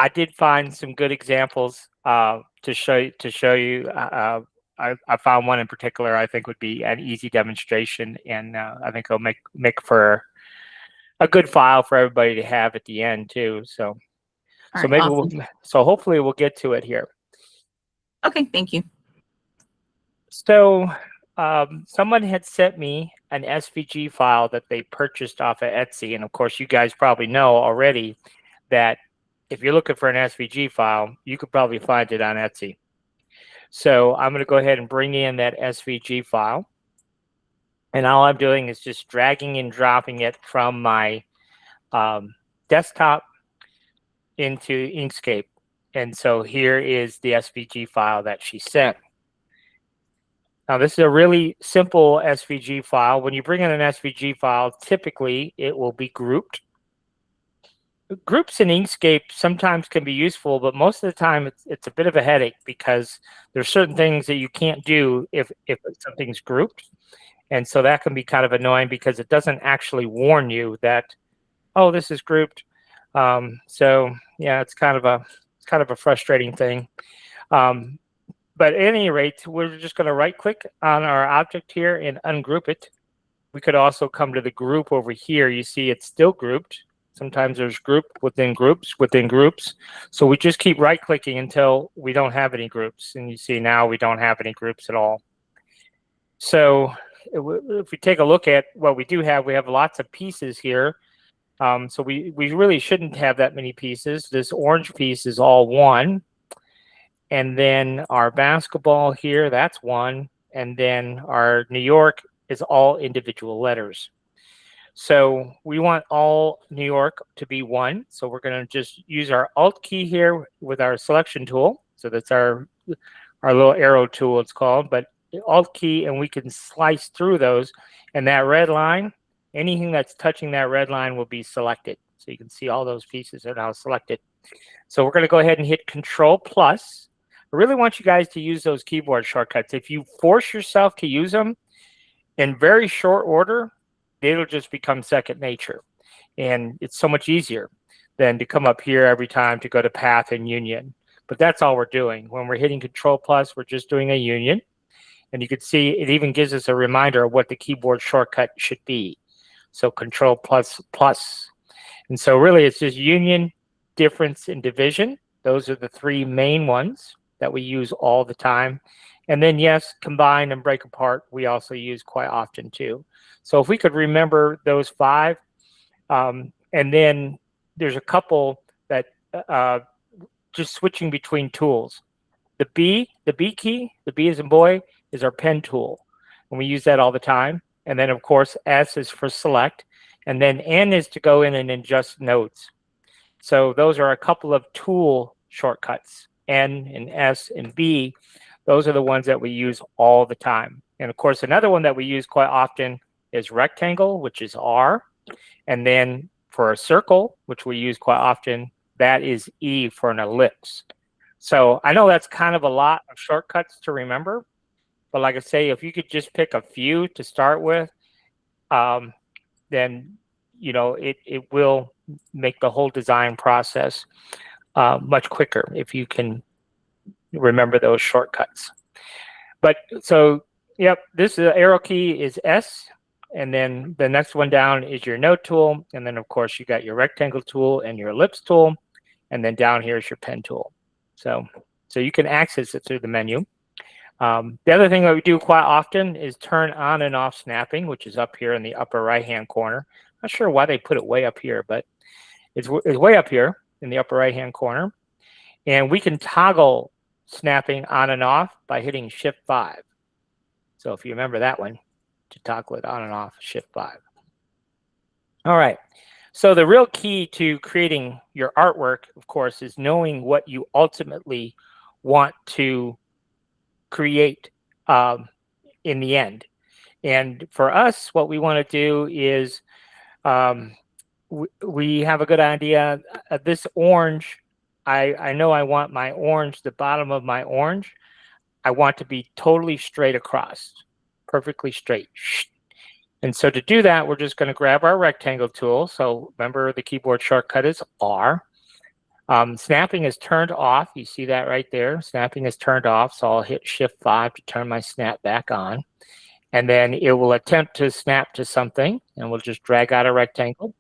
I did find some good examples to show you. I found one in particular I think would be an easy demonstration, and I think it'll make for a good file for everybody to have at the end too. So All so right, maybe awesome. so hopefully we'll get to it here. Okay, thank you. So someone had sent me an SVG file that they purchased off of Etsy, and of course you guys probably know already that if you're looking for an SVG file, you could probably find it on Etsy. So I'm going to go ahead and bring in that SVG file. And all I'm doing is just dragging and dropping it from my desktop into Inkscape. And so here is the SVG file that she sent. Now, this is a really simple SVG file. When you bring in an SVG file, typically it will be grouped. Groups in Inkscape sometimes can be useful, but most of the time it's a bit of a headache because there's certain things that you can't do if something's grouped. And so that can be kind of annoying because it doesn't actually warn you that, oh, this is grouped. So yeah, it's kind of a frustrating thing. But at any rate, we're just going to right click on our object here and ungroup it. We could also come to the group over here. You see it's still grouped. Sometimes there's group within groups within groups. So we just keep right clicking until we don't have any groups. And you see now we don't have any groups at all. So if we take a look at what we do have, we have lots of pieces here. So we really shouldn't have that many pieces. This orange piece is all one. And then our basketball here, that's one. And then our New York is all individual letters. So we want all New York to be one. So we're going to just use our Alt key here with our selection tool. So that's our little arrow tool, it's called. But Alt key, and we can slice through those. And that red line, anything that's touching that red line will be selected. So you can see all those pieces are now selected. So we're going to go ahead and hit Control Plus. I really want you guys to use those keyboard shortcuts. If you force yourself to use them in very short order, it'll just become second nature. And it's so much easier than to come up here every time to go to Path and Union. But that's all we're doing. When we're hitting Control Plus, we're just doing a union. And you can see it even gives us a reminder of what the keyboard shortcut should be. So Control Plus Plus. And so really it's just union, difference, and division. Those are the three main ones that we use all the time. And then yes, combine and break apart, we also use quite often too. So if we could remember those five, and then there's a couple that just switching between tools. The B key, the B as in boy, is our pen tool. And we use that all the time. And then of course, S is for select. And then N is to go in and adjust nodes. So those are a couple of tool shortcuts, N and S and B. Those are the ones that we use all the time. And of course, another one that we use quite often is rectangle, which is R. And then for a circle, which we use quite often, that is E for an ellipse. So I know that's kind of a lot of shortcuts to remember. But like I say, if you could just pick a few to start with, then it will make the whole design process much quicker if you can remember those shortcuts. But so, yep, this arrow key is S, and then the next one down is your node tool, and then of course you got your rectangle tool and your ellipse tool, and then down here is your pen tool. So you can access it through the menu. The other thing that we do quite often is turn on and off snapping, which is up here in the upper right-hand corner. Not sure why they put it way up here, but it's way up here in the upper right-hand corner. And we can toggle snapping on and off by hitting Shift 5. So if you remember that one, to toggle it on and off, Shift 5. All right. So the real key to creating your artwork, of course, is knowing what you ultimately want to create in the end. And for us, what we want to do is we have a good idea. This orange, I know I want my orange, the bottom of my orange, I want to be totally straight across, perfectly straight. And so to do that, we're just going to grab our rectangle tool. So remember the keyboard shortcut is R. Snapping is turned off. You see that right there. Snapping is turned off. So I'll hit Shift 5 to turn my snap back on. And then it will attempt to snap to something. And we'll just drag out a rectangle.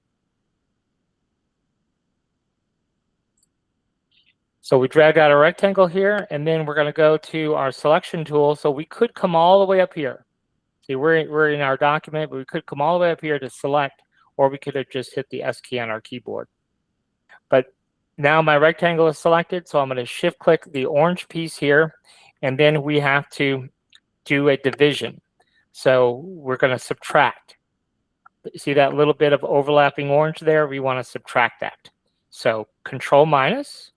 So we dragged out a rectangle here. And then we're going to go to our selection tool. So we could come all the way up here. See, we're in our document, but we could come all the way up here to select, or we could have just hit the S key on our keyboard. But now my rectangle is selected, so I'm going to shift click the orange piece here, and then we have to do a division. So we're going to subtract. See that little bit of overlapping orange there? We want to subtract that. So Control minus,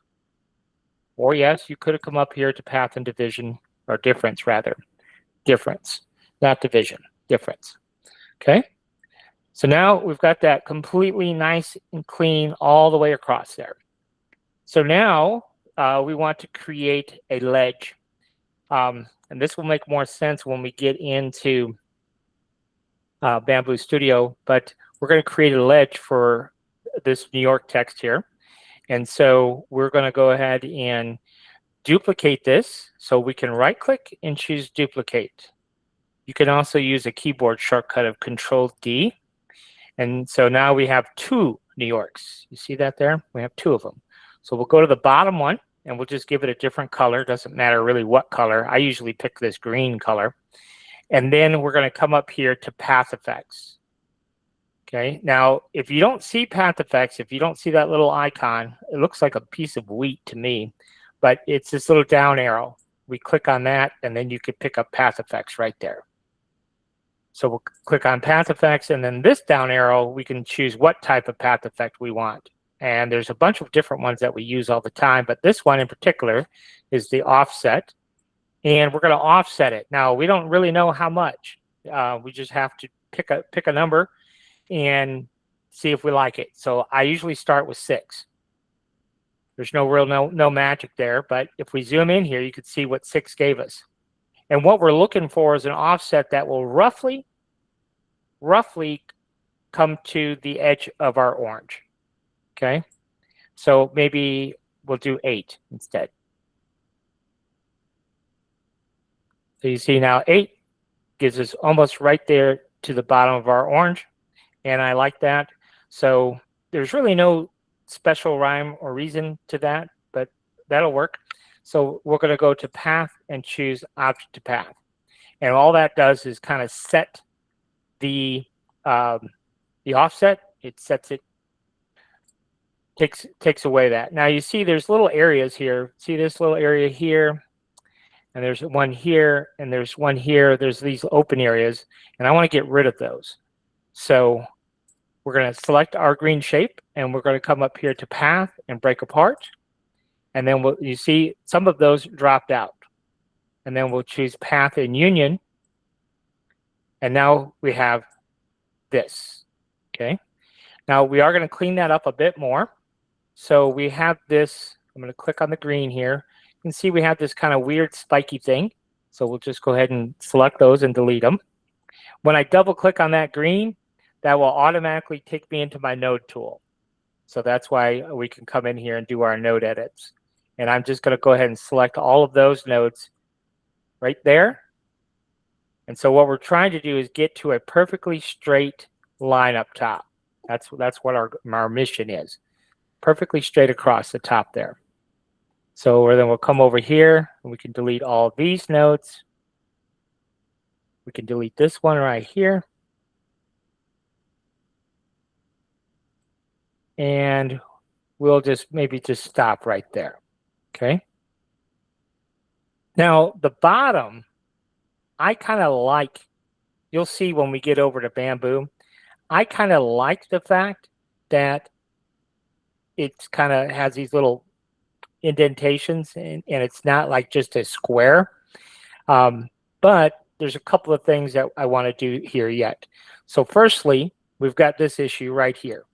or yes, you could have come up here to path and division, or difference rather. Difference, not division, difference. Okay? So now we've got that completely nice and clean all the way across there. So now we want to create a ledge. And this will make more sense when we get into Bambu Studio, but we're going to create a ledge for this New York text here. And so we're going to go ahead and duplicate this. So we can right click and choose duplicate. You can also use a keyboard shortcut of Control D. And so now we have 2 New Yorks. You see that there? We have 2 of them. So we'll go to the bottom one and we'll just give it a different color. Doesn't matter really what color. I usually pick this green color. And then we're going to come up here to path effects. Okay. Now, if you don't see path effects, if you don't see that little icon, it looks like a piece of wheat to me, but it's this little down arrow. We click on that and then you could pick up path effects right there. So we'll click on path effects, and then this down arrow, we can choose what type of path effect we want. And there's a bunch of different ones that we use all the time, but this one in particular is the offset. And we're going to offset it. Now, we don't really know how much. We just have to pick a number and see if we like it. So I usually start with 6. There's no magic there, but if we zoom in here, you can see what 6 gave us. And what we're looking for is an offset that will roughly come to the edge of our orange. Okay, so maybe we'll do 8 instead. So you see now 8 gives us almost right there to the bottom of our orange, and I like that. So there's really no special rhyme or reason to that, but that'll work. So we're going to go to path and choose object to path. And all that does is kind of set the offset. It sets it, takes away that. Now you see there's little areas here. See this little area here? And there's one here, and there's one here. There's these open areas, and I want to get rid of those. So we're going to select our green shape, and we're going to come up here to path and break apart. And then you see some of those dropped out. And then we'll choose path and union. And now we have this. Okay. Now we are going to clean that up a bit more. So we have this. I'm going to click on the green here. You can see we have this kind of weird spiky thing. So we'll just go ahead and select those and delete them. When I double click on that green, that will automatically take me into my node tool. So that's why we can come in here and do our node edits. And I'm just going to go ahead and select all of those nodes right there. And so what we're trying to do is get to a perfectly straight line up top. That's what our mission is. Perfectly straight across the top there. So then we'll come over here and we can delete all of these nodes. We can delete this one right here. And we'll just maybe just stop right there. Okay. Now the bottom, I kind of like, you'll see when we get over to Bambu, I kind of like the fact that it's kind of has these little indentations and it's not like just a square. But there's a couple of things that I want to do here yet. So firstly, we've got this issue right here.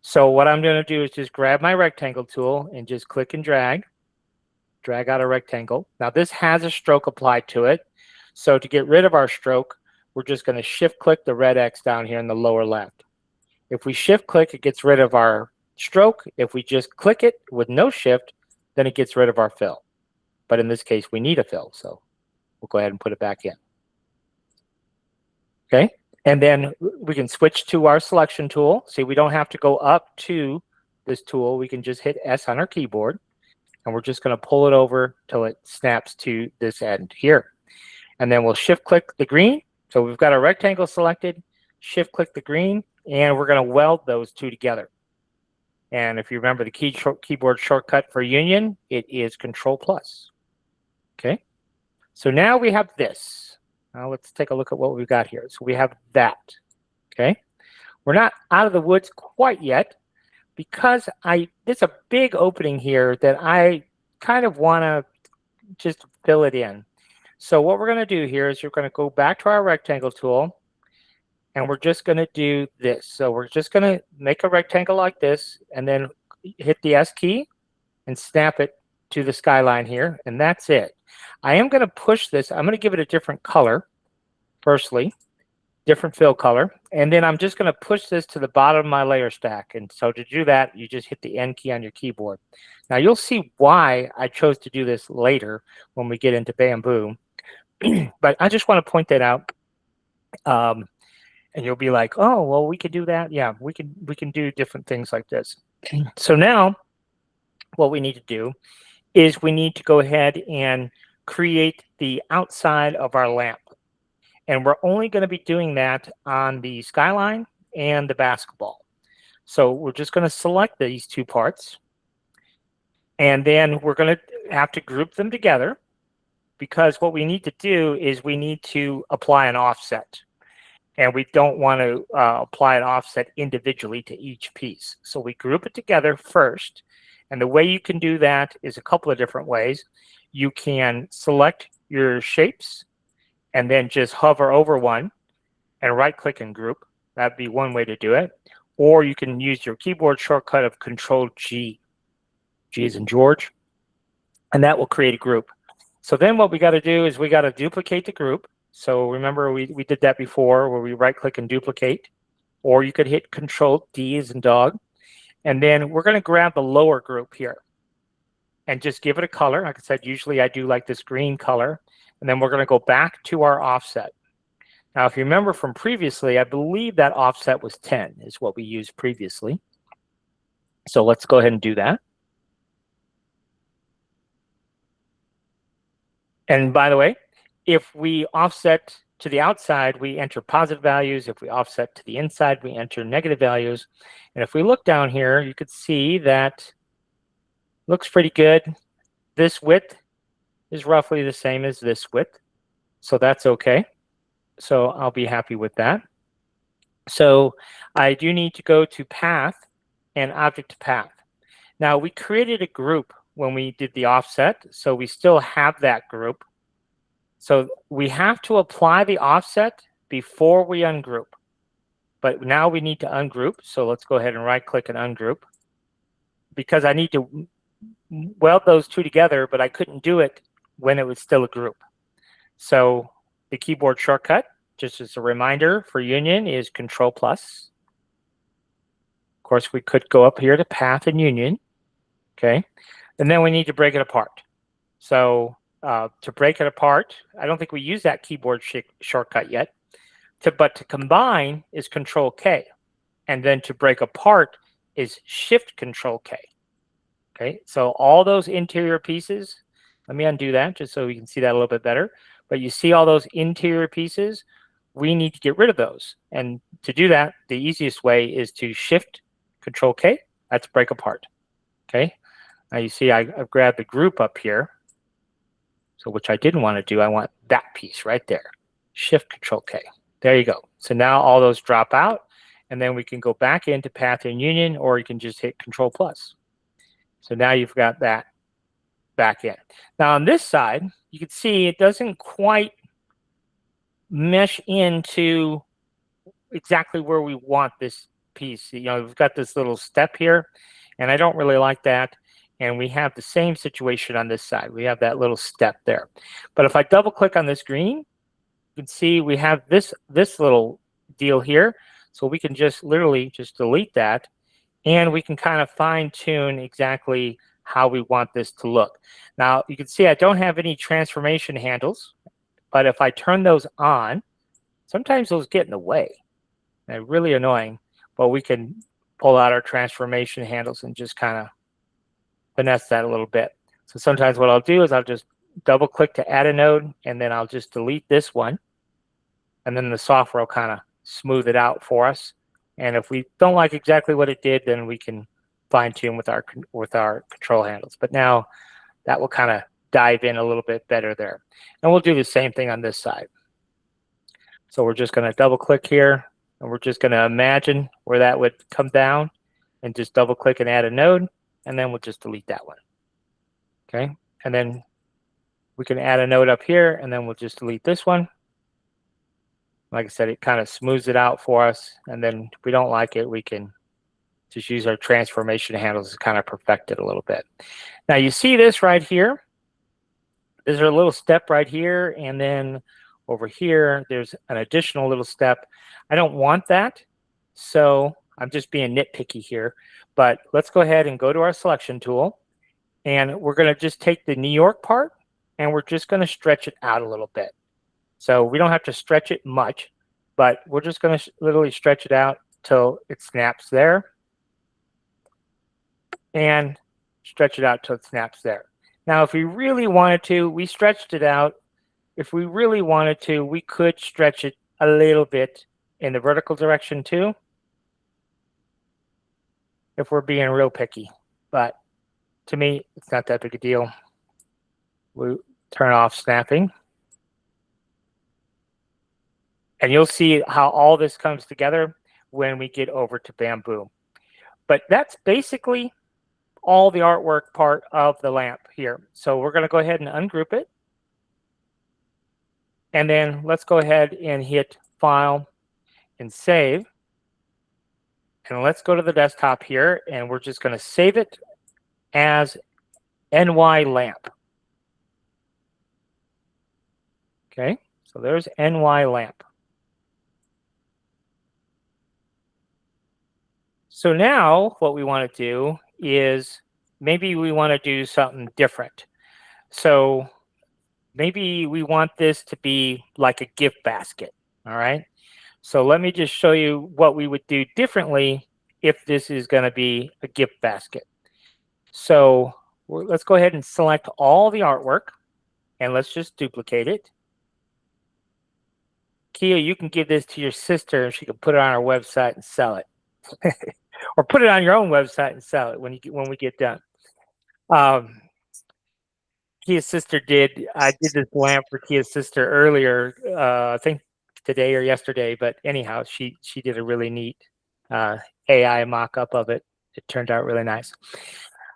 So what I'm going to do is just grab my rectangle tool and just click and drag out a rectangle. Now this has a stroke applied to it. So to get rid of our stroke, we're just going to shift click the red X down here in the lower left. If we shift click, it gets rid of our stroke. If we just click it with no shift, then it gets rid of our fill. But in this case, we need a fill, so we'll go ahead and put it back in. Okay, and then we can switch to our selection tool. See, we don't have to go up to this tool. We can just hit S on our keyboard, and we're just going to pull it over till it snaps to this end here. And then we'll shift click the green. So we've got our rectangle selected, shift click the green, and we're going to weld those two together. And if you remember the keyboard shortcut for union, it is Control plus. Okay, so now we have this. Now let's take a look at what we've got here. So we have that. Okay, we're not out of the woods quite yet, because there's a big opening here that I kind of want to just fill it in. So what we're going to do here is you're going to go back to our rectangle tool, and we're just going to do this. So we're just going to make a rectangle like this, and then hit the S key and snap it to the skyline here, and that's it. I am going to push this. I'm going to give it a different color, firstly, different fill color, and then I'm just going to push this to the bottom of my layer stack. And so to do that, you just hit the N key on your keyboard. Now you'll see why I chose to do this later when we get into Bambu. But I just want to point that out, and you'll be like, "Oh, well, we could do that." Yeah, we can do different things like this. So now, what we need to do is we need to go ahead and create the outside of our lamp, and we're only going to be doing that on the skyline and the basketball. So we're just going to select these two parts, and then we're going to have to group them together, because what we need to do is we need to apply an offset, and we don't want to apply an offset individually to each piece. So we group it together first, and the way you can do that is a couple of different ways. You can select your shapes and then just hover over one and right click and group. That'd be one way to do it. Or you can use your keyboard shortcut of Control G. G as in George, and that will create a group. So then what we got to do is we got to duplicate the group. So remember we did that before, where we right click and duplicate, or you could hit Control D as in dog. And then we're going to grab the lower group here and just give it a color. Like I said, usually I do like this green color. And then we're going to go back to our offset. Now, if you remember from previously, I believe that offset was 10 is what we used previously. So let's go ahead and do that. And by the way, if we offset to the outside, we enter positive values. If we offset to the inside, we enter negative values. And if we look down here, you could see that looks pretty good. This width is roughly the same as this width. So that's okay. So I'll be happy with that. So I do need to go to Path and Object to Path. Now we created a group when we did the offset, so we still have that group. So we have to apply the offset before we ungroup. But now we need to ungroup. So let's go ahead and right click and ungroup, because I need to weld those two together, but I couldn't do it when it was still a group. So the keyboard shortcut, just as a reminder for union, is Control plus. Of course, we could go up here to Path and Union. Okay. And then we need to break it apart. So to break it apart, I don't think we use that keyboard shortcut yet. But to combine is Control K. And then to break apart is Shift Control K. Okay, so all those interior pieces, let me undo that just so we can see that a little bit better. But you see all those interior pieces, we need to get rid of those. And to do that, the easiest way is to Shift Control K. That's break apart. Okay, now you see I've grabbed the group up here. So which I didn't want to do. I want that piece right there. Shift Control K. There you go. So now all those drop out, and then we can go back into Path and Union, or you can just hit Control plus. So now you've got that back in. Now on this side, you can see it doesn't quite mesh into exactly where we want this piece. You know, we've got this little step here, and I don't really like that. And we have the same situation on this side. We have that little step there. But if I double click on this green, you can see we have this little deal here. So we can just literally just delete that. and we can kind of fine tune exactly how we want this to look. Now you can see I don't have any transformation handles, but if I turn those on, sometimes those get in the way. They're really annoying, but we can pull out our transformation handles and just kind of finesse that a little bit. So sometimes what I'll do is I'll just double click to add a node, and then I'll just delete this one, and then the software will kind of smooth it out for us. And if we don't like exactly what it did, then we can fine tune with our control handles. But now that will kind of dive in a little bit better there. And we'll do the same thing on this side. So we're just going to double click here, and we're just going to imagine where that would come down, and just double click and add a node, and then we'll just delete that one. Okay, and then we can add a node up here, and then we'll just delete this one. Like I said, it kind of smooths it out for us, and then if we don't like it, we can just use our transformation handles to kind of perfect it a little bit. Now you see this right here. There's a little step right here, and then over here, there's an additional little step. I don't want that, so I'm just being nitpicky here. But let's go ahead and go to our selection tool, and we're going to just take the New York part, and we're just going to stretch it out a little bit. So we don't have to stretch it much, but we're just going to literally stretch it out till it snaps there, and stretch it out till it snaps there. Now, if we really wanted to, we stretched it out. If we really wanted to, we could stretch it a little bit in the vertical direction too, if we're being real picky. But to me, it's not that big a deal. We turn off snapping. And you'll see how all this comes together when we get over to Bambu. But that's basically all the artwork part of the lamp here. So we're going to go ahead and ungroup it. And then let's go ahead and hit File and Save. And let's go to the desktop here, and we're just going to save it as NY lamp. Okay, so there's NY lamp. So now what we want to do is maybe we want to do something different. So maybe we want this to be like a gift basket. All right. So let me just show you what we would do differently if this is going to be a gift basket. So let's go ahead and select all the artwork, and let's just duplicate it. Kia, you can give this to your sister, and she can put it on our website and sell it. Or put it on your own website and sell it when we get done. Kia's sister I did this lamp for Kia's sister earlier, I think today or yesterday, but anyhow, she did a really neat AI mock-up of it. It turned out really nice.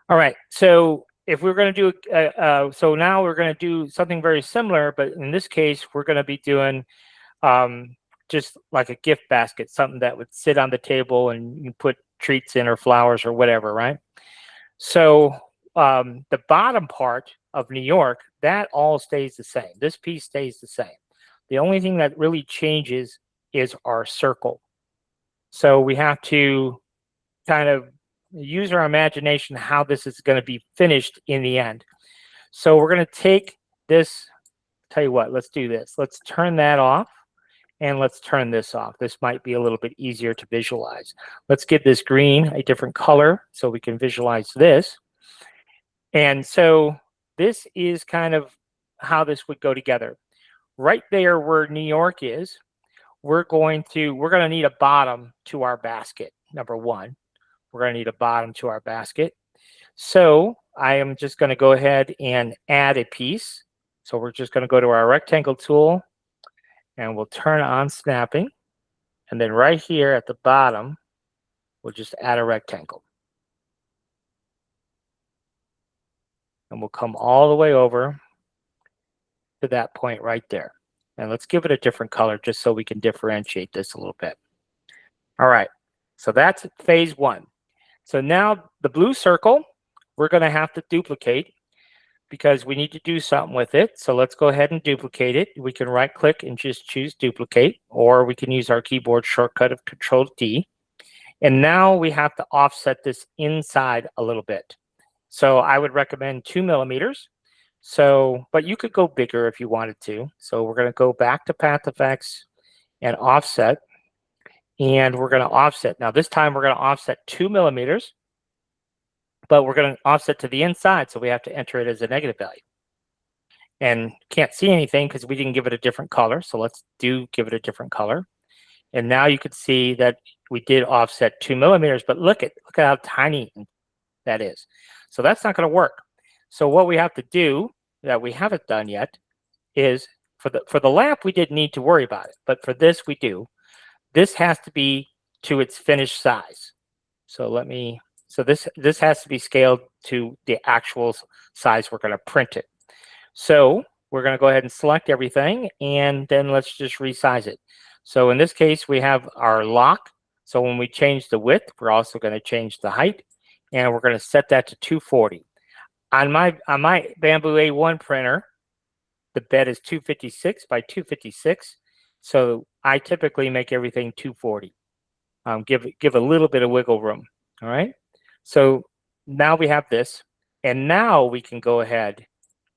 All right, so if we're going to do, so now we're going to do something very similar, but in this case, we're going to be doing just like a gift basket, something that would sit on the table and you put treats in or flowers or whatever, right? So the bottom part of New York, that all stays the same. This piece stays the same. The only thing that really changes is our circle. So we have to kind of use our imagination how this is going to be finished in the end. So we're going to take this, tell you what, let's do this. Let's turn that off. And let's turn this off. This might be a little bit easier to visualize. Let's give this green a different color so we can visualize this. And so this is kind of how this would go together. Right there where New York is, we're going to need a bottom to our basket, number one. We're going to need a bottom to our basket. So I am just going to go ahead and add a piece. So we're just going to go to our rectangle tool, and we'll turn on snapping. And then right here at the bottom, we'll just add a rectangle. And we'll come all the way over to that point right there. And let's give it a different color just so we can differentiate this a little bit. All right, so that's phase one. So now the blue circle, we're going to have to duplicate because we need to do something with it. So let's go ahead and duplicate it. We can right click and just choose duplicate, or we can use our keyboard shortcut of Control D. And now we have to offset this inside a little bit. So I would recommend 2 millimeters. So, but you could go bigger if you wanted to. So we're going to go back to Path Effects and offset. And we're going to offset. Now this time we're going to offset 2 millimeters, but we're going to offset to the inside. So we have to enter it as a negative value. And can't see anything because we didn't give it a different color. So let's give it a different color. And now you can see that we did offset 2 millimeters, but look at how tiny that is. So that's not going to work. So what we have to do that we haven't done yet is for the lamp, we didn't need to worry about it, but for this we do. This has to be to its finished size. So this has to be scaled to the actual size we're going to print it. So we're going to go ahead and select everything, and then let's just resize it. So in this case, we have our lock. So when we change the width, we're also going to change the height, and we're going to set that to 240. On my Bambu A1 printer, the bed is 256 by 256. So I typically make everything 240. Give a little bit of wiggle room. All right. So now we have this, and now we can go ahead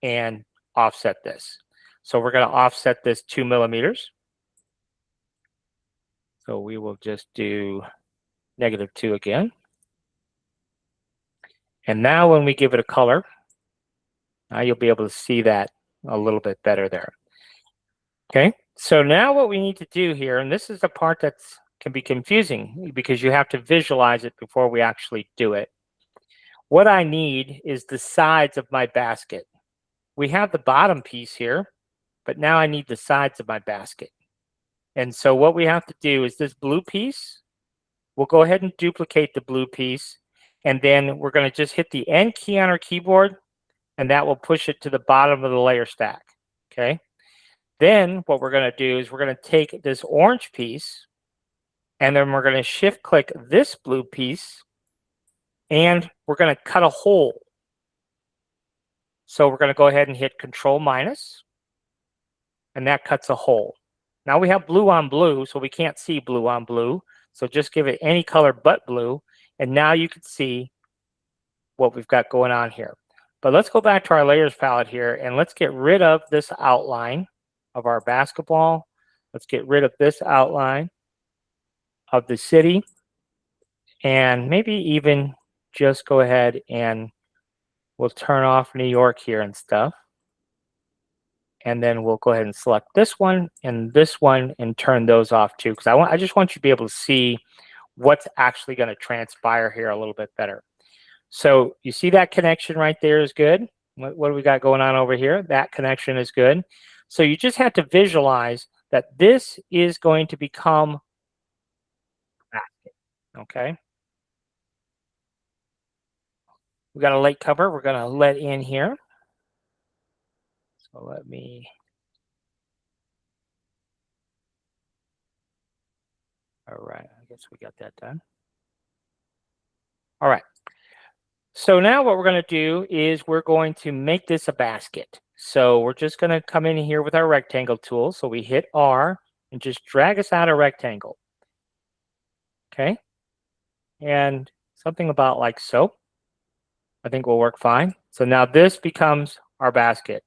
and offset this. So we're going to offset this 2 millimeters. So we will just do -2 again. And now when we give it a color, now you'll be able to see that a little bit better there. Okay, so now what we need to do here, and this is the part that can be confusing because you have to visualize it before we actually do it. What I need is the sides of my basket. We have the bottom piece here, but now I need the sides of my basket. And so what we have to do is this blue piece, we'll go ahead and duplicate the blue piece, and then we're going to just hit the N key on our keyboard, and that will push it to the bottom of the layer stack. Okay. Then what we're going to do is we're going to take this orange piece, and then we're going to shift click this blue piece, and we're going to cut a hole. So we're going to go ahead and hit Control minus, and that cuts a hole. Now we have blue on blue, so we can't see blue on blue. So just give it any color but blue, and now you can see what we've got going on here. But let's go back to our layers palette here, and let's get rid of this outline of our basketball. Let's get rid of this outline of the city, and maybe even just go ahead and we'll turn off New York here and stuff. And then we'll go ahead and select this one and turn those off too, because I just want you to be able to see what's actually going to transpire here a little bit better. So you see that connection right there is good. What do we got going on over here? That connection is good. So you just have to visualize that this is going to become basket. Okay. We got a late cover we're going to let in here. So let me. All right, I guess we got that done. All right. So now what we're going to do is we're going to make this a basket. So we're just going to come in here with our rectangle tool. So we hit R and just drag us out a rectangle. Okay. And something about like so, I think will work fine. So now this becomes our basket.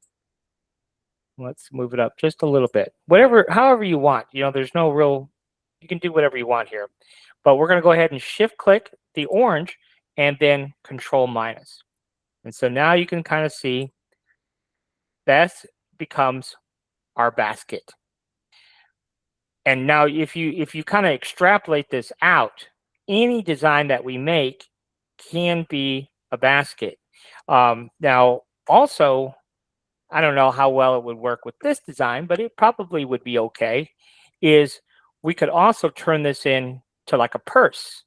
Let's move it up just a little bit. However you want. You know, there's no real, you can do whatever you want here. But we're going to go ahead and shift click the orange and then Control minus. And so now you can kind of see that becomes our basket. And now if you kind of extrapolate this out, any design that we make can be a basket. Now also, I don't know how well it would work with this design, but it probably would be okay, is we could also turn this in to like a purse.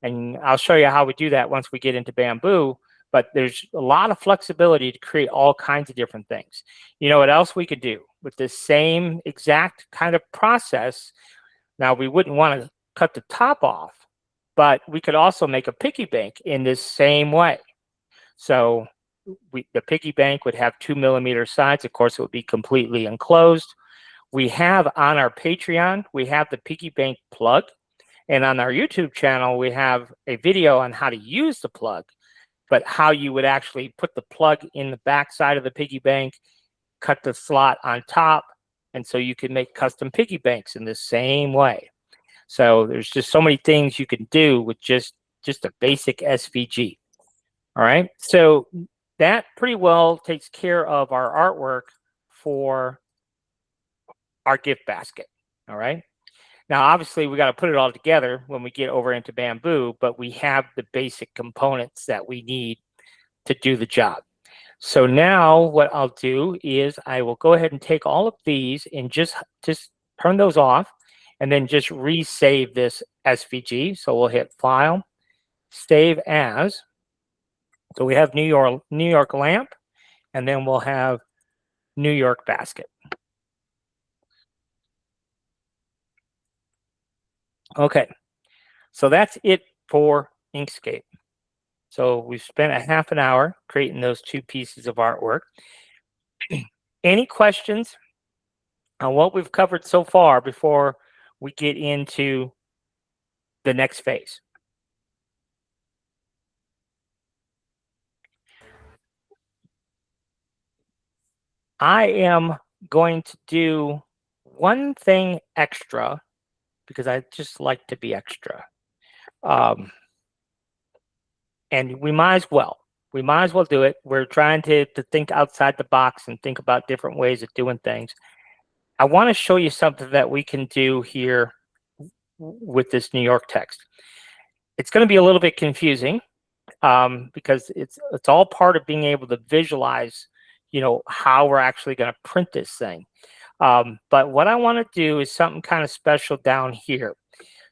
And I'll show you how we do that once we get into Bambu, but there's a lot of flexibility to create all kinds of different things. You know what else we could do with this same exact kind of process? Now, we wouldn't want to cut the top off, but we could also make a piggy bank in this same way. So the piggy bank would have 2 millimeter sides. Of course, it would be completely enclosed. We have on our Patreon, we have the piggy bank plug. And on our YouTube channel, we have a video on how to use the plug, but how you would actually put the plug in the back side of the piggy bank, cut the slot on top, and so you can make custom piggy banks in the same way. So there's just so many things you can do with just a basic SVG. All right. So that pretty well takes care of our artwork for our gift basket. All right. Now, obviously, we got to put it all together when we get over into Bambu, but we have the basic components that we need to do the job. So now what I'll do is I will go ahead and take all of these and just turn those off and then just resave this SVG. So we'll hit File, Save As. So we have New York lamp, and then we'll have New York basket. Okay, so that's it for Inkscape. So we've spent a half an hour creating those two pieces of artwork. Any questions on what we've covered so far before we get into the next phase? I am going to do one thing extra because I just like to be extra. And we might as well. We might as well do it. We're trying to think outside the box and think about different ways of doing things. I want to show you something that we can do here with this New York text. It's going to be a little bit confusing because it's all part of being able to visualize, how we're actually going to print this thing. But what I want to do is something kind of special down here.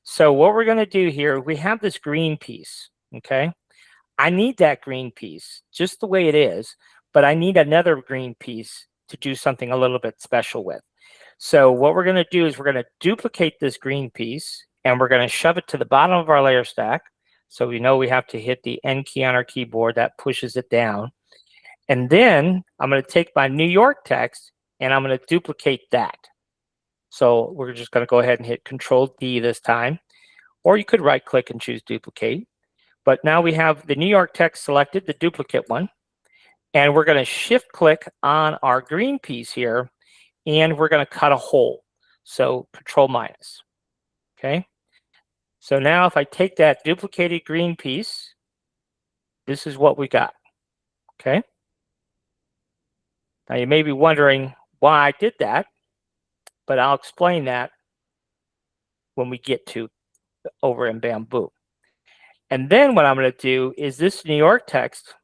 So what we're going to do here, we have this green piece, okay? I need that green piece just the way it is, but I need another green piece to do something a little bit special with. So what we're going to do is we're going to duplicate this green piece and we're going to shove it to the bottom of our layer stack. So we know we have to hit the N key on our keyboard. That pushes it down. And then I'm going to take my New York text and I'm going to duplicate that. So we're just going to go ahead and hit Control D this time, or you could right click and choose duplicate. But now we have the New York text selected, the duplicate one, and we're going to shift click on our green piece here, and we're going to cut a hole. So Control minus, okay? So now if I take that duplicated green piece, this is what we got, okay? Now you may be wondering why I did that, but I'll explain that when we get to over in Bambu. And then what I'm going to do is this New York text,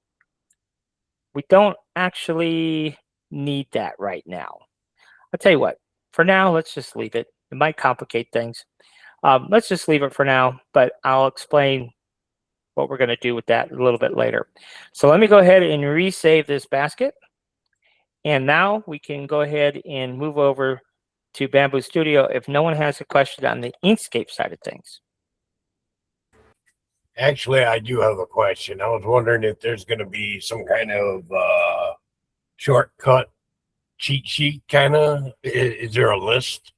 we don't actually need that right now. I'll tell you what, for now, let's just leave it. It might complicate things. Let's just leave it for now, but I'll explain what we're going to do with that a little bit later. So let me go ahead and resave this basket. And now we can go ahead and move over to Bambu Studio if no one has a question on the Inkscape side of things. Actually, I do have a question. I was wondering if there's going to be some kind of shortcut cheat sheet kind of. Is there a list?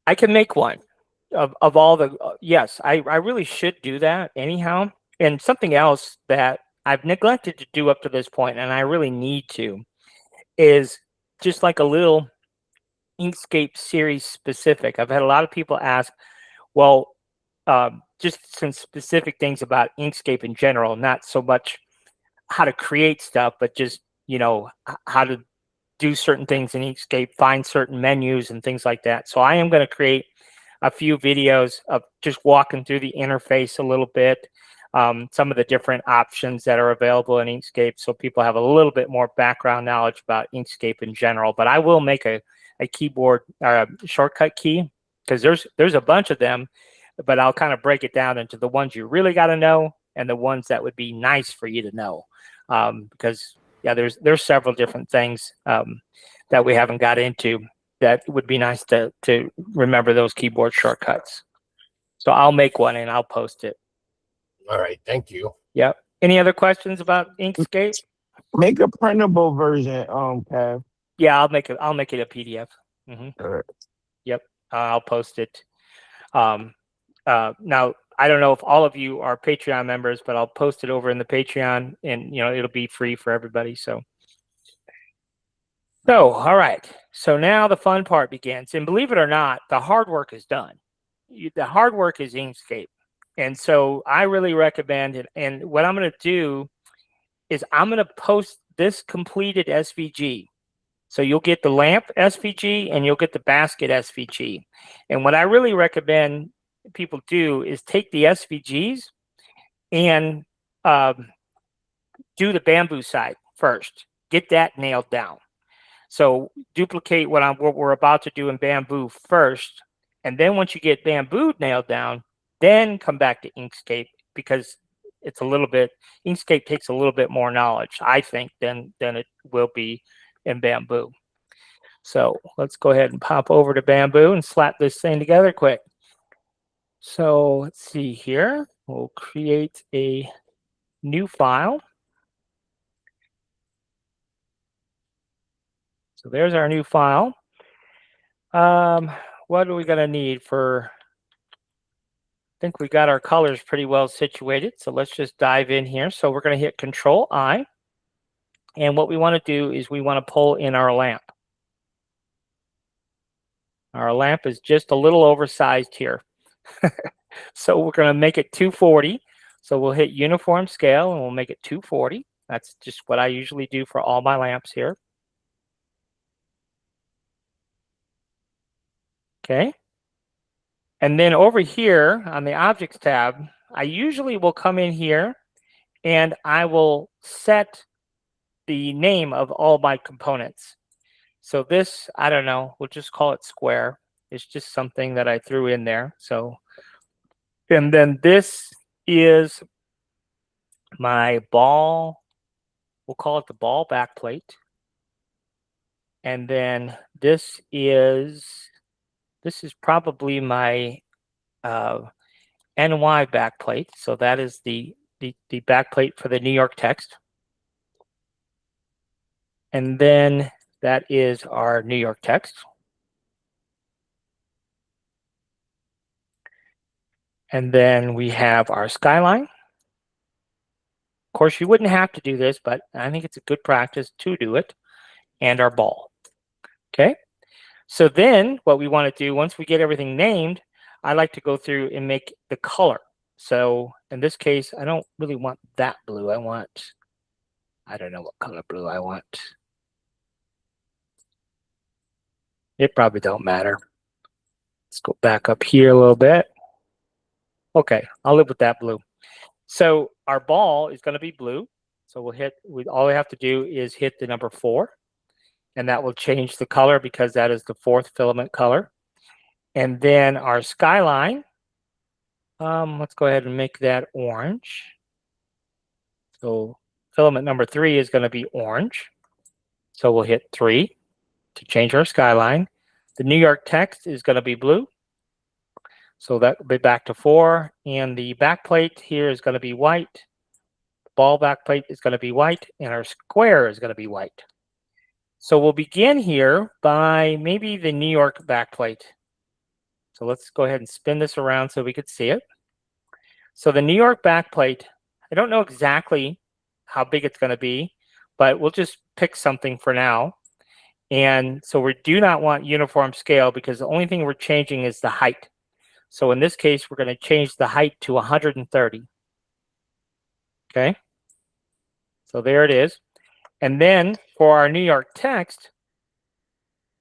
I can make one of all the, yes, I really should do that anyhow. And something else that I've neglected to do up to this point, and I really need to, is just like a little Inkscape series specific. I've had a lot of people ask, well, just some specific things about Inkscape in general, not so much how to create stuff, but just, how to do certain things in Inkscape, find certain menus and things like that. So I am going to create a few videos of just walking through the interface a little bit, some of the different options that are available in Inkscape, so people have a little bit more background knowledge about Inkscape in general. But I will make a keyboard shortcut key, because there's a bunch of them, but I'll kind of break it down into the ones you really got to know and the ones that would be nice for you to know, because yeah, there's several different things that we haven't got into that would be nice to remember those keyboard shortcuts. So I'll make one and I'll post it. All right, thank you. Yep. Any other questions about Inkscape? Make a printable version, Kev. Yeah, I'll make it a PDF. All right. Yep. I'll post it. Now, I don't know if all of you are Patreon members, but I'll post it over in the Patreon, and it'll be free for everybody. So, all right. So now the fun part begins, and believe it or not, the hard work is done. The hard work is Inkscape, and so I really recommend it. And what I'm going to do is I'm going to post this completed SVG. So you'll get the lamp SVG and you'll get the basket SVG. And what I really recommend people do is take the SVGs and do the Bambu side first. Get that nailed down. So duplicate what we're about to do in Bambu first. And then once you get Bambu nailed down, then come back to Inkscape, because it's a little bit, Inkscape takes a little bit more knowledge, I think, than it will be in Bambu. So let's go ahead and pop over to Bambu and slap this thing together quick. So let's see here. We'll create a new file. So there's our new file. What are we going to need for? I think we got our colors pretty well situated. So let's just dive in here. So we're going to hit Control I. And what we want to do is we want to pull in our lamp. Our lamp is just a little oversized here. So we're going to make it 240. So we'll hit Uniform Scale and we'll make it 240. That's just what I usually do for all my lamps here. Okay. And then over here on the Objects tab, I usually will come in here and I will set the name of all my components. So this, I don't know, we'll just call it square. It's just something that I threw in there. So, and then this is my ball. We'll call it the ball backplate. And then this is probably my NY backplate. So that is the backplate for the New York text. And then that is our New York text. And then we have our skyline. Of course, you wouldn't have to do this, but I think it's a good practice to do it. And our ball. Okay. So then what we want to do, once we get everything named, I like to go through and make the color. So in this case, I don't really want that blue. I don't know what color blue I want. It probably don't matter. Let's go back up here a little bit. Okay, I'll live with that blue. So our ball is going to be blue. So all we have to do is hit the number 4. And that will change the color because that is the 4th filament color. And then our skyline, let's go ahead and make that orange. So filament number 3 is going to be orange. So we'll hit 3 to change our skyline. The New York text is going to be blue. So that will be back to 4. And the backplate here is going to be white. The ball backplate is going to be white. And our square is going to be white. So we'll begin here by maybe the New York backplate. So let's go ahead and spin this around so we could see it. So the New York backplate, I don't know exactly how big it's going to be, but we'll just pick something for now. And so we do not want uniform scale because the only thing we're changing is the height. So in this case, we're going to change the height to 130. Okay. So there it is. And then for our New York text,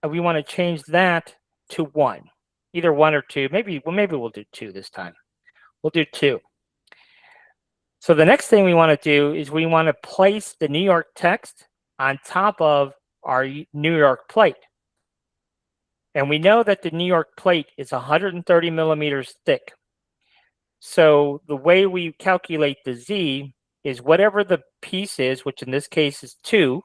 we want to change that to 1, either 1 or 2. Maybe we'll do 2 this time. We'll do 2. So the next thing we want to do is we want to place the New York text on top of our New York plate. And we know that the New York plate is 130 millimeters thick. So the way we calculate the Z is whatever the piece is, which in this case is 2,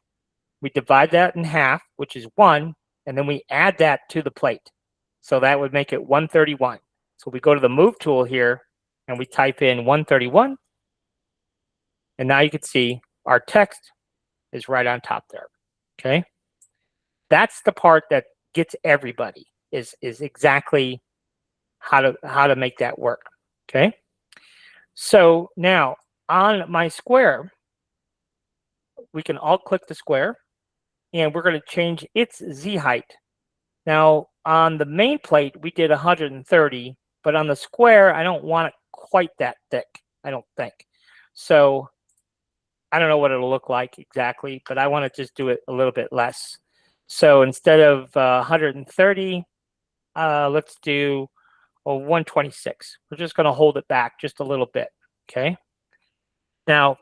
we divide that in half, which is 1, and then we add that to the plate. So that would make it 131. So we go to the Move tool here, and we type in 131. And now you can see our text is right on top there. Okay? That's the part that gets everybody, is exactly how to make that work. Okay. So now on my square, we can alt click the square and we're going to change its Z height. Now on the main plate, we did 130, but on the square, I don't want it quite that thick, I don't think. So I don't know what it'll look like exactly, but I want to just do it a little bit less. So instead of 130, let's do 126. We're just going to hold it back just a little bit. Okay. Now,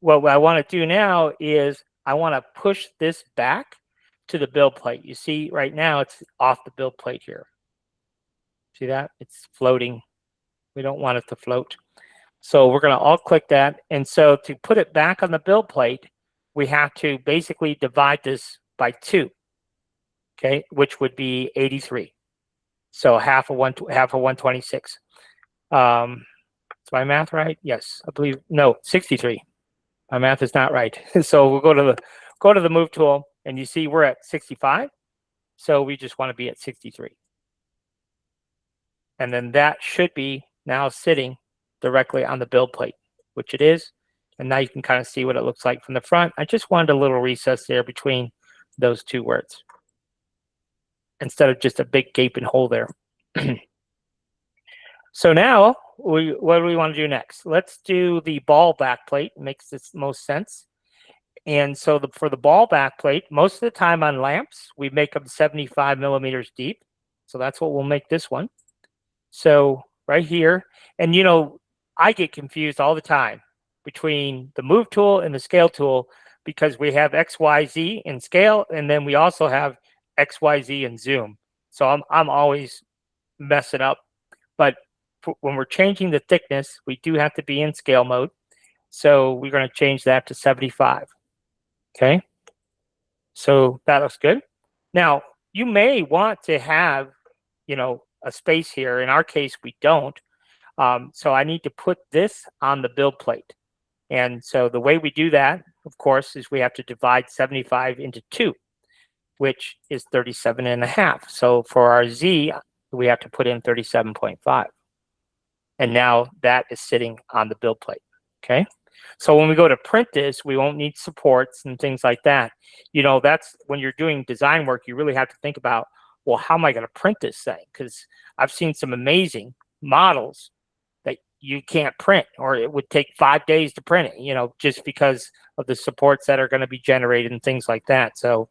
what I want to do now is I want to push this back to the build plate. You see right now it's off the build plate here. See that? It's floating. We don't want it to float. So we're going to alt click that. And so to put it back on the build plate, we have to basically divide this by 2, okay, which would be 83. So half of 126. Is my math right? Yes, I believe. No, 63. My math is not right. So we'll go to the move tool, and you see we're at 65. So we just want to be at 63. And then that should be now sitting directly on the build plate, which it is. And now you can kind of see what it looks like from the front. I just wanted a little recess there between those two words instead of just a big gaping hole there. So now, what do we want to do next? Let's do the ball back plate. It makes this most sense. And so for the ball back plate, most of the time on lamps, we make them 75 millimeters deep. So that's what we'll make this one. So right here, and I get confused all the time between the move tool and the scale tool because we have X, Y, Z in scale, and then we also have X, Y, Z in zoom. So I'm always messing up. But when we're changing the thickness, we do have to be in scale mode. So we're going to change that to 75. Okay. So that looks good. Now, you may want to have, a space here. In our case, we don't. So I need to put this on the build plate. And so the way we do that, of course, is we have to divide 75 into 2, which is 37.5. So for our Z, we have to put in 37.5. And now that is sitting on the build plate. Okay. So when we go to print this, we won't need supports and things like that. That's when you're doing design work, you really have to think about, well, how am I going to print this thing? Because I've seen some amazing models that you can't print, or it would take 5 days to print it, just because of the supports that are going to be generated and things like that. So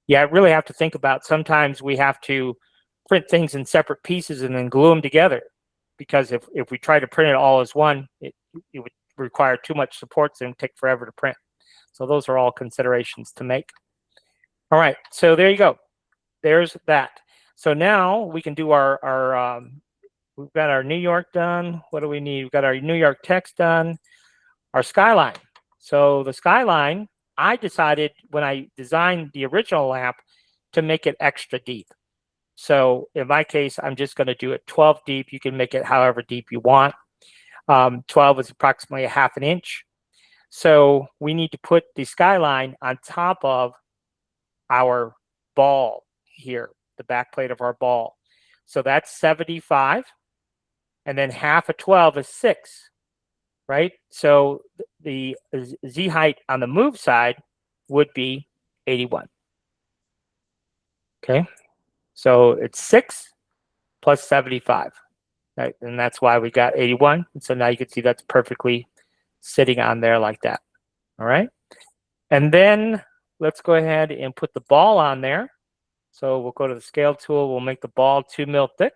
yeah, I really have to think about, sometimes we have to print things in separate pieces and then glue them together. Because if we try to print it all as one, it would require too much supports and take forever to print. So those are all considerations to make. All right, so there you go. There's that. So now we can do we've got our New York done. What do we need? We've got our New York text done, our skyline. So the skyline, I decided when I designed the original lamp to make it extra deep. So in my case, I'm just going to do it 12 deep. You can make it however deep you want. 12 is approximately 1/2 inch. So we need to put the skyline on top of our ball here, the back plate of our ball. So that's 75. And then 1/2 of 12 is 6, right? So the Z height on the move side would be 81. Okay. So it's 6 plus 75, right? And that's why we got 81. And so now you can see that's perfectly sitting on there like that. All right. And then let's go ahead and put the ball on there. So we'll go to the scale tool. We'll make the ball 2 mil thick.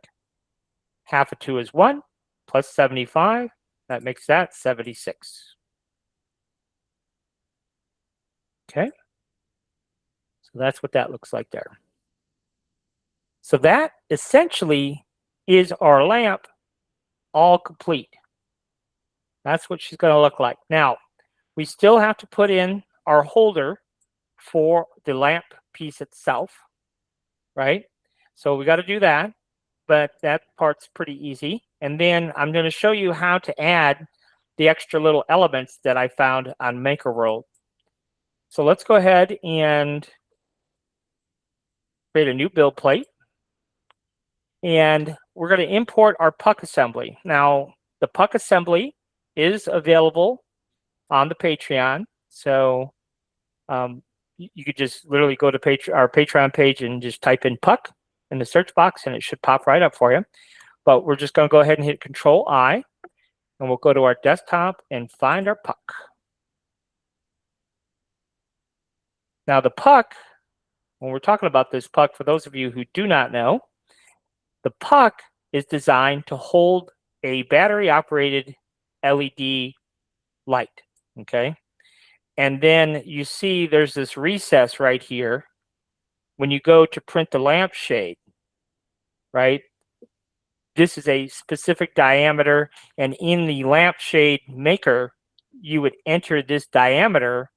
1/2 of 2 is 1 plus 75. That makes that 76. Okay. So that's what that looks like there. So that essentially is our lamp all complete. That's what she's going to look like. Now, we still have to put in our holder for the lamp piece itself, right? So we got to do that, but that part's pretty easy. And then I'm going to show you how to add the extra little elements that I found on Maker World. So let's go ahead and create a new build plate. And we're going to import our puck assembly. Now, the puck assembly is available on the Patreon. So you could just literally go to our Patreon page and just type in puck in the search box, and it should pop right up for you. But we're just going to go ahead and hit Control I, and we'll go to our desktop and find our puck. Now, the puck, when we're talking about this puck, for those of you who do not know, the puck is designed to hold a battery-operated LED light, okay? And then you see there's this recess right here. When you go to print the lampshade, right? This is a specific diameter, and in the lampshade maker, you would enter this diameter,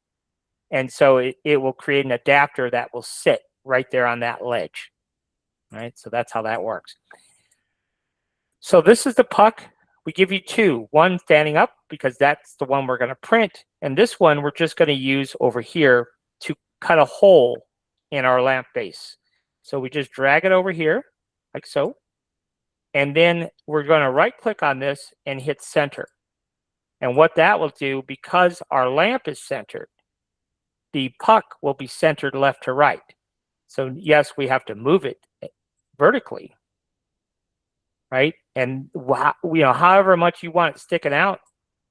and so it will create an adapter that will sit right there on that ledge, right? So that's how that works. So this is the puck. We give you two, one standing up because that's the one we're going to print, and this one we're just going to use over here to cut a hole in our lamp base. So we just drag it over here like so, and then we're going to right click on this and hit center. And what that will do, because our lamp is centered, the puck will be centered left to right. So yes, we have to move it vertically, right? And however much you want it sticking out,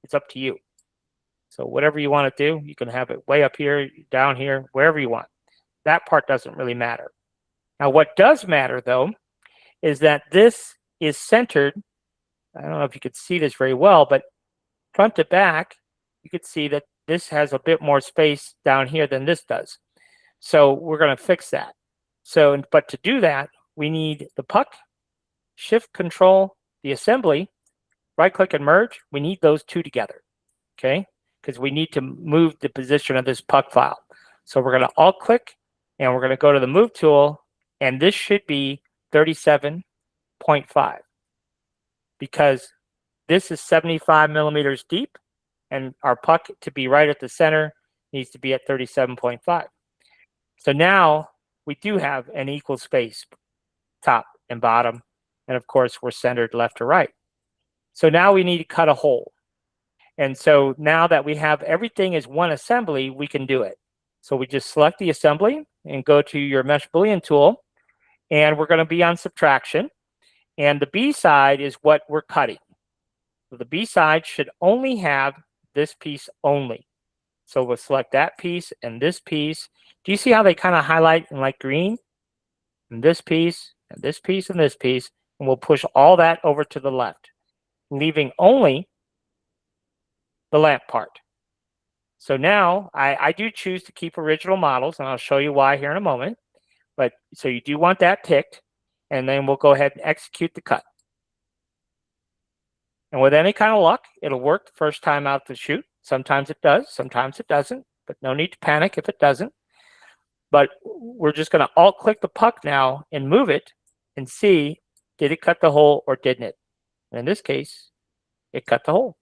it's up to you. So whatever you want to do, you can have it way up here, down here, wherever you want. That part doesn't really matter. Now, what does matter, though, is that this is centered. I don't know if you could see this very well, but front to back, you could see that this has a bit more space down here than this does. So we're going to fix that. So, but to do that, we need the puck, shift control, the assembly, right click and merge. We need those two together, okay? Because we need to move the position of this puck file. So we're going to alt click and we're going to go to the move tool, and this should be 37.5 because this is 75 millimeters deep, and our puck to be right at the center needs to be at 37.5. So now we do have an equal space, top and bottom, and of course we're centered left to right. So now we need to cut a hole. And so now that we have everything as one assembly, we can do it. So we just select the assembly and go to your Mesh Boolean tool, and we're going to be on subtraction. And the B side is what we're cutting. So the B side should only have this piece only. So we'll select that piece and this piece. Do you see how they kind of highlight in like green? And this piece, and this piece, and this piece. And we'll push all that over to the left, leaving only the lamp part. So now I do choose to keep original models, and I'll show you why here in a moment. But so you do want that ticked, and then we'll go ahead and execute the cut. And with any kind of luck, it'll work the first time out the chute. Sometimes it does, sometimes it doesn't, but no need to panic if it doesn't. But we're just going to alt click the puck now and move it and see, did it cut the hole or didn't it? And in this case, it cut the hole.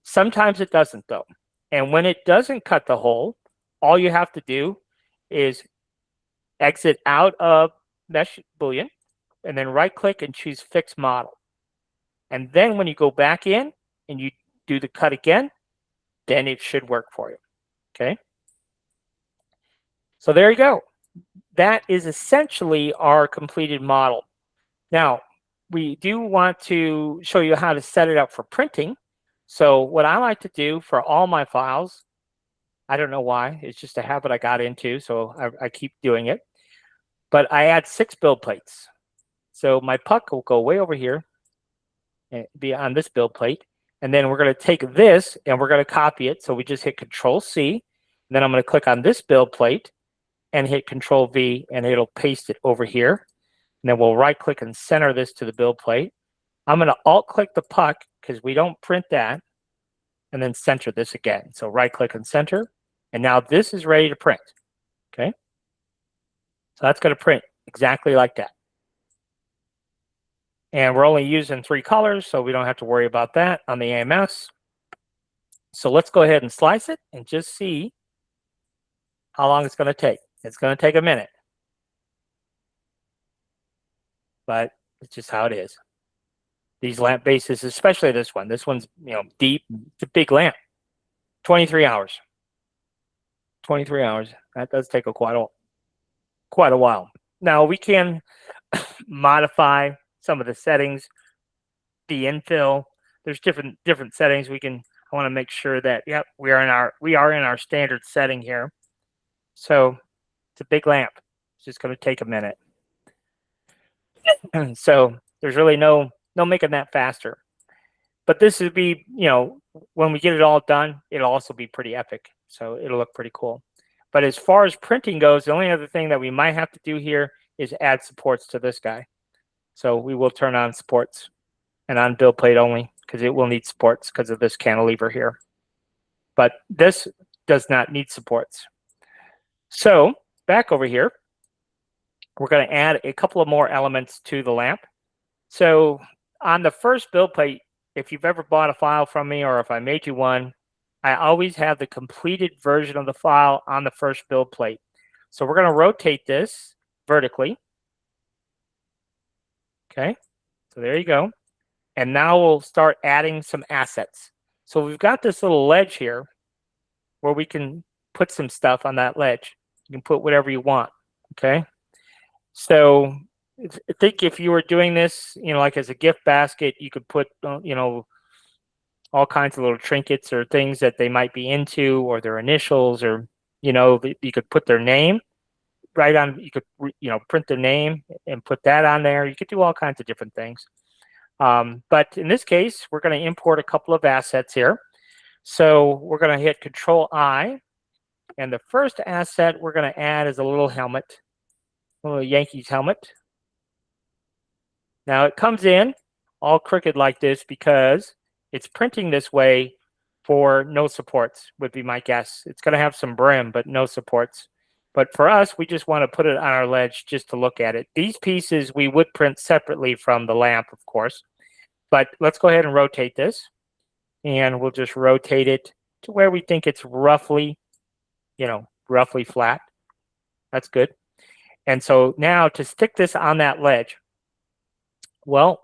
Sometimes it doesn't though. And when it doesn't cut the hole, all you have to do is exit out of Mesh Boolean and then right click and choose Fix Model. And then when you go back in and you do the cut again, then it should work for you, okay? So there you go. That is essentially our completed model. Now, we do want to show you how to set it up for printing. So what I like to do for all my files, I don't know why, it's just a habit I got into, so I keep doing it. But I add 6 build plates. So my puck will go way over here and be on this build plate. And then we're going to take this and we're going to copy it. So we just hit Control C. And then I'm going to click on this build plate and hit Control V, and it'll paste it over here. And then we'll right click and center this to the build plate. I'm going to alt click the puck because we don't print that, and then center this again. So right click and center. And now this is ready to print. Okay. So that's going to print exactly like that. And we're only using 3 colors, so we don't have to worry about that on the AMS. So let's go ahead and slice it and just see how long it's going to take. It's going to take a minute. But It's just how it is. These lamp bases, especially this one. This one's, deep. It's a big lamp. 23 hours. 23 hours. That does take quite a while. Now we can modify some of the settings, the infill. There's different settings we can. I want to make sure that we are in our standard setting here. So it's a big lamp. It's just going to take a minute. So there's really no making that faster. But this would be, when we get it all done, it'll also be pretty epic. So it'll look pretty cool. But as far as printing goes, the only other thing that we might have to do here is add supports to this guy. So we will turn on supports and on build plate only, because it will need supports because of this cantilever here. But this does not need supports. So back over here, we're going to add a couple of more elements to the lamp. So on the first build plate, if you've ever bought a file from me or if I made you one, I always have the completed version of the file on the first build plate. So we're going to rotate this vertically. Okay, so there you go. And now we'll start adding some assets. So we've got this little ledge here where we can put some stuff on that ledge. You can put whatever you want, okay? So I think if you were doing this, like as a gift basket, you could put, all kinds of little trinkets or things that they might be into, or their initials, or, you could put their name right on. You could, print their name and put that on there. You could do all kinds of different things. But in this case, we're going to import a couple of assets here. So we're going to hit Control-I. And the first asset we're going to add is a little helmet, a little Yankees helmet. Now it comes in all crooked like this because it's printing this way for no supports, would be my guess. It's going to have some brim, but no supports. But for us, we just want to put it on our ledge just to look at it. These pieces we would print separately from the lamp, of course. But let's go ahead and rotate this. And we'll just rotate it to where we think it's roughly, roughly flat. That's good. And so now to stick this on that ledge, well,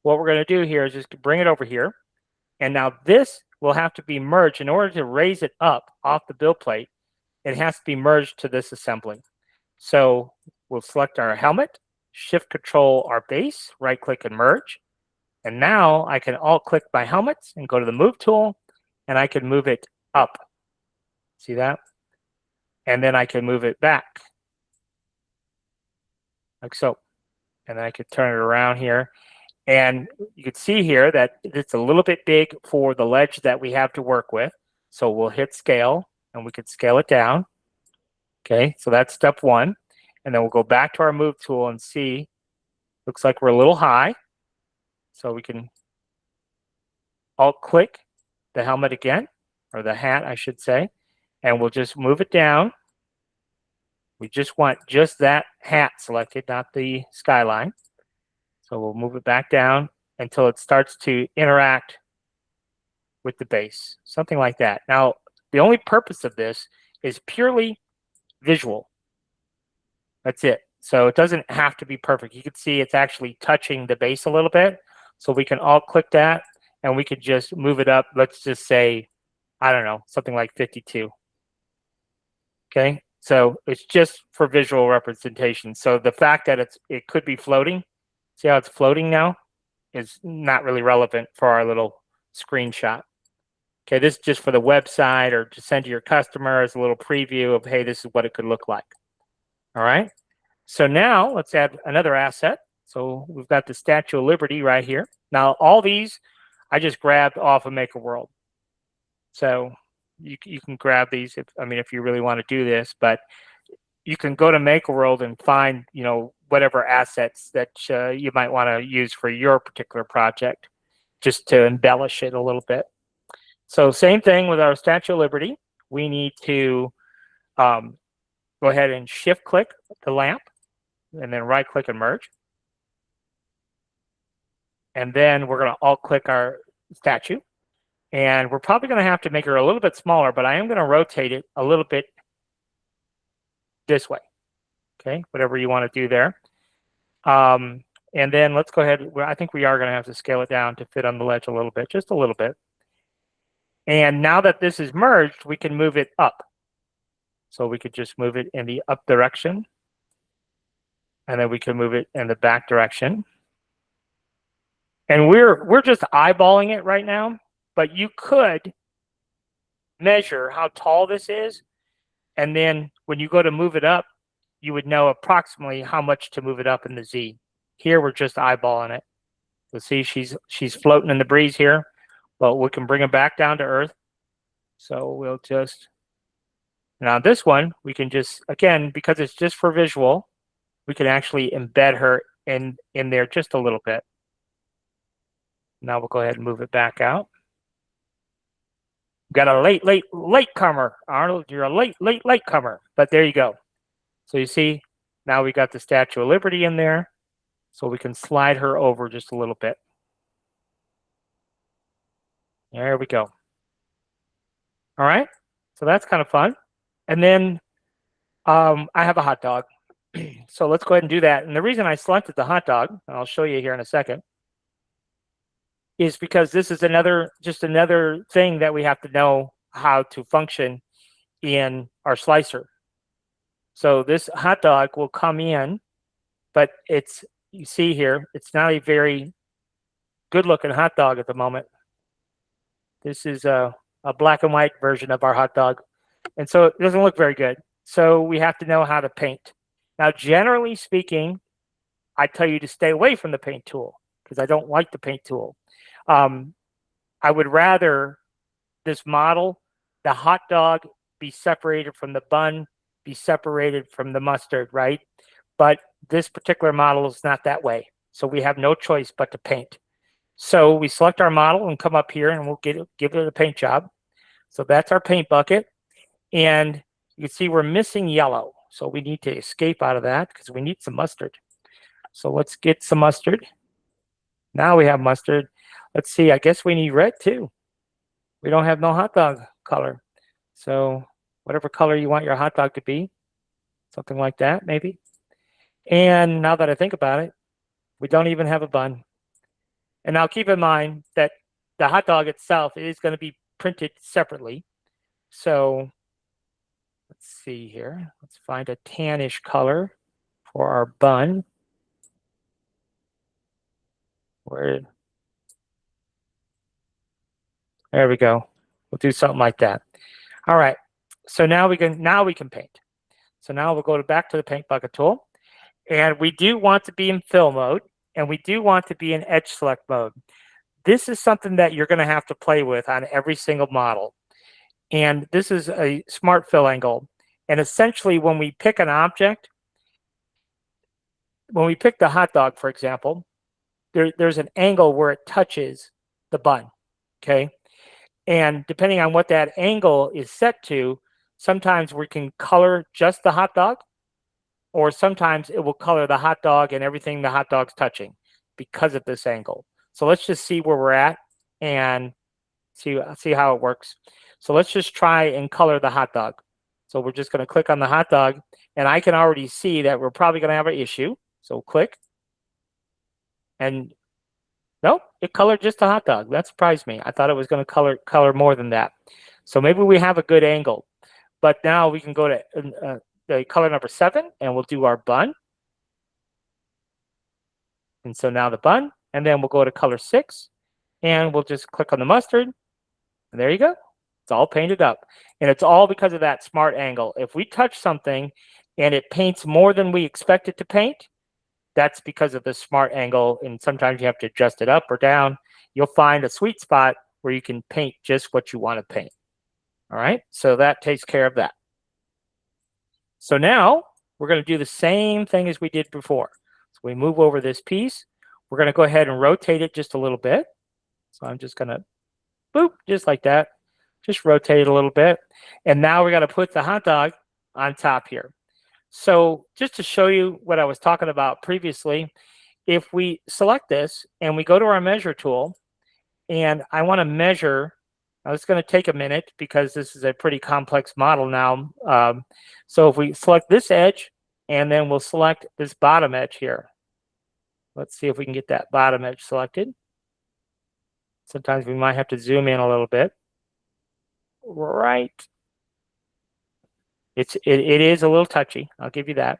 what we're going to do here is just bring it over here. And now this will have to be merged. In order to raise it up off the build plate, it has to be merged to this assembly. So we'll select our helmet, shift control our base, right click and merge. And now I can alt click my helmets and go to the move tool, and I can move it up. See that? And then I can move it back like so. And then I could turn it around here. And you can see here that it's a little bit big for the ledge that we have to work with. So we'll hit scale and we could scale it down. Okay, so that's step one. And then we'll go back to our move tool and see, looks like we're a little high. So we can alt click the helmet again, or the hat, I should say, and we'll just move it down. We just want just that hat selected, not the skyline. So we'll move it back down until it starts to interact with the base, something like that. Now, the only purpose of this is purely visual. That's it. So it doesn't have to be perfect. You can see it's actually touching the base a little bit. So we can alt click that and we could just move it up. Let's just say, I don't know, something like 52. Okay, so it's just for visual representation. So the fact that it could be floating, see how it's floating now, is not really relevant for our little screenshot. Okay, this is just for the website or to send to your customer as a little preview of, hey, this is what it could look like. All right, so now let's add another asset. So we've got the Statue of Liberty right here. Now, all these I just grabbed off of Maker World. So you can grab these if you really want to do this, but you can go to Maker World and find, whatever assets that you might want to use for your particular project, just to embellish it a little bit. So same thing with our Statue of Liberty. We need to go ahead and shift click the lamp and then right click and merge. And then we're going to alt click our statue. And we're probably going to have to make her a little bit smaller, but I am going to rotate it a little bit this way. Okay, whatever you want to do there. And then let's go ahead. I think we are going to have to scale it down to fit on the ledge a little bit, just a little bit. And now that this is merged, we can move it up. So we could just move it in the up direction. And then we can move it in the back direction. And we're just eyeballing it right now, but you could measure how tall this is. And then when you go to move it up, you would know approximately how much to move it up in the Z. Here, we're just eyeballing it. You'll see she's floating in the breeze here, but we can bring her back down to earth. So we'll just, now this one, we can just, again, because it's just for visual, we can actually embed her in there just a little bit. Now we'll go ahead and move it back out. Got a late comer, Arnold. You're a late comer, but there you go. So you see, now we got the Statue of Liberty in there, so we can slide her over just a little bit. There we go. All right, so that's kind of fun. And then I have a hot dog. So let's go ahead and do that. And the reason I selected the hot dog, and I'll show you here in a second, is because this is just another thing that we have to know how to function in our slicer. So this hot dog will come in, but it's, you see here, it's not a very good looking hot dog at the moment. This is a black and white version of our hot dog. And so it doesn't look very good. So we have to know how to paint. Now, generally speaking, I tell you to stay away from the paint tool because I don't like the paint tool. I would rather this model, the hot dog, be separated from the bun, be separated from the mustard, right? But this particular model is not that way. So we have no choice but to paint. So we select our model and come up here and we'll give it a paint job. So that's our paint bucket. And you can see we're missing yellow. So we need to escape out of that because we need some mustard. So let's get some mustard. Now we have mustard. Let's see, I guess we need red too. We don't have no hot dog color. So whatever color you want your hot dog to be, something like that maybe. And now that I think about it, we don't even have a bun. And now keep in mind that the hot dog itself is going to be printed separately. So let's see here. Let's find a tannish color for our bun. There we go. We'll do something like that. All right. So now we can paint. So now we'll go back to the paint bucket tool. And we do want to be in fill mode, and we do want to be in edge select mode. This is something that you're going to have to play with on every single model. And this is a smart fill angle. And essentially, when we pick an object, when we pick the hot dog, for example, there's an angle where it touches the bun, okay? And depending on what that angle is set to, sometimes we can color just the hot dog, or sometimes it will color the hot dog and everything the hot dog's touching because of this angle. So let's just see where we're at and see how it works. So let's just try and color the hot dog. So we're just going to click on the hot dog, and I can already see that we're probably going to have an issue. So click. And nope, it colored just a hot dog. That surprised me. I thought it was going to color more than that. So maybe we have a good angle. But now we can go to the color number 7, and we'll do our bun. And so now the bun, and then we'll go to color 6, and we'll just click on the mustard. And there you go. It's all painted up. And it's all because of that smart angle. If we touch something and it paints more than we expect it to paint, that's because of the smart angle. And sometimes you have to adjust it up or down. You'll find a sweet spot where you can paint just what you want to paint. All right, so that takes care of that. So now we're going to do the same thing as we did before. So we move over this piece. We're going to go ahead and rotate it just a little bit. So I'm just going to boop, just like that. Just rotate it a little bit. And now we're going to put the hot dog on top here. So just to show you what I was talking about previously, if we select this and we go to our measure tool, and I want to measure, now it's going to take a minute because this is a pretty complex model now. So if we select this edge, and then we'll select this bottom edge here. Let's see if we can get that bottom edge selected. Sometimes we might have to zoom in a little bit. Right. It is a little touchy. I'll give you that.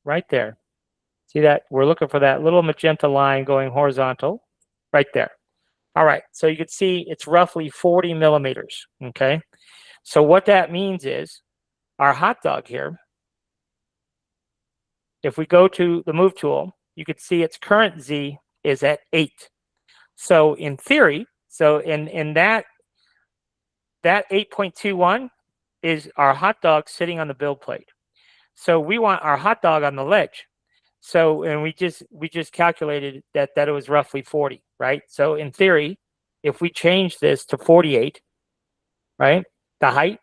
Right there. See that? We're looking for that little magenta line going horizontal. Right there. All right. So you can see it's roughly 40 millimeters. Okay. So what that means is our hot dog here, if we go to the move tool, you can see its current Z is at 8. So in theory, in that 8.21 is our hot dog sitting on the build plate. So we want our hot dog on the ledge. So, and we just calculated that it was roughly 40, right? So in theory, if we change this to 48, right, the height,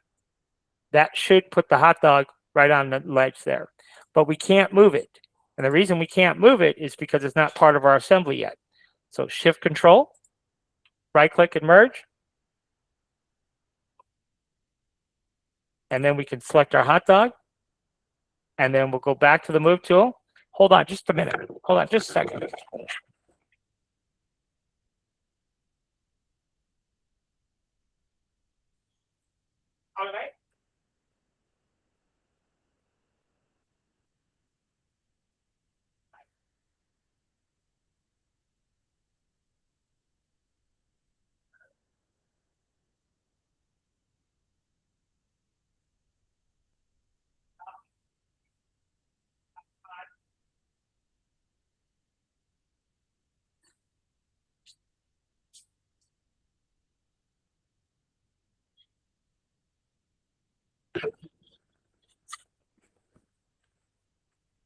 that should put the hot dog right on the ledge there. But we can't move it. And the reason we can't move it is because it's not part of our assembly yet. So Shift Control, right click and merge. And then we can select our hot dog. And then we'll go back to the move tool. Hold on just a minute. Hold on just a second. All right.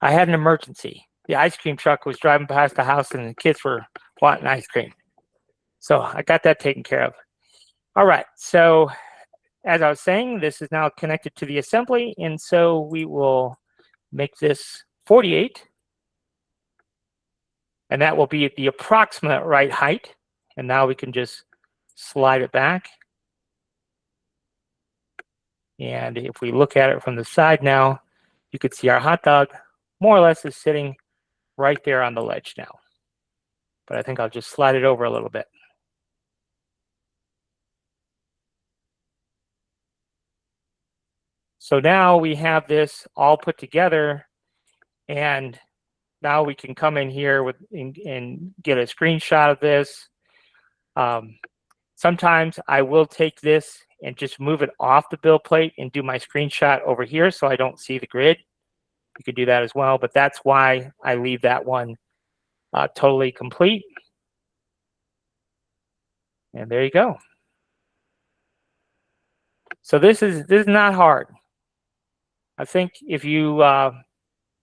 I had an emergency. The ice cream truck was driving past the house and the kids were wanting ice cream. So I got that taken care of. All right. So as I was saying, this is now connected to the assembly. And so we will make this 48. And that will be the approximate right height. And now we can just slide it back. And if we look at it from the side now, you can see our hot dog more or less is sitting right there on the ledge now. But I think I'll just slide it over a little bit. So now we have this all put together, and now we can come in here and get a screenshot of this. Sometimes I will take this and just move it off the build plate and do my screenshot over here so I don't see the grid. You could do that as well, but that's why I leave that one totally complete. And there you go. So this is not hard. I think if you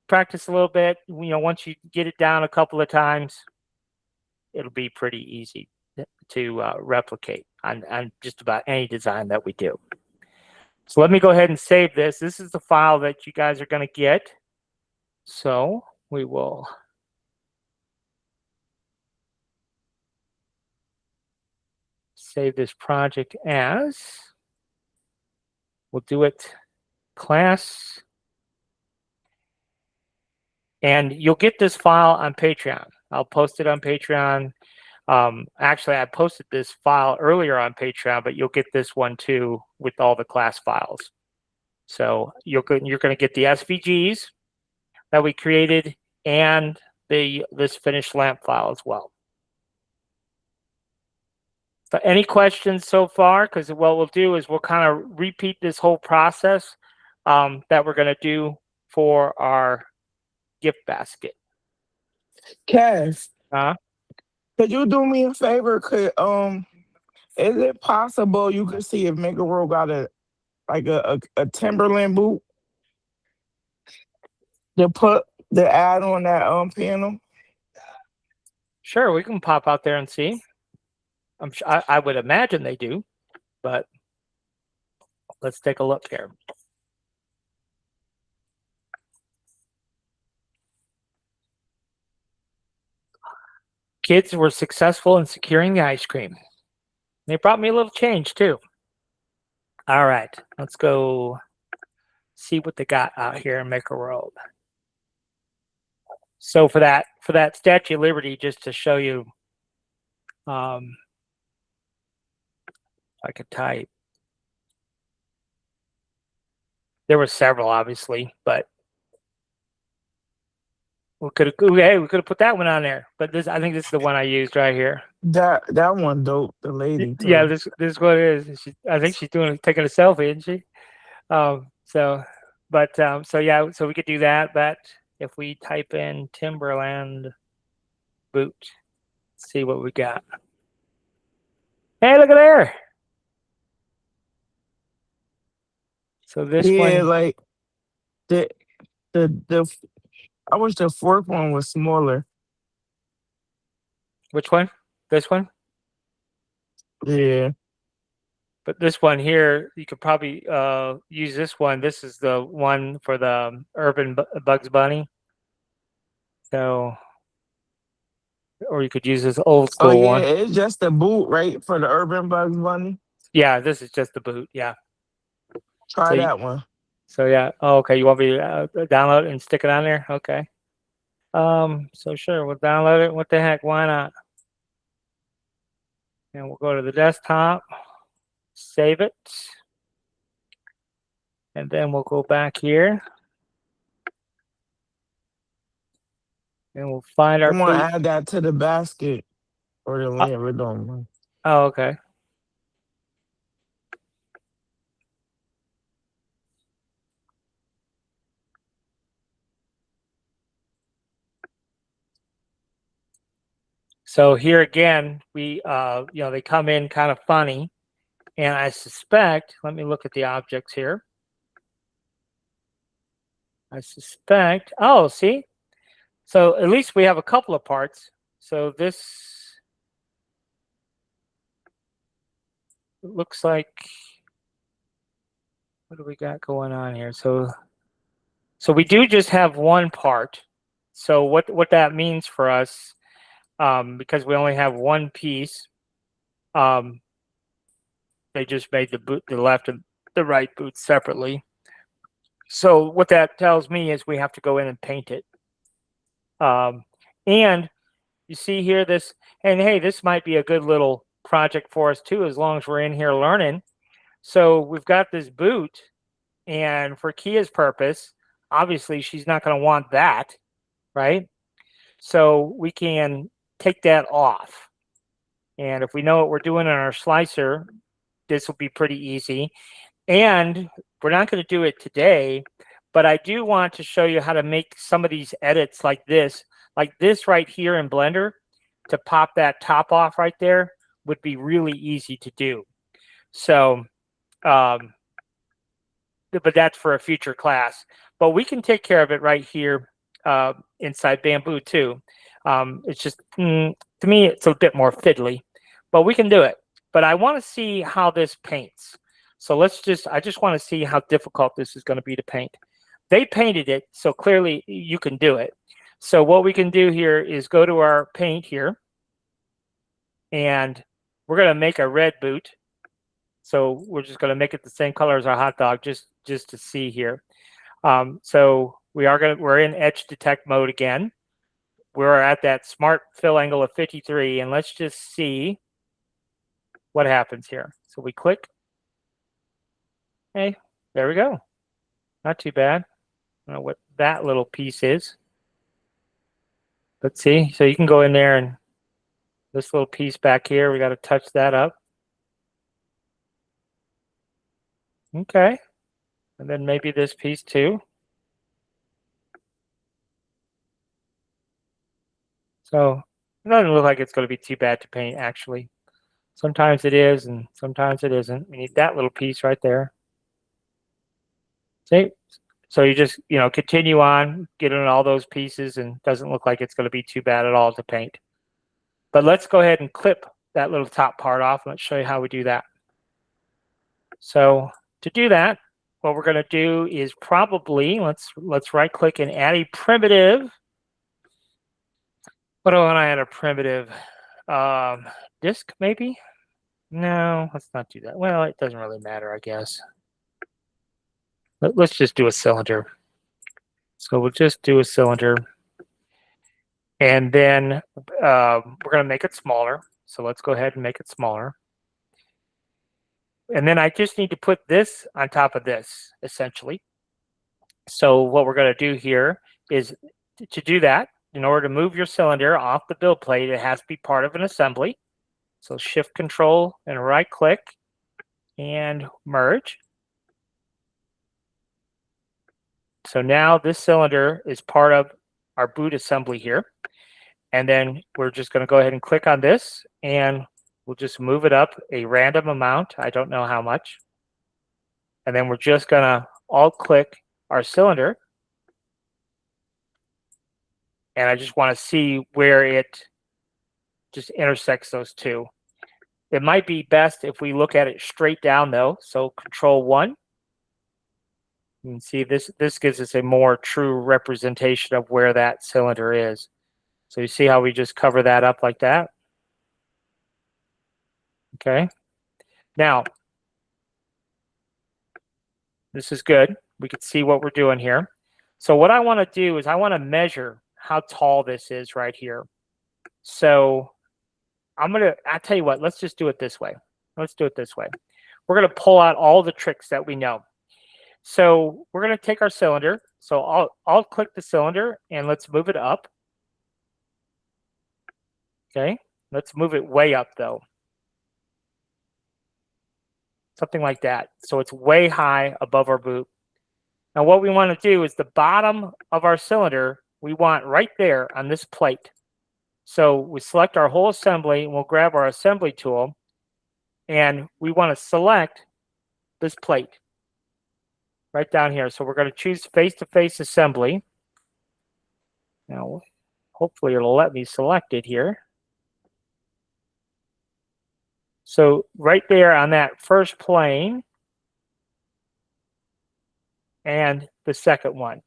practice a little bit, once you get it down a couple of times, it'll be pretty easy to replicate on just about any design that we do. So let me go ahead and save this. This is the file that you guys are going to get. So we will save this project as, we'll do it class. And you'll get this file on Patreon. I'll post it on Patreon. Actually, I posted this file earlier on Patreon, but you'll get this one too with all the class files. So you're going to get the SVGs that we created and this finished lamp file as well. So any questions so far? Because what we'll do is we'll kind of repeat this whole process that we're going to do for our gift basket. Cass, Huh? could you do me a favor? Is it possible you could see if Maker World got a Timberland boot to put the ad on that panel? Sure, we can pop out there and see. I would imagine they do, but let's take a look here. Kids were successful in securing the ice cream. They brought me a little change too. All right, let's go see what they got out here in Maker World. So for that Statue of Liberty, just to show you, I could type. There were several, obviously, but we could have put that one on there. But I think this is the one I used right here. That one dope. The lady too. Yeah, this is what it is. I think she's taking a selfie, isn't she? So yeah, so we could do that. But if we type in Timberland boot, see what we got. Hey, look at there. So this Yeah, one, like the I wish the fourth one was smaller. which one? This one? Yeah. But this one here, you could probably use this one. This is the one for the urban Bugs Bunny. So, or you could use this old Oh school yeah, one. it's just the boot, right, for the Urban Bugs Bunny. Yeah, this is just the boot. Yeah. Try So that one. So yeah. Oh, okay. You want me to download it and stick it on there? Okay. So sure, we'll download it. What the heck? Why not? And we'll go to the desktop, save it, and then we'll go back here, and we'll find our I'm gonna boot. add that to the basket or the link. We don't mind. Oh, okay. So here again, we they come in kind of funny, and I suspect. Let me look at the objects here. I suspect. Oh, see. So at least we have a couple of parts. So this looks like, what do we got going on here? So we do just have one part. So what that means for us, because we only have one piece, they just made the boot, the left and the right boot separately. So what that tells me is we have to go in and paint it. And you see here this, and hey, this might be a good little project for us too, as long as we're in here learning. So we've got this boot, and for Kia's purpose, obviously she's not going to want that, right? So we can take that off. And if we know what we're doing on our slicer, this will be pretty easy. And we're not going to do it today, but I do want to show you how to make some of these edits like this right here in Blender. To pop that top off right there would be really easy to do. So, but that's for a future class. But we can take care of it right here inside Bambu too. It's just, to me, it's a bit more fiddly, but we can do it. But I want to see how this paints. So I just want to see how difficult this is going to be to paint. They painted it, so clearly you can do it. So what we can do here is go to our paint here, and we're going to make a red boot. So we're just going to make it the same color as our hot dog, just to see here. So we're in edge detect mode again. We're at that smart fill angle of 53, and let's just see what happens here. So we click. Hey, there we go. Not too bad. I don't know what that little piece is. Let's see. So you can go in there, and this little piece back here, we got to touch that up. Okay. And then maybe this piece too. So it doesn't look like it's going to be too bad to paint, actually. Sometimes it is, and sometimes it isn't. We need that little piece right there. See? So you just, continue on getting all those pieces, and it doesn't look like it's going to be too bad at all to paint. But let's go ahead and clip that little top part off. Let's show you how we do that. So to do that, what we're going to do is probably, let's right click and add a primitive. What do I want to add a primitive? Disk maybe? No, let's not do that. Well, it doesn't really matter, I guess. Let's just do a cylinder. So we'll just do a cylinder. And then we're going to make it smaller. So let's go ahead and make it smaller. And then I just need to put this on top of this, essentially. So what we're going to do here is to do that, in order to move your cylinder off the build plate, it has to be part of an assembly. So Shift Control and right click and merge. So now this cylinder is part of our boot assembly here. And then we're just going to go ahead and click on this, and we'll just move it up a random amount. I don't know how much. And then we're just going to alt click our cylinder. And I just want to see where it just intersects those two. It might be best if we look at it straight down though. So Control 1. You can see this gives us a more true representation of where that cylinder is. So you see how we just cover that up like that? Okay. Now, this is good. We can see what we're doing here. So what I want to do is I want to measure how tall this is right here. So I'll tell you what, let's just do it this way. Let's do it this way. We're going to pull out all the tricks that we know. So we're going to take our cylinder. So I'll click the cylinder and let's move it up. Okay, let's move it way up though. Something like that. So it's way high above our boot. Now what we want to do is the bottom of our cylinder, we want right there on this plate. So we select our whole assembly and we'll grab our assembly tool and we want to select this plate right down here. So we're going to choose face-to-face assembly. Now, hopefully it'll let me select it here. So right there on that first plane and the second one.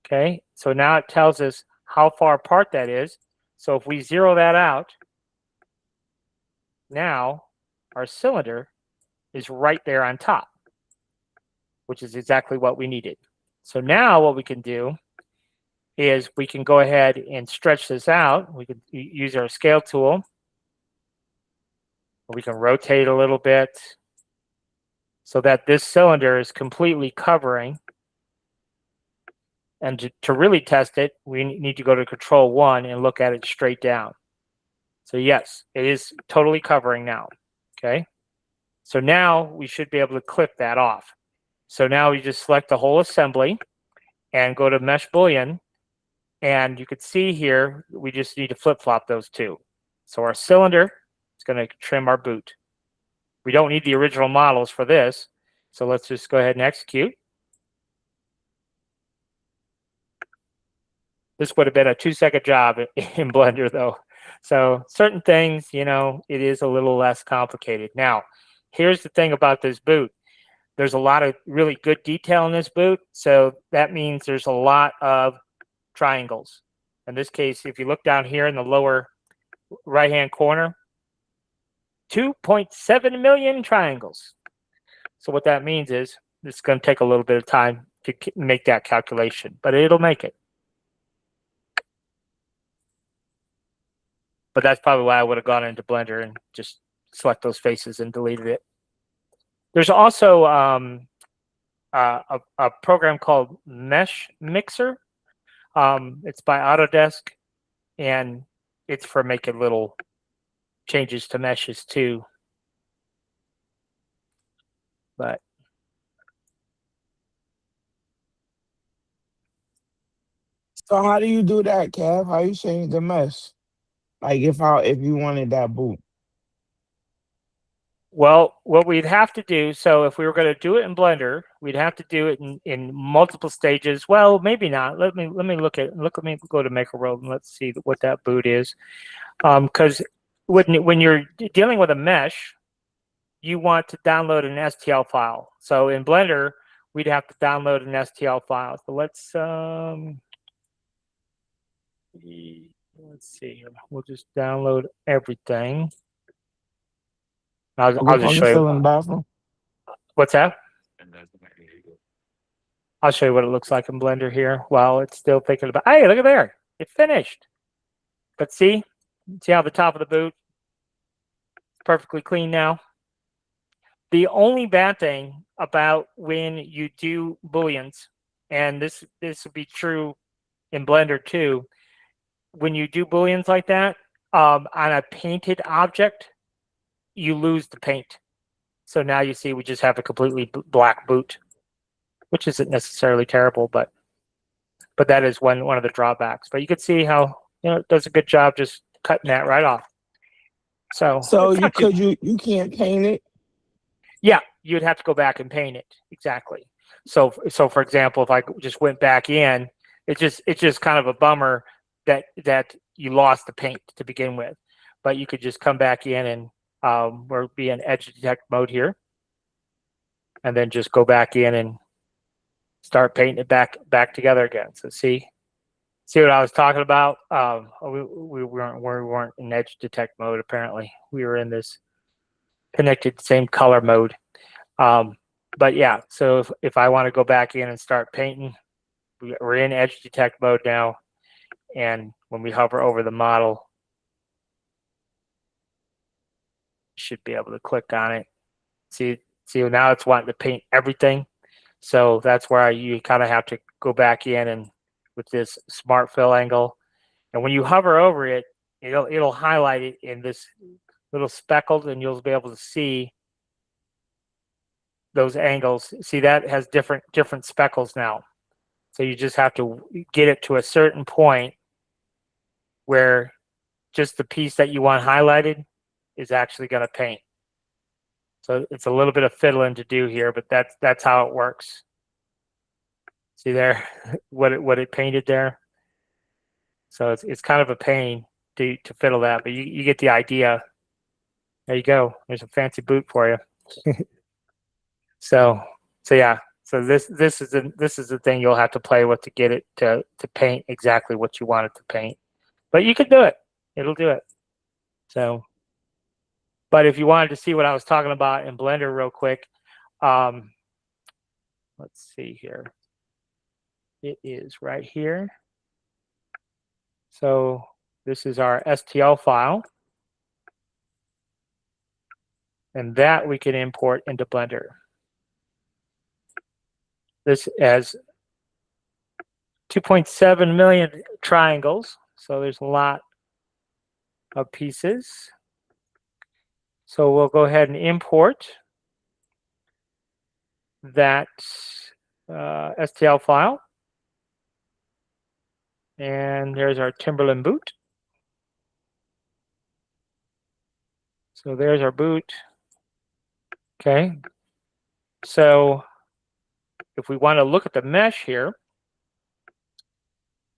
Okay, so now it tells us how far apart that is. So if we zero that out, now our cylinder is right there on top, which is exactly what we needed. So now what we can do is we can go ahead and stretch this out. We can use our scale tool. We can rotate a little bit so that this cylinder is completely covering. And to really test it, we need to go to Control 1 and look at it straight down. So yes, it is totally covering now. Okay. So now we should be able to clip that off. So now we just select the whole assembly and go to Mesh Boolean. And you can see here, we just need to flip-flop those two. So our cylinder is going to trim our boot. We don't need the original models for this. So let's just go ahead and execute. This would have been a 2-second job in Blender though. So certain things, you know, it is a little less complicated. Now, here's the thing about this boot. There's a lot of really good detail in this boot. So that means there's a lot of triangles. In this case, if you look down here in the lower right-hand corner, 2.7 million triangles. So what that means is it's going to take a little bit of time to make that calculation, but it'll make it. But that's probably why I would have gone into Blender and just select those faces and deleted it. There's also a program called Mesh Mixer. It's by Autodesk, and it's for making little changes to meshes too. But So how do you do that, Kev? How you change the mesh? Like if you wanted that boot. well, what we'd have to do, so if we were going to do it in Blender, we'd have to do it in multiple stages. Well, maybe not. Let me go to Maker World and let's see what that boot is. Because when you're dealing with a mesh, you want to download an STL file. So in Blender, we'd have to download an STL file. So let's see here. We'll just download everything. I'll just show Still in you. the bathroom? What's that? I'll show you what it looks like in Blender here while it's still thinking about. Hey, look at there. It finished. But see how the top of the boot is perfectly clean now? The only bad thing about when you do booleans, and this would be true in Blender too, when you do booleans like that, on a painted object, you lose the paint. So now you see we just have a completely black boot, which isn't necessarily terrible, but that is one of the drawbacks. But you can see how it does a good job just cutting that right off. So it's not too- you can't paint it. yeah, you'd have to go back and paint it exactly. So for example, if I just went back in, it's just kind of a bummer that you lost the paint to begin with. But you could just come back in and we'll be in edge detect mode here, and then just go back in and start painting it back together again. So see what I was talking about? We weren't in edge detect mode apparently. We were in this connected same color mode. But yeah, so if I want to go back in and start painting, we're in edge detect mode now, and when we hover over the model, you should be able to click on it. See now it's wanting to paint everything. So that's where you kind of have to go back in and with this smart fill angle, and when you hover over it, it'll highlight it in this little speckled, and you'll be able to see those angles. See, that has different speckles now. So you just have to get it to a certain point where just the piece that you want highlighted is actually going to paint. So it's a little bit of fiddling to do here, but that's how it works. See there what it painted there. So it's kind of a pain to fiddle that, but you get the idea. There you go. There's a fancy boot for you. So yeah. So this is the thing you'll have to play with to get it to paint exactly what you want it to paint. But you can do it. It'll do it. So, but if you wanted to see what I was talking about in Blender real quick, let's see here. It is right here. So this is our STL file. And that we can import into Blender. This has 2.7 million triangles. So there's a lot of pieces. So we'll go ahead and import that STL file. And there's our Timberland boot. So there's our boot. Okay. So if we want to look at the mesh here,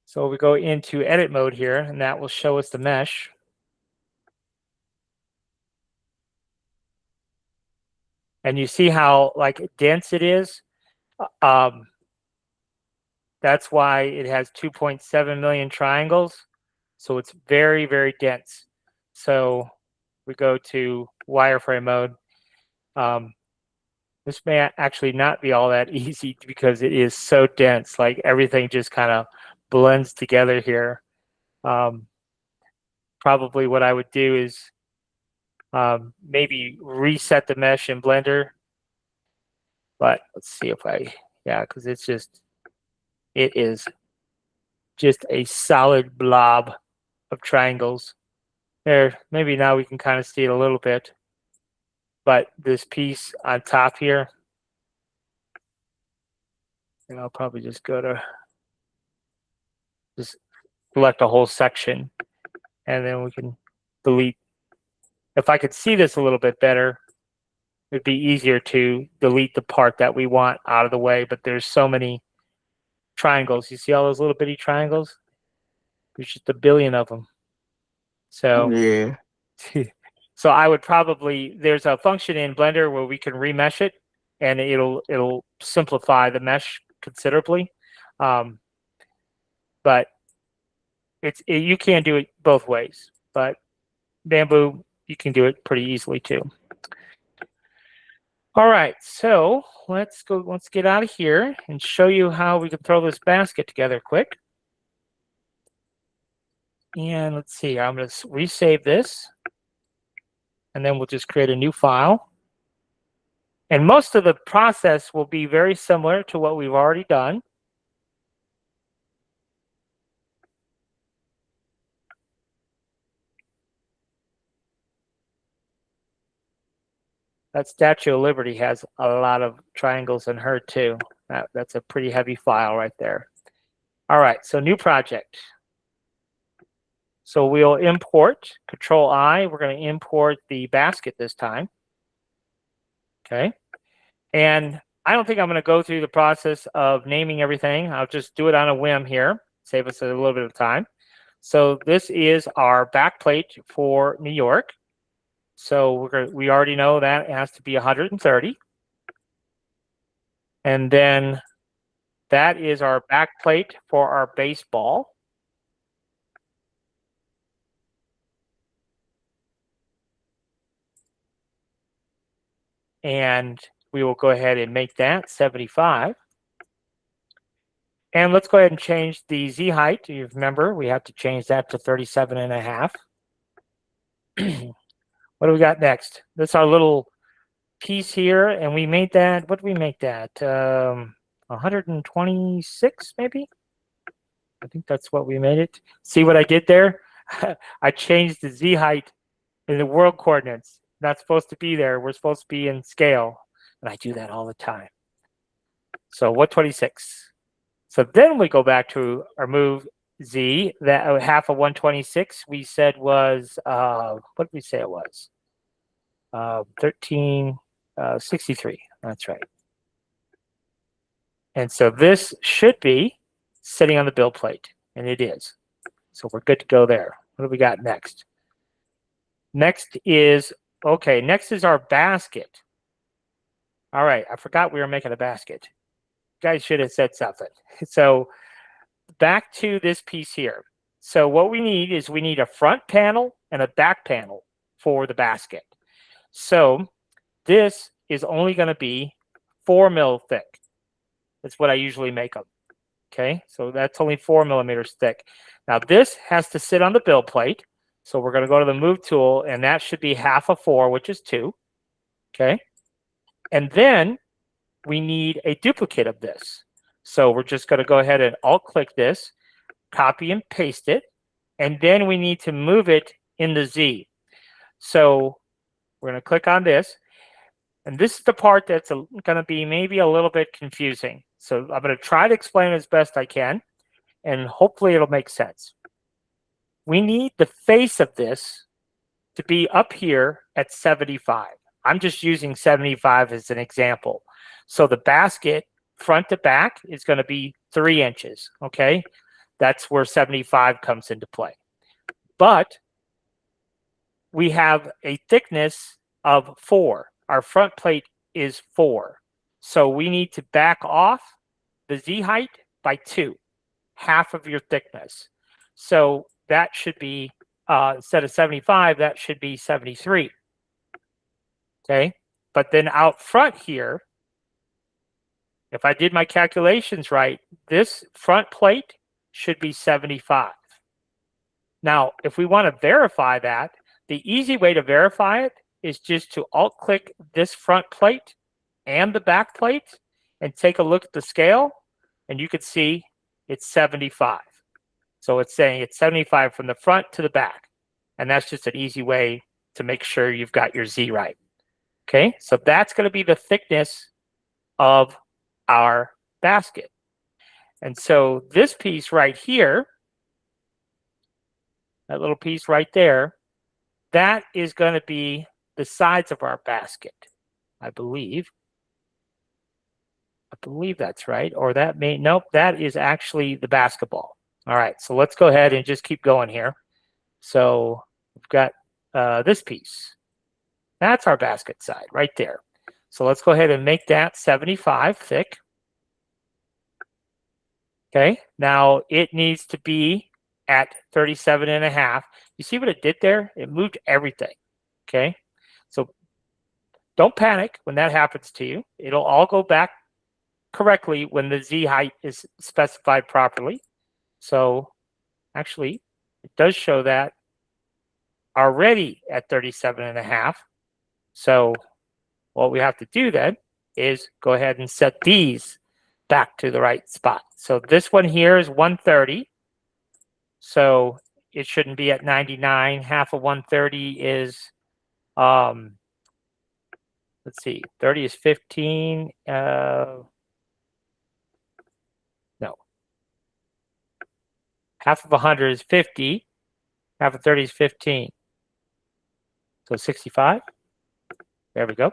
so we go into edit mode here, and that will show us the mesh. And you see how dense it is. That's why it has 2.7 million triangles. So it's very, very dense. So we go to wireframe mode. This may actually not be all that easy because it is so dense. Like everything just kind of blends together here. Probably what I would do is maybe reset the mesh in Blender. But let's see if because it is just a solid blob of triangles. There, maybe now we can kind of see it a little bit. But this piece on top here, and I'll probably just go to just select a whole section, and then we can delete. If I could see this a little bit better, it'd be easier to delete the part that we want out of the way, but there's so many triangles. You see all those little bitty triangles? There's just a billion of them. So Yeah. so I would probably, there's a function in Blender where we can remesh it, and it'll simplify the mesh considerably. But you can do it both ways. But Bambu, you can do it pretty easily too. All right, so let's get out of here and show you how we can throw this basket together quick. And let's see, I'm going to resave this. And then we'll just create a new file. And most of the process will be very similar to what we've already done. That Statue of Liberty has a lot of triangles in her too. That's a pretty heavy file right there. All right, so new project. So we'll import, Control I, we're going to import the basket this time. Okay. And I don't think I'm going to go through the process of naming everything. I'll just do it on a whim here, save us a little bit of time. So this is our back plate for New York. So we already know that it has to be 130. And then that is our back plate for our baseball. And we will go ahead and make that 75. And let's go ahead and change the Z height. You remember, we have to change that to 37.5. What do we got next? This is our little piece here, and we made that, what did we make that? 126, maybe? I think that's what we made it. See what I did there? I changed the Z height in the world coordinates. Not supposed to be there. We're supposed to be in scale. And I do that all the time. So 126. So then we go back to our move Z. That half of 126 we said was, what did we say it was? 1363. That's right. And so this should be sitting on the build plate. And it is. So we're good to go there. What do we got next? Next is, okay, next is our basket. All right, I forgot we were making a basket. You guys should have said something. So back to this piece here. So what we need is we need a front panel and a back panel for the basket. So this is only going to be 4 mil thick. That's what I usually make them. Okay, so that's only 4 millimeters thick. Now this has to sit on the build plate. So we're going to go to the move tool, and that should be half of 4, which is 2. Okay, and then we need a duplicate of this. So we're just going to go ahead and alt-click this, copy and paste it, and then we need to move it in the Z. So we're going to click on this, and this is the part that's going to be maybe a little bit confusing. So I'm going to try to explain it as best I can, and hopefully it'll make sense. We need the face of this to be up here at 75. I'm just using 75 as an example. So the basket front to back is going to be 3 inches, okay? That's where 75 comes into play. But we have a thickness of 4. Our front plate is 4. So we need to back off the Z height by 2, half of your thickness. So that should be, instead of 75, that should be 73. Okay, but then out front here, if I did my calculations right, this front plate should be 75. Now, if we want to verify that, the easy way to verify it is just to alt-click this front plate and the back plate and take a look at the scale, and you can see it's 75. So it's saying it's 75 from the front to the back. And that's just an easy way to make sure you've got your Z right. Okay, so that's going to be the thickness of our basket. And so this piece right here, that little piece right there, that is going to be the sides of our basket, I believe. I believe that's right. Or that may, nope, that is actually the basketball. All right, so let's go ahead and just keep going here. So we've got this piece. That's our basket side right there. So let's go ahead and make that 75 thick. Okay, now it needs to be at 37.5. You see what it did there? It moved everything. Okay, so don't panic when that happens to you. It'll all go back correctly when the Z height is specified properly. So actually, it does show that already at 37.5. So what we have to do then is go ahead and set these back to the right spot. So this one here is 130. So it shouldn't be at 99. Half of 130 is, let's see, 30 is 15. No. Half of 100 is 50. Half of 30 is 15. So 65. There we go.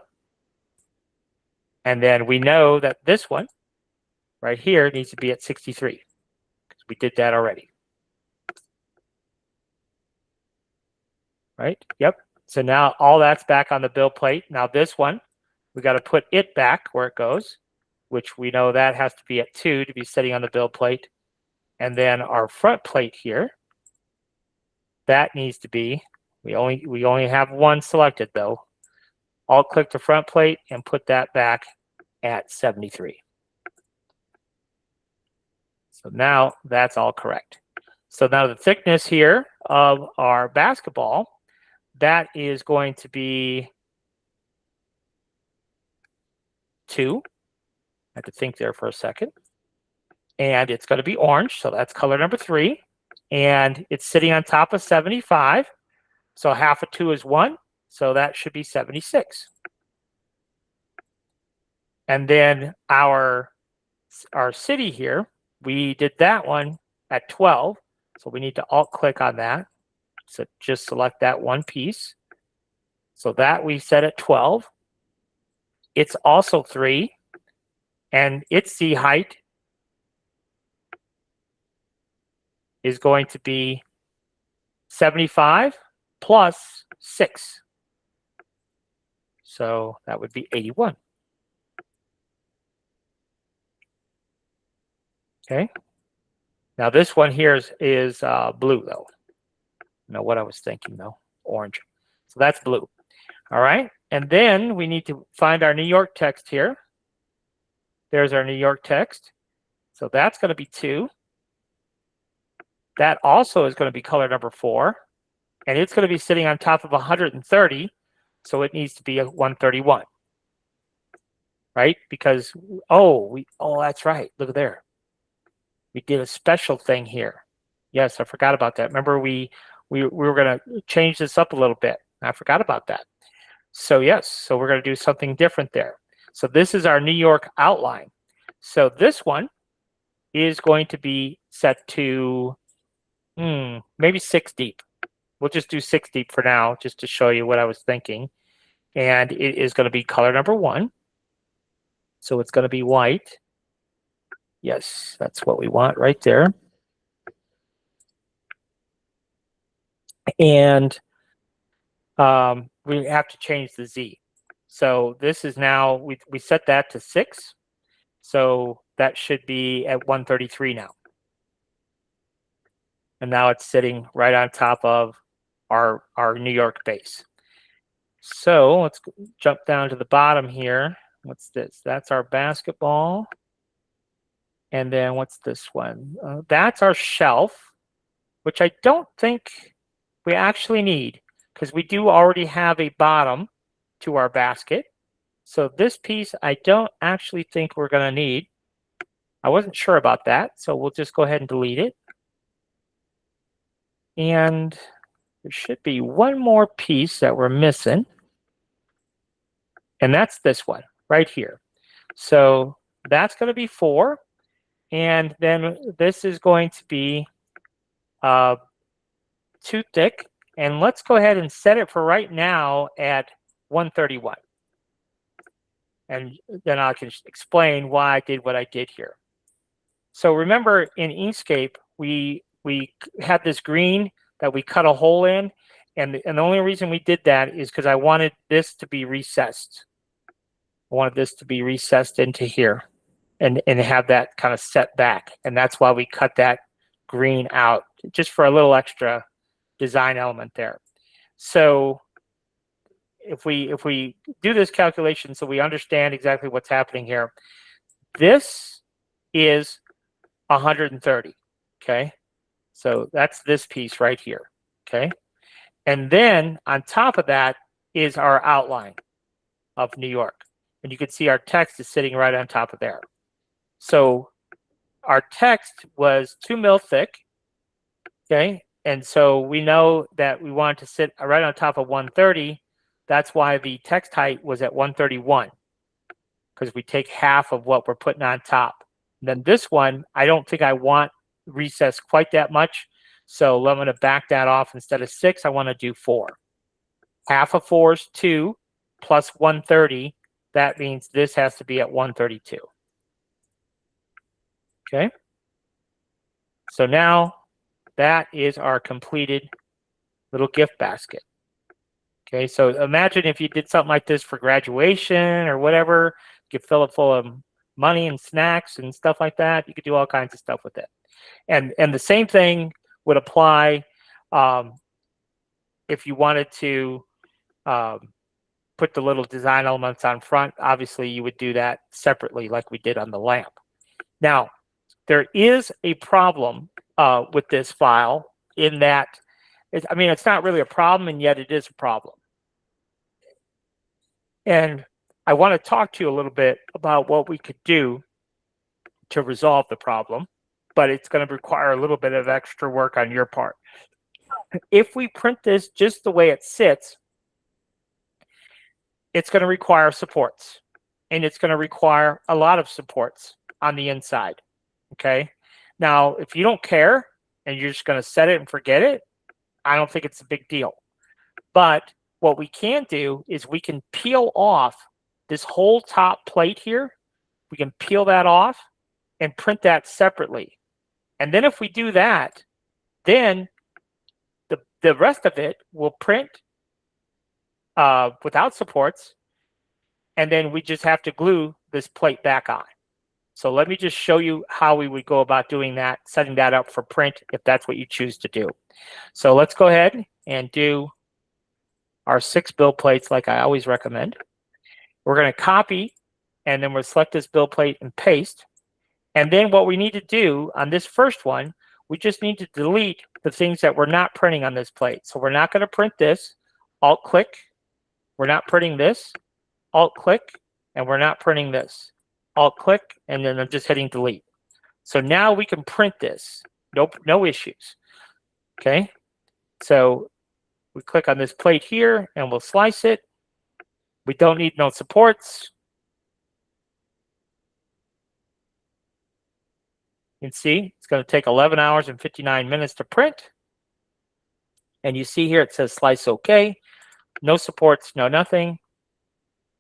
And then we know that this one right here needs to be at 63 because we did that already. Right? Yep. So now all that's back on the build plate. Now this one, we got to put it back where it goes, which we know that has to be at 2 to be sitting on the build plate. And then our front plate here, that needs to be, we only have one selected though. Alt click the front plate and put that back at 73. So now that's all correct. So now the thickness here of our basketball, that is going to be 2. I had to think there for a second. And it's going to be orange, so that's color number 3. And it's sitting on top of 75. So half of 2 is 1, so that should be 76. And then our city here, we did that one at 12. So we need to alt click on that. So just select that one piece. So that we set at 12. It's also 3. And its Z height is going to be 75 plus 6. So that would be 81. Okay. Now this one here is blue though. Know what I was thinking though, orange. So that's blue. All right. And then we need to find our New York text here. There's our New York text. So that's going to be 2. That also is going to be color number 4. And it's going to be sitting on top of 130. So it needs to be a 131. Right? Because, oh, that's right. Look at there. We did a special thing here. Yes, I forgot about that. Remember, we were going to change this up a little bit. I forgot about that. So yes, so we're going to do something different there. So this is our New York outline. So this one is going to be set to maybe 6 deep. We'll just do 6 deep for now, just to show you what I was thinking. And it is going to be color number 1. So it's going to be white. Yes, that's what we want right there. And we have to change the Z. So this is now, we set that to 6. So that should be at 133 now. And now it's sitting right on top of our New York base. So let's jump down to the bottom here. What's this? That's our basketball. And then what's this one? That's our shelf, which I don't think we actually need because we do already have a bottom to our basket. So this piece I don't actually think we're going to need. I wasn't sure about that, so we'll just go ahead and delete it. And there should be one more piece that we're missing. And that's this one right here. So that's going to be 4. And then this is going to be 2 thick. And let's go ahead and set it for right now at 131. And then I can explain why I did what I did here. So remember in Inkscape, we had this green that we cut a hole in. And the only reason we did that is because I wanted this to be recessed. I wanted this to be recessed into here and have that kind of set back. And that's why we cut that green out, just for a little extra design element there. So if we do this calculation so we understand exactly what's happening here, this is 130, okay? So that's this piece right here, okay? And then on top of that is our outline of New York. And you can see our text is sitting right on top of there. So our text was 2 mil thick, okay? And so we know that we want to sit right on top of 130. That's why the text height was at 131, because we take half of what we're putting on top. And then this one, I don't think I want recess quite that much. So I'm going to back that off. Instead of 6, I want to do 4. Half of 4 is 2 plus 130. That means this has to be at 132. Okay. So now that is our completed little gift basket. Okay, so imagine if you did something like this for graduation or whatever, you could fill it full of money and snacks and stuff like that. You could do all kinds of stuff with it. And the same thing would apply if you wanted to put the little design elements on front. Obviously, you would do that separately like we did on the lamp. Now, there is a problem with this file in that, it's not really a problem, and yet it is a problem. And I want to talk to you a little bit about what we could do to resolve the problem, but it's going to require a little bit of extra work on your part. If we print this just the way it sits, it's going to require supports, and it's going to require a lot of supports on the inside. Okay. Now, if you don't care and you're just going to set it and forget it, I don't think it's a big deal. But what we can do is we can peel off this whole top plate here. We can peel that off and print that separately. And then if we do that, then the rest of it will print without supports. And then we just have to glue this plate back on. So let me just show you how we would go about doing that, setting that up for print if that's what you choose to do. So let's go ahead and do our 6 build plates like I always recommend. We're going to copy, and then we'll select this build plate and paste. And then what we need to do on this first one, we just need to delete the things that we're not printing on this plate. So we're not going to print this. Alt-click. We're not printing this. Alt-click. And we're not printing this. Alt-click, and then I'm just hitting delete. So now we can print this. Nope, no issues. Okay. So we click on this plate here, and we'll slice it. We don't need no supports. You can see it's going to take 11 hours and 59 minutes to print. And you see here it says slice OK. No supports, no nothing.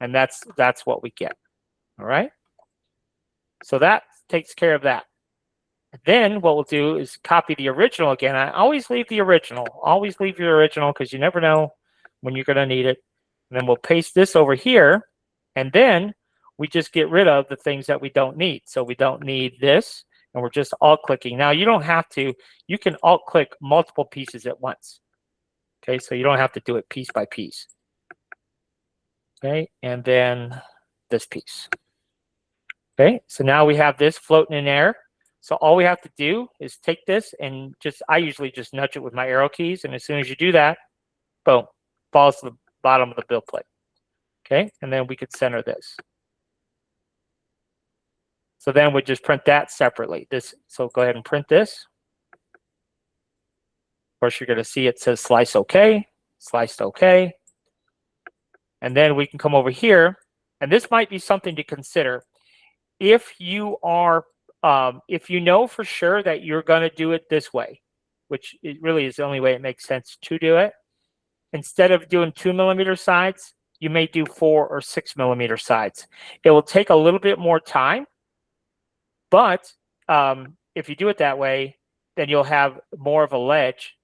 And that's what we get. All right. So that takes care of that. Then what we'll do is copy the original again. I always leave the original. Always leave your original because you never know when you're going to need it. And then we'll paste this over here. And then we just get rid of the things that we don't need. So we don't need this. And we're just alt-clicking. Now, you don't have to. You can alt-click multiple pieces at once. Okay, so you don't have to do it piece by piece. Okay, and then this piece. Okay, so now we have this floating in air. So all we have to do is take this and I usually just nudge it with my arrow keys. And as soon as you do that, boom, falls to the bottom of the build plate. Okay, and then we could center this. So then we just print that separately. So go ahead and print this. Of course, you're going to see it says slice OK, sliced OK. And then we can come over here. And this might be something to consider. If you are, if you know for sure that you're going to do it this way, which it really is the only way it makes sense to do it, instead of doing 2mm sides, you may do 4 or 6mm sides. It will take a little bit more time, but if you do it that way, then you'll have more of a ledge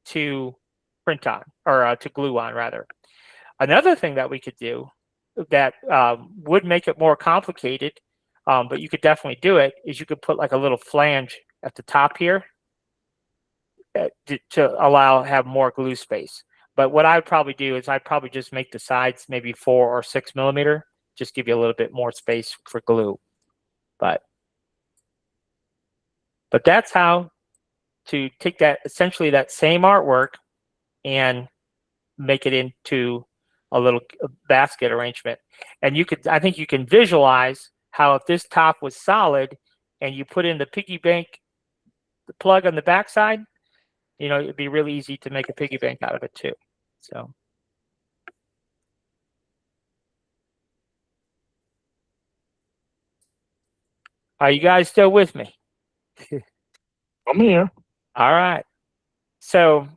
to print on, or to glue on, rather. Another thing that we could do that would make it more complicated, but you could definitely do it, is you could put like a little flange at the top here to have more glue space. But what I would probably do is I'd probably just make the sides maybe 4 or 6mm, just give you a little bit more space for glue. But that's how to take that, essentially that same artwork, and make it into a little basket arrangement. And you could, I think you can visualize how if this top was solid and you put in the piggy bank, the plug on the backside, you know, it'd be really easy to make a piggy bank out of it too. So. Are you guys still with me? I'm here. All right. So,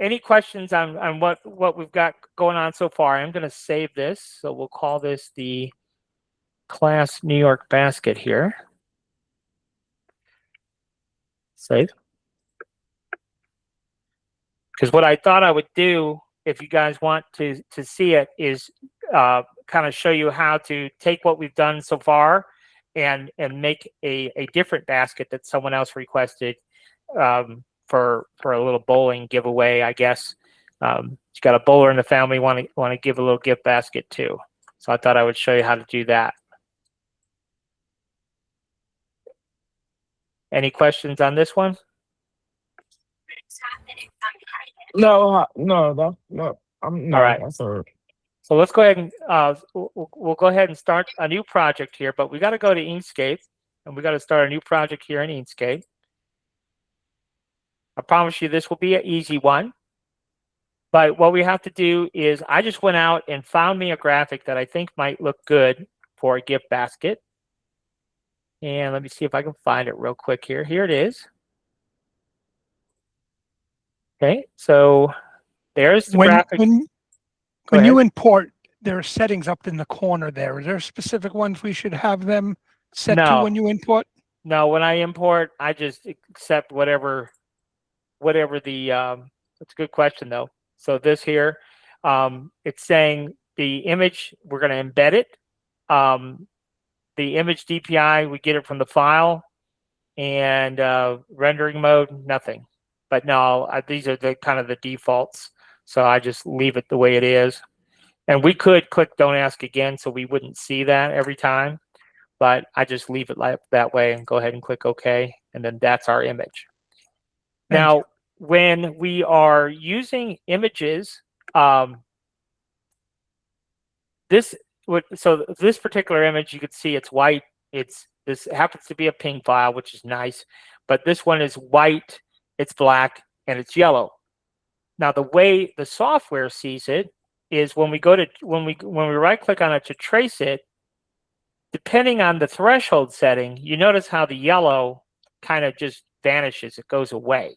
any questions on what we've got going on so far? I'm going to save this. So we'll call this the class New York basket here. Save. Because what I thought I would do, if you guys want to see it, is kind of show you how to take what we've done so far and make a different basket that someone else requested for a little bowling giveaway, I guess. You got a bowler in the family, want to give a little gift basket too. So I thought I would show you how to do that. Any questions on this one? No. I'm not. All right. That's all right. So let's go ahead and we'll go ahead and start a new project here, but we got to go to InkSscape and we got to start a new project here in InkSscape. I promise you this will be an easy one. But what we have to do is I just went out and found me a graphic that I think might look good for a gift basket. And let me see if I can find it real quick here. Here it is. Okay, so there's the graphic. When you import, there are settings up in the corner there. Is there specific ones we should have them set to No. when you import? No, when I import, I just accept whatever the, that's a good question though. So this here, it's saying the image, we're going to embed it. The image DPI, we get it from the file, and rendering mode, nothing. But no, these are the kind of the defaults. So I just leave it the way it is. And we could click don't ask again, so we wouldn't see that every time. But I just leave it like that way and go ahead and click OK. And then that's our image. Now, when we are using images, this particular image, you can see it's white. This happens to be a ping file, which is nice. But this one is white, it's black, and it's yellow. Now, the way the software sees it is when we right click on it to trace it, depending on the threshold setting, you notice how the yellow kind of just vanishes, it goes away.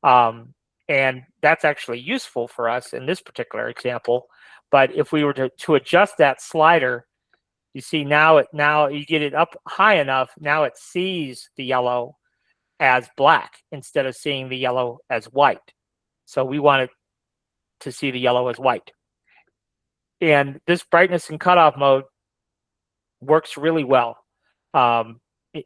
And that's actually useful for us in this particular example. But if we were to adjust that slider, you see now you get it up high enough, now it sees the yellow as black instead of seeing the yellow as white. So we want it to see the yellow as white. And this brightness and cutoff mode works really well in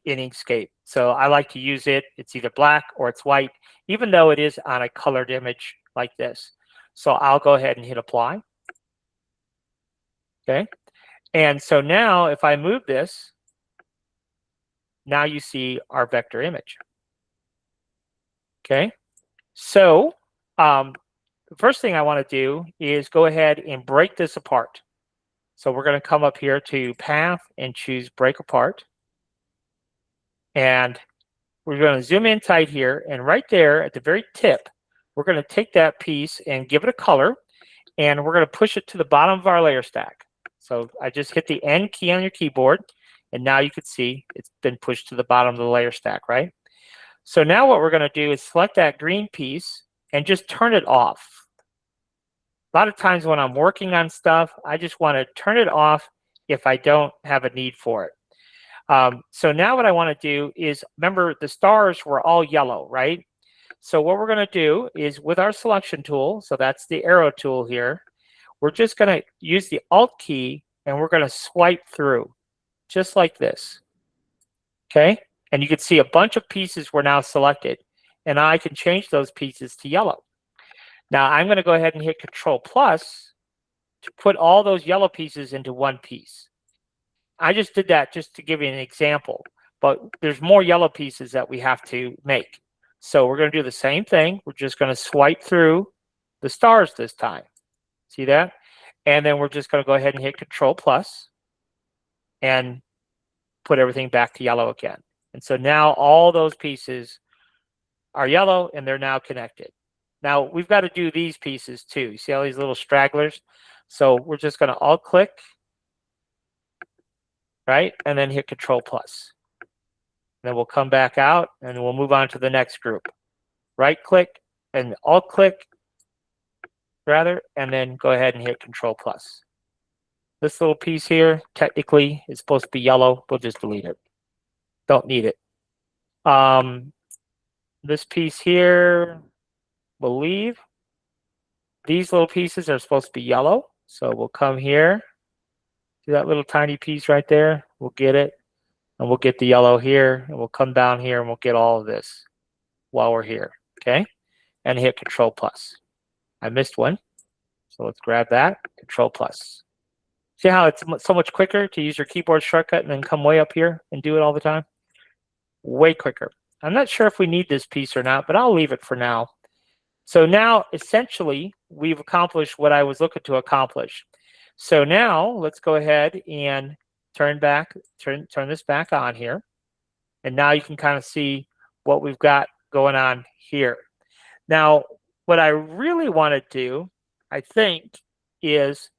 Inkscape. So I like to use it. It's either black or it's white, even though it is on a colored image like this. So I'll go ahead and hit apply. Okay. And so now if I move this, now you see our vector image. Okay. So the first thing I want to do is go ahead and break this apart. So we're going to come up here to path and choose break apart. And we're going to zoom in tight here. And right there at the very tip, we're going to take that piece and give it a color. And we're going to push it to the bottom of our layer stack. So I just hit the N key on your keyboard. And now you can see it's been pushed to the bottom of the layer stack, right? So now what we're going to do is select that green piece and just turn it off. A lot of times when I'm working on stuff, I just want to turn it off if I don't have a need for it. So now what I want to do is, remember the stars were all yellow, right? So what we're going to do is with our selection tool, so that's the arrow tool here, we're just going to use the Alt key and we're going to swipe through just like this. Okay? And you can see a bunch of pieces were now selected, and I can change those pieces to yellow. Now I'm going to go ahead and hit Control+ to put all those yellow pieces into one piece. I just did that just to give you an example, but there's more yellow pieces that we have to make. So we're going to do the same thing. We're just going to swipe through the stars this time. See that? And then we're just going to go ahead and hit Control plus and put everything back to yellow again. And so now all those pieces are yellow and they're now connected. Now we've got to do these pieces too. You see all these little stragglers? So we're just going to alt click, right? And then hit Control plus. Then we'll come back out and we'll move on to the next group. Right click and alt click rather, and then go ahead and hit Control plus. This little piece here technically is supposed to be yellow. We'll just delete it. Don't need it. This piece here, we'll leave. These little pieces are supposed to be yellow. So we'll come here. See that little tiny piece right there? We'll get it. And we'll get the yellow here. And we'll come down here and we'll get all of this while we're here. Okay? And hit Control plus. I missed one. So let's grab that. Control plus. See how it's so much quicker to use your keyboard shortcut and then come way up here and do it all the time? Way quicker. I'm not sure if we need this piece or not, but I'll leave it for now. So now, essentially, we've accomplished what I was looking to accomplish. So now, let's go ahead and turn this back on here. And now you can kind of see what we've got going on here. Now, what I really want to do, I think, is,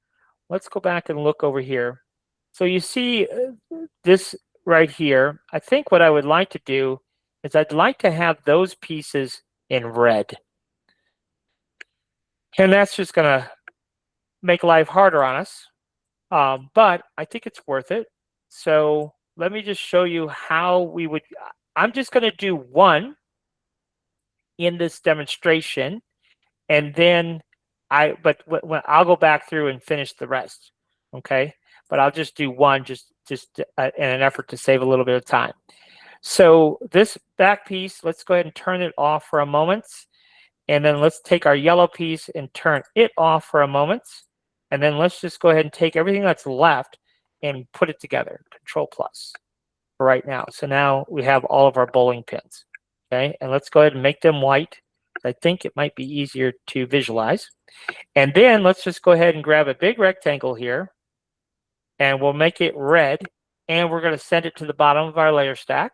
let's go back and look over here. So you see this right here. I think what I would like to do is I'd like to have those pieces in red. And that's just going to make life harder on us. But I think it's worth it. So let me just show you how we would. I'm just going to do one in this demonstration. And then when I'll go back through and finish the rest. Okay. But I'll just do one just in an effort to save a little bit of time. So this back piece, let's go ahead and turn it off for a moment. And then let's take our yellow piece and turn it off for a moment. And then let's just go ahead and take everything that's left and put it together. Control plus for right now. So now we have all of our bowling pins. Okay. And let's go ahead and make them white. I think it might be easier to visualize. And then let's just go ahead and grab a big rectangle here. And we'll make it red. And we're going to send it to the bottom of our layer stack.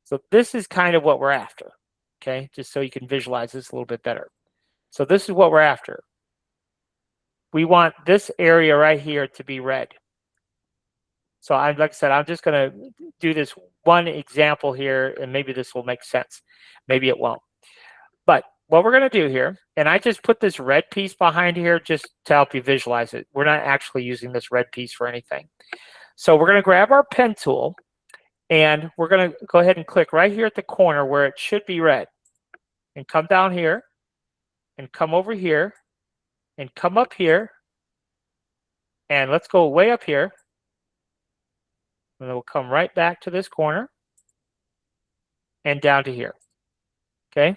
So this is kind of what we're after. Okay, just so you can visualize this a little bit better. So this is what we're after. We want this area right here to be red. So like I said, I'm just going to do this one example here, and maybe this will make sense. Maybe it won't. But what we're going to do here, and I just put this red piece behind here just to help you visualize it. We're not actually using this red piece for anything. So we're going to grab our pen tool, and we're going to go ahead and click right here at the corner where it should be red. And come down here, and come over here, and come up here, and let's go way up here, and then we'll come right back to this corner, and down to here. Okay.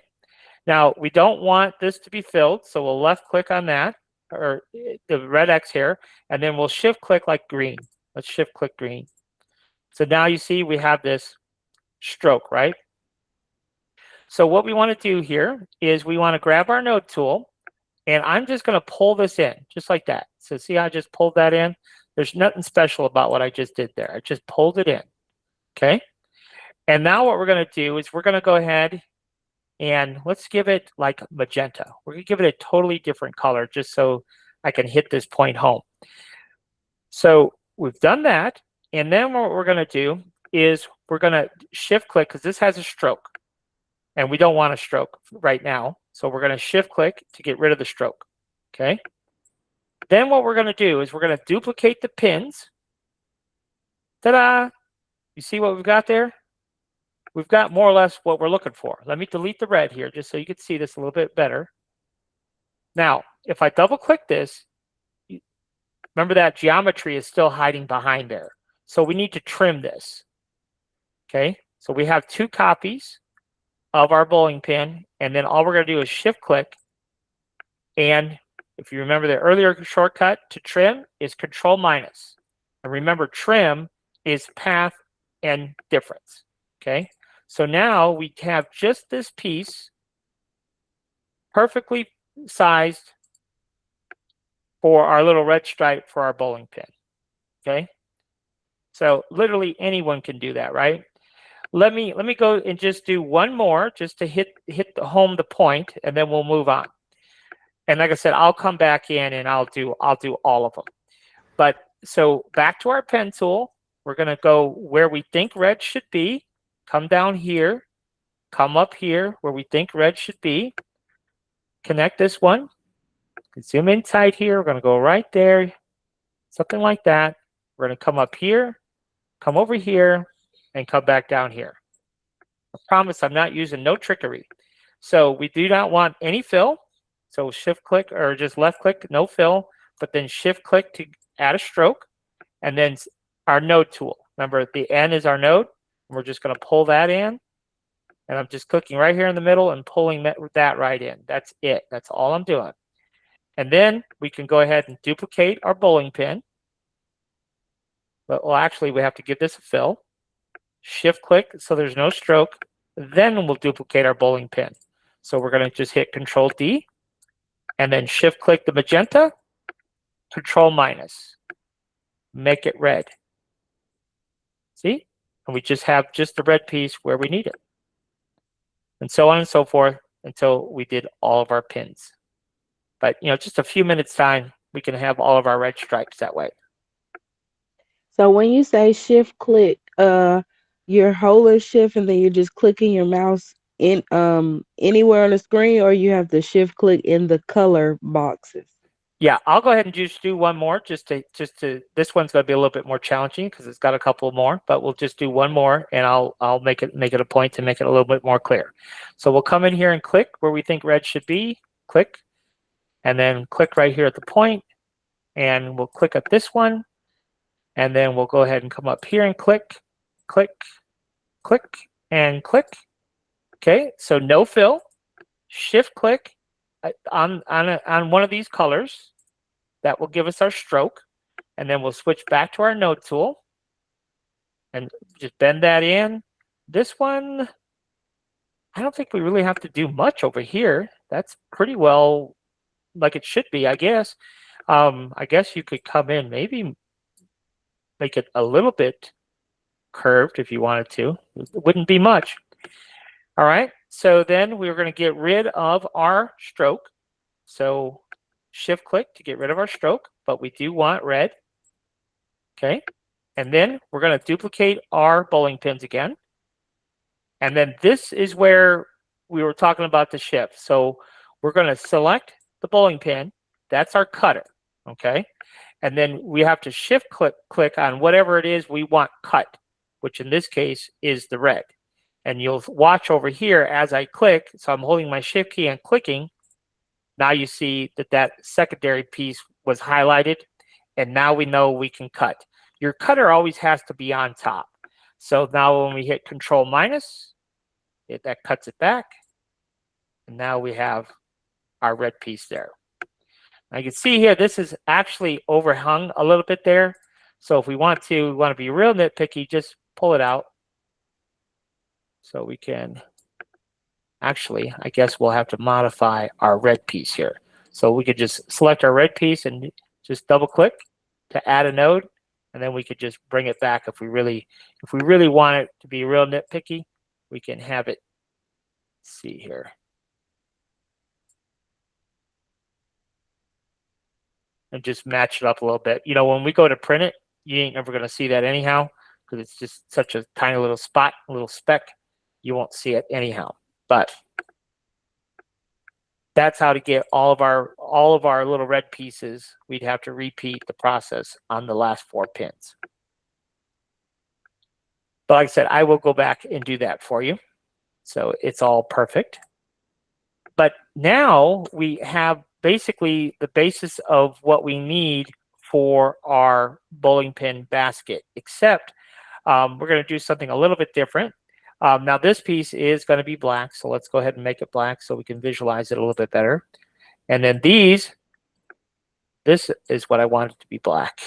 Now we don't want this to be filled, so we'll left click on that, or the red X here, and then we'll shift click like green. Let's shift click green. So now you see we have this stroke, right? So what we want to do here is we want to grab our node tool, and I'm just going to pull this in just like that. So see how I just pulled that in? There's nothing special about what I just did there. I just pulled it in. Okay. And now what we're going to do is we're going to go ahead and let's give it like magenta. We're going to give it a totally different color just so I can hit this point home. So we've done that. And then what we're going to do is we're going to shift click because this has a stroke. And we don't want a stroke right now. So we're going to shift click to get rid of the stroke. Okay. Then what we're going to do is we're going to duplicate the pins. Ta-da! You see what we've got there? We've got more or less what we're looking for. Let me delete the red here just so you can see this a little bit better. Now, if I double click this, remember that geometry is still hiding behind there. So we need to trim this. Okay. So we have 2 copies of our bowling pin, and then all we're going to do is shift click, and if you remember the earlier shortcut to trim is Control minus, and remember trim is path and difference. Okay, So now we have just this piece perfectly sized for our little red stripe for our bowling pin. Okay. So literally anyone can do that, right? Let me go and just do one more just to hit home the point, and then we'll move on. And like I said, I'll come back in and I'll do all of them. But so back to our pen tool, we're going to go where we think red should be, come down here, come up here where we think red should be, connect this one, zoom in tight here. We're going to go right there, something like that. We're going to come up here, come over here, and come back down here. I promise I'm not using no trickery. So we do not want any fill. So shift click or just left click, no fill, but then shift click to add a stroke, and then our node tool. Remember, the N is our node. We're just going to pull that in, and I'm just clicking right here in the middle and pulling that right in. That's it. That's all I'm doing. And then we can go ahead and duplicate our bowling pin. But well, actually, we have to give this a fill. Shift click so there's no stroke. Then we'll duplicate our bowling pin. So we're going to just hit Control D, and then shift click the magenta, Control minus, make it red. See? And we just have just the red piece where we need it. And so on and so forth until we did all of our pins. But, you know, just a few minutes time, we can have all of our red stripes that way. So when you say shift click, you're holding shift and then you're just clicking your mouse in anywhere on the screen, or you have to shift click in the color boxes? Yeah, I'll go ahead and just do one more just to this one's going to be a little bit more challenging because it's got a couple more, but we'll just do one more, and I'll make it a point to make it a little bit more clear. So we'll come in here and click where we think red should be, click, and then click right here at the point, and we'll click at this one, and then we'll go ahead and come up here and click, click, click, and click. Okay, so no fill, shift click on one of these colors. That will give us our stroke, and then we'll switch back to our node tool and just bend that in. This one, I don't think we really have to do much over here. That's pretty well like it should be, I guess. I guess you could come in, maybe make it a little bit curved if you wanted to. It wouldn't be much. All right, so then we're going to get rid of our stroke. So shift click to get rid of our stroke, but we do want red. Okay, and then we're going to duplicate our bowling pins again. And then this is where we were talking about the shift. So we're going to select the bowling pin. That's our cutter. Okay, and then we have to shift click on whatever it is we want cut, which in this case is the red. And you'll watch over here as I click. So I'm holding my shift key and clicking. Now you see that secondary piece was highlighted, and now we know we can cut. Your cutter always has to be on top. So now when we hit Control minus, that cuts it back. And now we have our red piece there. Now you can see here, this is actually overhung a little bit there. So if we want to be real nitpicky, just pull it out. So we can, actually, I guess we'll have to modify our red piece here. So we could just select our red piece and just double click to add a node. And then we could just bring it back if we really want it to be real nitpicky, we can have it. Let's see here. And just match it up a little bit. You know, when we go to print it, you ain't ever going to see that anyhow because it's just such a tiny little spot, a little speck. You won't see it anyhow. But that's how to get all of our little red pieces. We'd have to repeat the process on the last 4 pins. But like I said, I will go back and do that for you. So it's all perfect. But now we have basically the basis of what we need for our bowling pin basket, except we're going to do something a little bit different. Now this piece is going to be black, so let's go ahead and make it black so we can visualize it a little bit better. And then this is what I want it to be black,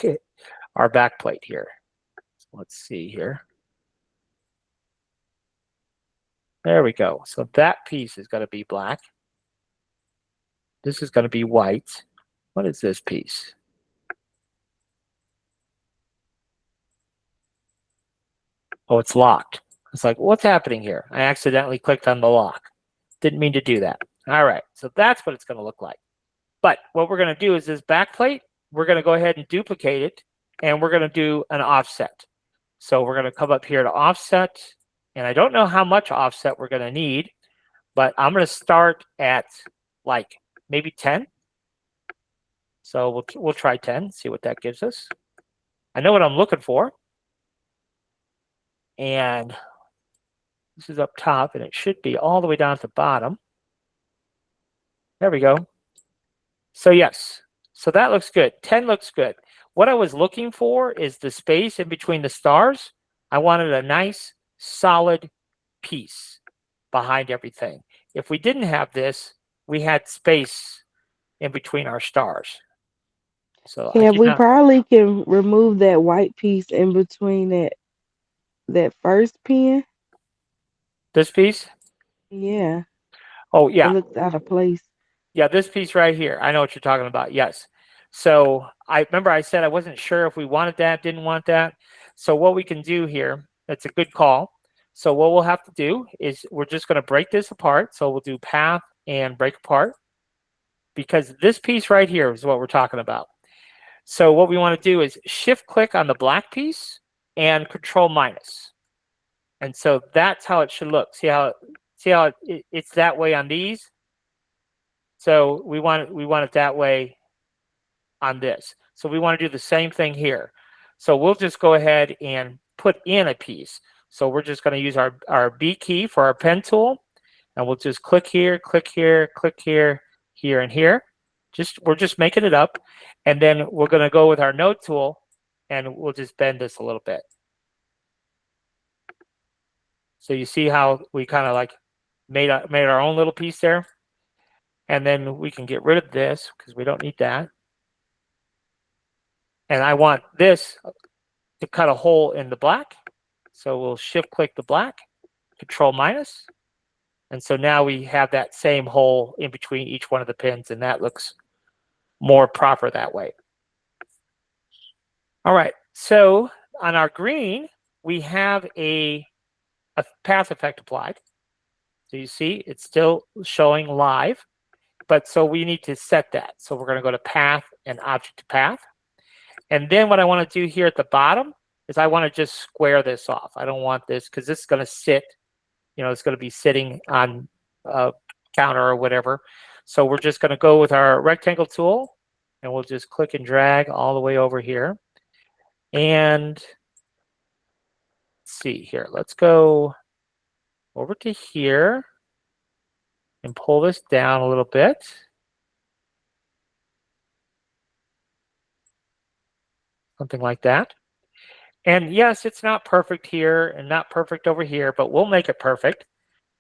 our back plate here. So let's see here. There we go. So that piece is going to be black. This is going to be white. What is this piece? Oh, it's locked. It's like, what's happening here? I accidentally clicked on the lock. Didn't mean to do that. All right, so that's what it's going to look like. But what we're going to do is this back plate, we're going to go ahead and duplicate it, and we're going to do an offset. So we're going to come up here to offset, and I don't know how much offset we're going to need, but I'm going to start at like maybe 10. So we'll try 10, see what that gives us. I know what I'm looking for. And this is up top, and it should be all the way down at the bottom. There we go. So yes, so that looks good. 10 looks good. What I was looking for is the space in between the stars. I wanted a nice, solid piece behind everything. If we didn't have this, we had space in between our stars. So Yeah, we probably can remove that white piece in between that first pin. This piece? Yeah. Oh, yeah. It looks out of place. Yeah, this piece right here. I know what you're talking about. Yes. So I remember I said I wasn't sure if we wanted that, didn't want that. So what we can do here, that's a good call. So what we'll have to do is we're just going to break this apart. So we'll do path and break apart, because this piece right here is what we're talking about. So what we want to do is shift click on the black piece and control minus. And so that's how it should look. See how it's that way on these? So we want it that way on this. So we want to do the same thing here. So we'll just go ahead and put in a piece. So we're just going to use our B key for our pen tool, and we'll just click here, click here, click here, here, and here. We're just making it up. And then we're going to go with our node tool, and we'll just bend this a little bit. So you see how we kind of like made our own little piece there? And then we can get rid of this because we don't need that. And I want this to cut a hole in the black. So we'll shift click the black, control minus. And so now we have that same hole in between each one of the pins, and that looks more proper that way. All right, so on our green, we have a path effect applied. So you see it's still showing live, but so we need to set that. So we're going to go to path and object to path. And then what I want to do here at the bottom is I want to just square this off. I don't want this because this is going to sit, it's going to be sitting on a counter or whatever. So we're just going to go with our rectangle tool, and we'll just click and drag all the way over here. And let's see here. Let's go over to here and pull this down a little bit. Something like that. And yes, it's not perfect here and not perfect over here, but we'll make it perfect.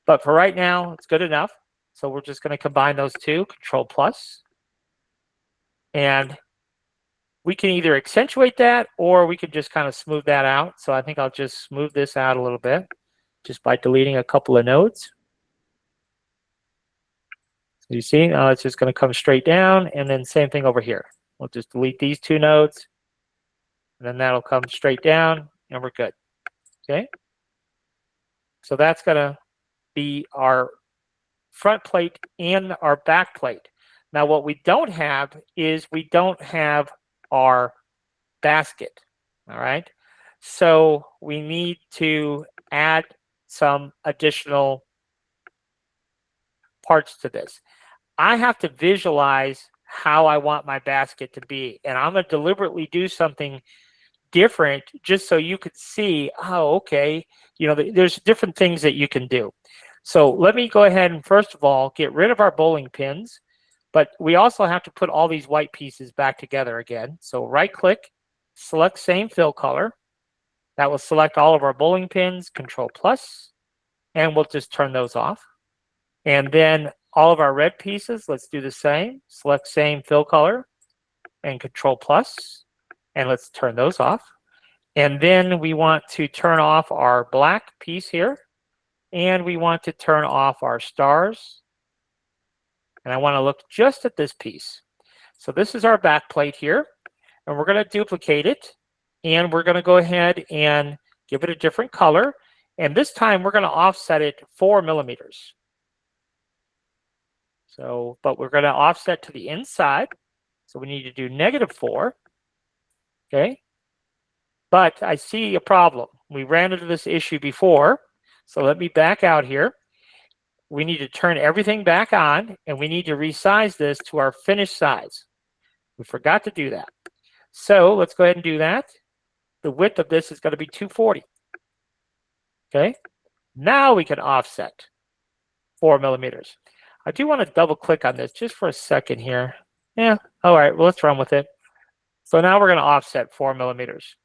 But for right now, it's good enough. So we're just going to combine those two, Control plus. And we can either accentuate that or we can just kind of smooth that out. So I think I'll just smooth this out a little bit just by deleting a couple of nodes. So you see, now it's just going to come straight down, and then same thing over here. We'll just delete these two nodes, and then that'll come straight down, and we're good. Okay? So that's going to be our front plate and our back plate. Now what we don't have is we don't have our basket. All right? So we need to add some additional parts to this. I have to visualize how I want my basket to be, and I'm going to deliberately do something different just so you could see, oh, okay, there's different things that you can do. So let me go ahead and first of all get rid of our bowling pins, but we also have to put all these white pieces back together again. So right click, select same fill color. That will select all of our bowling pins, Control plus, and we'll just turn those off. And then all of our red pieces, let's do the same. Select same fill color and Control plus, and let's turn those off. And then we want to turn off our black piece here. and we want to turn off our stars. And I want to look just at this piece. So this is our back plate here, and we're going to duplicate it, and we're going to go ahead and give it a different color. And this time we're going to offset it 4 millimeters. So, but we're going to offset to the inside. So we need to do -4. Okay. But I see a problem. We ran into this issue before. So let me back out here. We need to turn everything back on, and we need to resize this to our finished size. We forgot to do that. So let's go ahead and do that. The width of this is going to be 240. Okay. Now we can offset 4 millimeters. I do want to double click on this just for a second here. Yeah. All right. Well, let's run with it. So now we're going to offset 4 millimeters.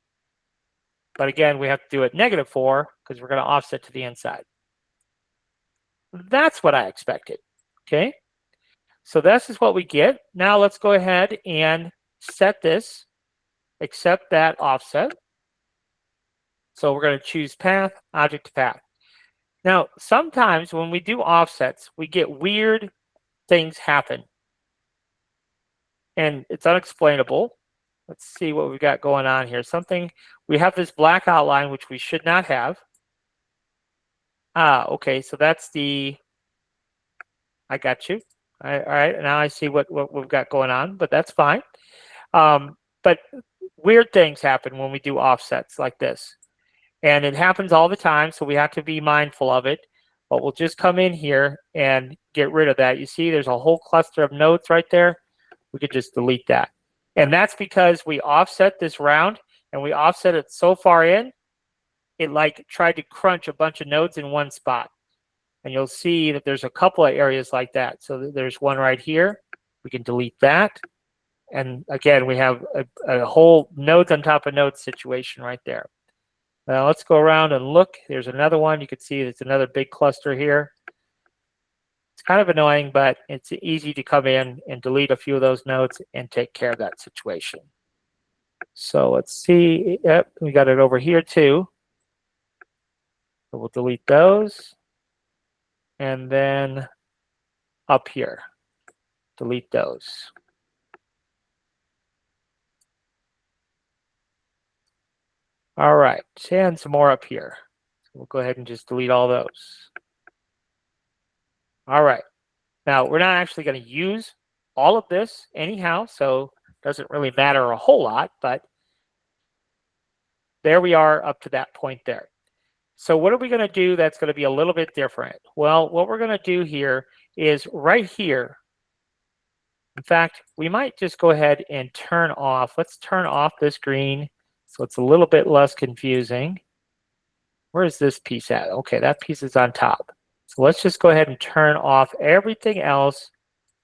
But again, we have to do it -4 because we're going to offset to the inside. That's what I expected. Okay. So this is what we get. Now let's go ahead and set this, accept that offset. So we're going to choose path, object to path. Now, sometimes when we do offsets, we get weird things happen. And it's unexplainable. Let's see what we've got going on here. We have this black outline, which we should not have. Okay, so that's I got you. All right, now I see what we've got going on, but that's fine. But weird things happen when we do offsets like this. And it happens all the time, so we have to be mindful of it. But we'll just come in here and get rid of that. You see there's a whole cluster of nodes right there. We could just delete that. And that's because we offset this round, and we offset it so far in, it like tried to crunch a bunch of nodes in one spot. And you'll see that there's a couple of areas like that. So there's one right here. We can delete that. And again, we have a whole nodes on top of nodes situation right there. Now let's go around and look. There's another one. You can see it's another big cluster here. It's kind of annoying, but it's easy to come in and delete a few of those nodes and take care of that situation. So let's see. Yep, we got it over here too. So we'll delete those. And then up here, delete those. All right, and some more up here. So we'll go ahead and just delete all those. All right. Now, we're not actually going to use all of this anyhow, so it doesn't really matter a whole lot, but there we are up to that point there. So what are we going to do that's going to be a little bit different? Well, what we're going to do here is right here. In fact, we might just go ahead and turn off. Let's turn off this green so it's a little bit less confusing. Where is this piece at? Okay, that piece is on top. So let's just go ahead and turn off everything else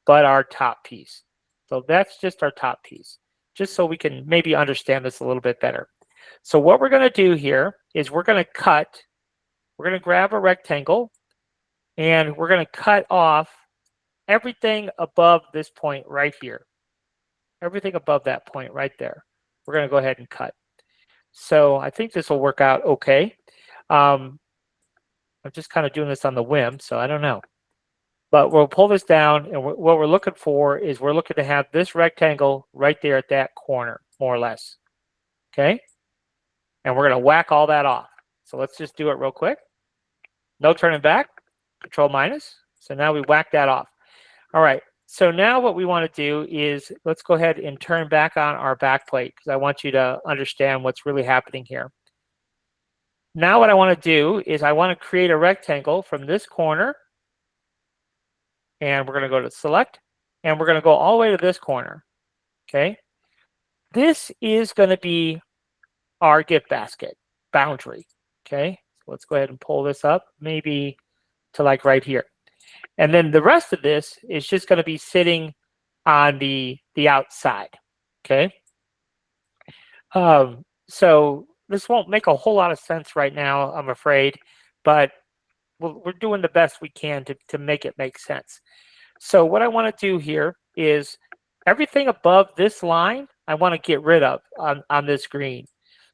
but our top piece. So that's just our top piece, just so we can maybe understand this a little bit better. So what we're going to do here is we're going to cut. We're going to grab a rectangle, and we're going to cut off everything above this point right here. Everything above that point right there. We're going to go ahead and cut. So I think this will work out okay. I'm just kind of doing this on the whim, so I don't know. But we'll pull this down, and what we're looking for is we're looking to have this rectangle right there at that corner, more or less. Okay? And we're going to whack all that off. So let's just do it real quick. No turning back. Control minus. So now we whack that off. All right. So now what we want to do is let's go ahead and turn back on our back plate because I want you to understand what's really happening here. Now what I want to do is I want to create a rectangle from this corner. And we're going to go to select. And we're going to go all the way to this corner. Okay. This is going to be our gift basket boundary. Okay. So let's go ahead and pull this up maybe to like right here. And then the rest of this is just going to be sitting on the outside. Okay. So this won't make a whole lot of sense right now, I'm afraid, but we're doing the best we can to make it make sense. So what I want to do here is everything above this line, I want to get rid of on this green.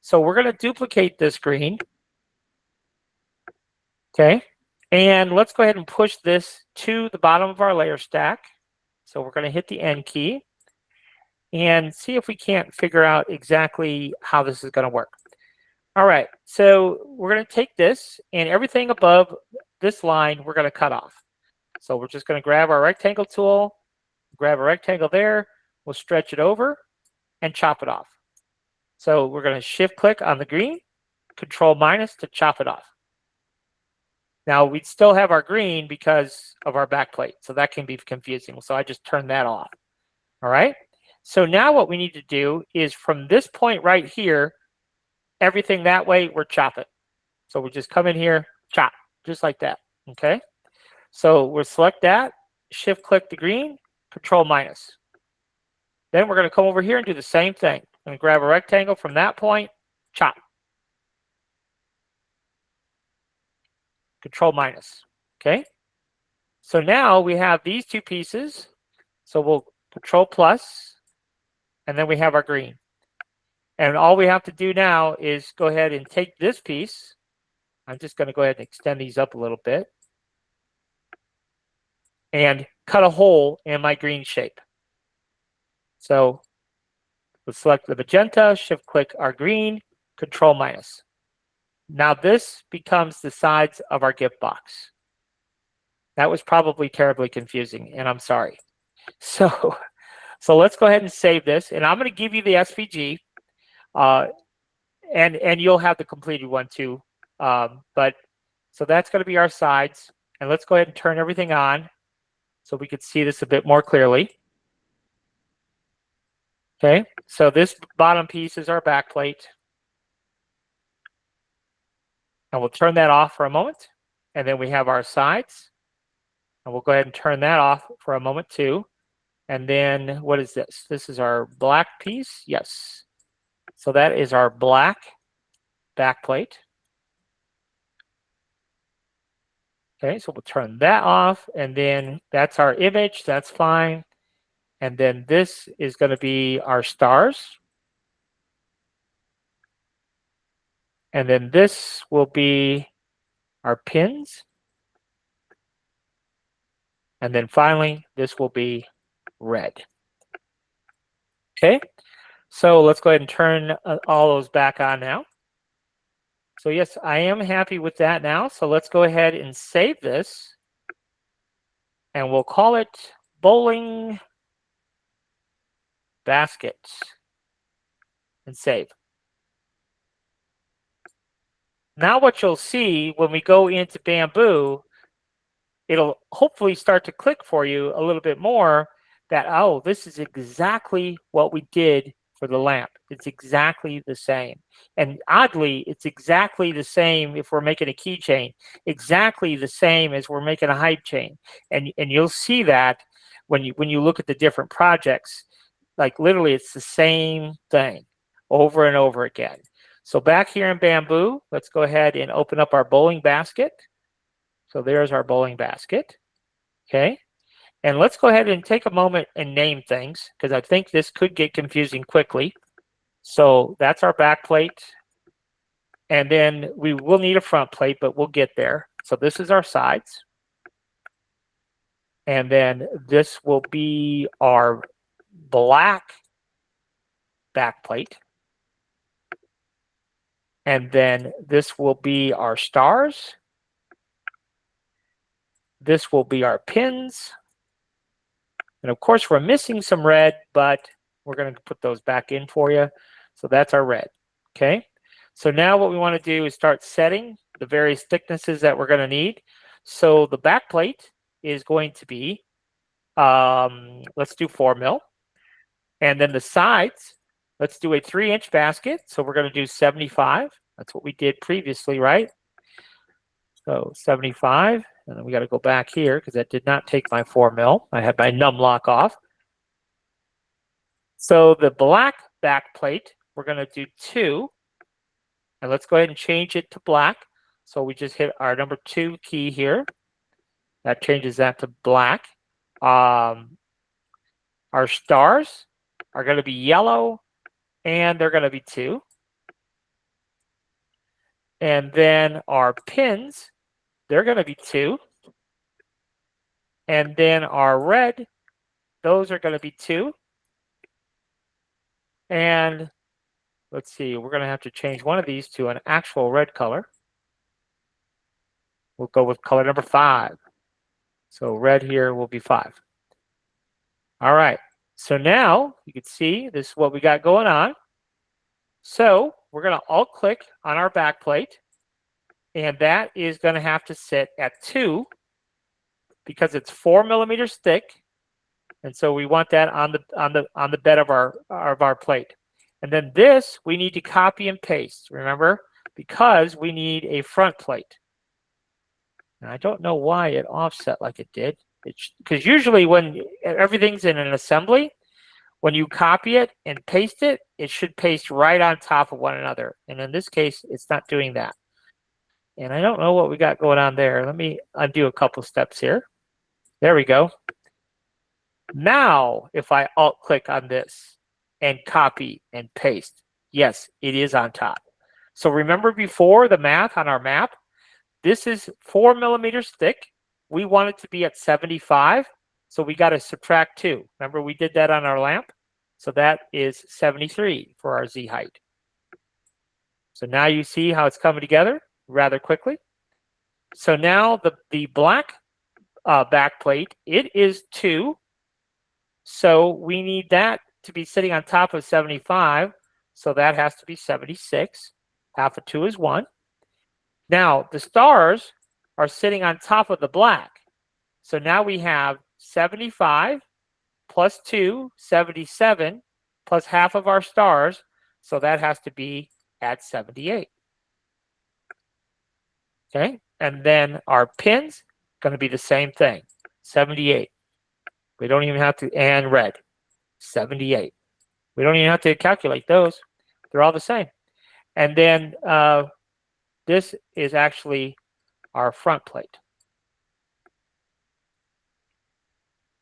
So we're going to duplicate this green. Okay. And let's go ahead and push this to the bottom of our layer stack. So we're going to hit the N key and see if we can't figure out exactly how this is going to work. All right, so we're going to take this and everything above this line, we're going to cut off. So we're just going to grab our rectangle tool, grab a rectangle there, we'll stretch it over and chop it off. So we're going to shift click on the green, control minus to chop it off. Now we still have our green because of our back plate, so that can be confusing. So I just turned that off. All right. So now what we need to do is from this point right here, everything that way, we're chop it. So we just come in here, chop, just like that. Okay. So we'll select that, shift click the green, control minus. Then we're going to come over here and do the same thing. I'm going to grab a rectangle from that point, chop. Control minus. Okay. So now we have these two pieces. So we'll control plus, and then we have our green. And all we have to do now is go ahead and take this piece. I'm just going to go ahead and extend these up a little bit and cut a hole in my green shape. So we'll select the magenta, shift click our green, control minus. Now this becomes the sides of our gift box. That was probably terribly confusing, and I'm sorry. So let's go ahead and save this, and I'm going to give you the SVG, and you'll have the completed one too. But so that's going to be our sides, and let's go ahead and turn everything on so we can see this a bit more clearly. Okay, so this bottom piece is our back plate, and we'll turn that off for a moment, and then we have our sides, and we'll go ahead and turn that off for a moment too. And then what is this? This is our black piece. Yes. So that is our black back plate. Okay, so we'll turn that off, and then that's our image. That's fine. And then this is going to be our stars. And then this will be our pins. And then finally, this will be red. Okay, so let's go ahead and turn all those back on now. So yes, I am happy with that now. So let's go ahead and save this. And we'll call it bowling basket and save. Now what you'll see when we go into Bambu, it'll hopefully start to click for you a little bit more that, oh, this is exactly what we did for the lamp. It's exactly the same. And oddly, it's exactly the same if we're making a keychain, exactly the same as we're making a hype chain. And you'll see that when you look at the different projects, like literally it's the same thing over and over again. So back here in Bambu, let's go ahead and open up our bowling basket. So there's our bowling basket. Okay. And let's go ahead and take a moment and name things, because I think this could get confusing quickly. So that's our back plate. And then we will need a front plate, but we'll get there. So this is our sides. And then this will be our black back plate. And then this will be our stars. This will be our pins. And of course, we're missing some red, but we're going to put those back in for you. So that's our red. Okay. So now what we want to do is start setting the various thicknesses that we're going to need. So the back plate is going to be, let's do 4 mil. And then the sides, let's do a 3-inch basket. So we're going to do 75. That's what we did previously, right? So 75. And then we got to go back here because that did not take my 4 mil. I had my num lock off. So the black back plate, we're going to do 2. And let's go ahead and change it to black. So we just hit our number 2 key here. That changes that to black. Our stars are going to be yellow, and they're going to be 2. And then our pins they're going to be 2. And then our red, those are going to be 2. And let's see, we're going to have to change one of these to an actual red color. We'll go with color number 5. So red here will be 5. All right. So now you can see this is what we got going on. So we're going to alt click on our back plate, and that is going to have to sit at 2 because it's 4 millimeters thick. And so we want that on the bed of our plate. And then this we need to copy and paste, remember, because we need a front plate. And I don't know why it offset like it did. Because usually when everything's in an assembly, when you copy it and paste it, it should paste right on top of one another. And in this case, it's not doing that. And I don't know what we got going on there. Let me undo a couple steps here. There we go. Now, if I alt click on this and copy and paste, yes, it is on top. So remember before the math on our map, this is 4 millimeters thick. We want it to be at 75. So we got to subtract 2. Remember we did that on our lamp? So that is 73 for our Z height. So now you see how it's coming together rather quickly. So now the black back plate, it is 2. So we need that to be sitting on top of 75. So that has to be 76. Half of 2 is 1. Now the stars are sitting on top of the black. So now we have 75 plus 2, 77, plus half of our stars. So that has to be at 78. Okay, and then our pins going to be the same thing, 78. We don't even have to, and red, 78. We don't even have to calculate those. They're all the same. And then this is actually our front plate.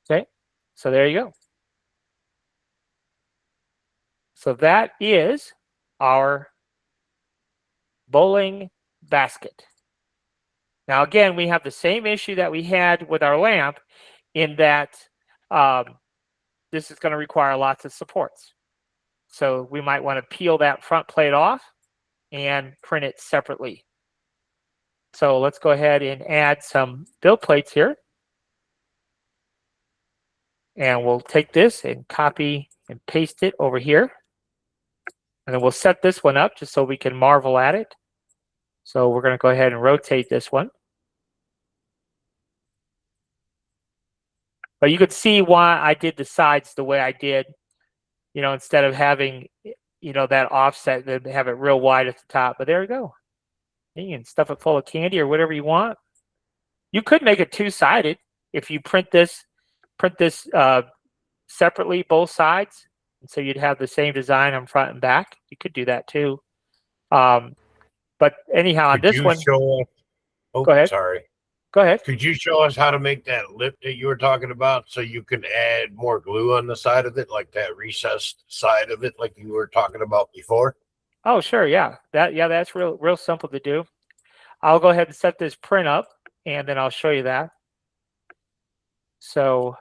Okay, so there you go. So that is our bowling basket. Now again, we have the same issue that we had with our lamp in that this is going to require lots of supports. So we might want to peel that front plate off and print it separately. So let's go ahead and add some build plates here. And we'll take this and copy and paste it over here. And then we'll set this one up just so we can marvel at it. So we're going to go ahead and rotate this one. But you could see why I did the sides the way I did, you know, instead of having, you know, that offset, then have it real wide at the top. But there we go. You can stuff it full of candy or whatever you want. You could make it two-sided if you print this separately, both sides. And so you'd have the same design on front and back. You could do that too. But anyhow, on this one, Oh, go ahead. Sorry. Go ahead. Could you show us how to make that lip that you were talking about so you can add more glue on the side of it, like that recessed side of it, like you were talking about before? Oh, sure. Yeah. That's real simple to do. I'll go ahead and set this print up and then I'll show you that. So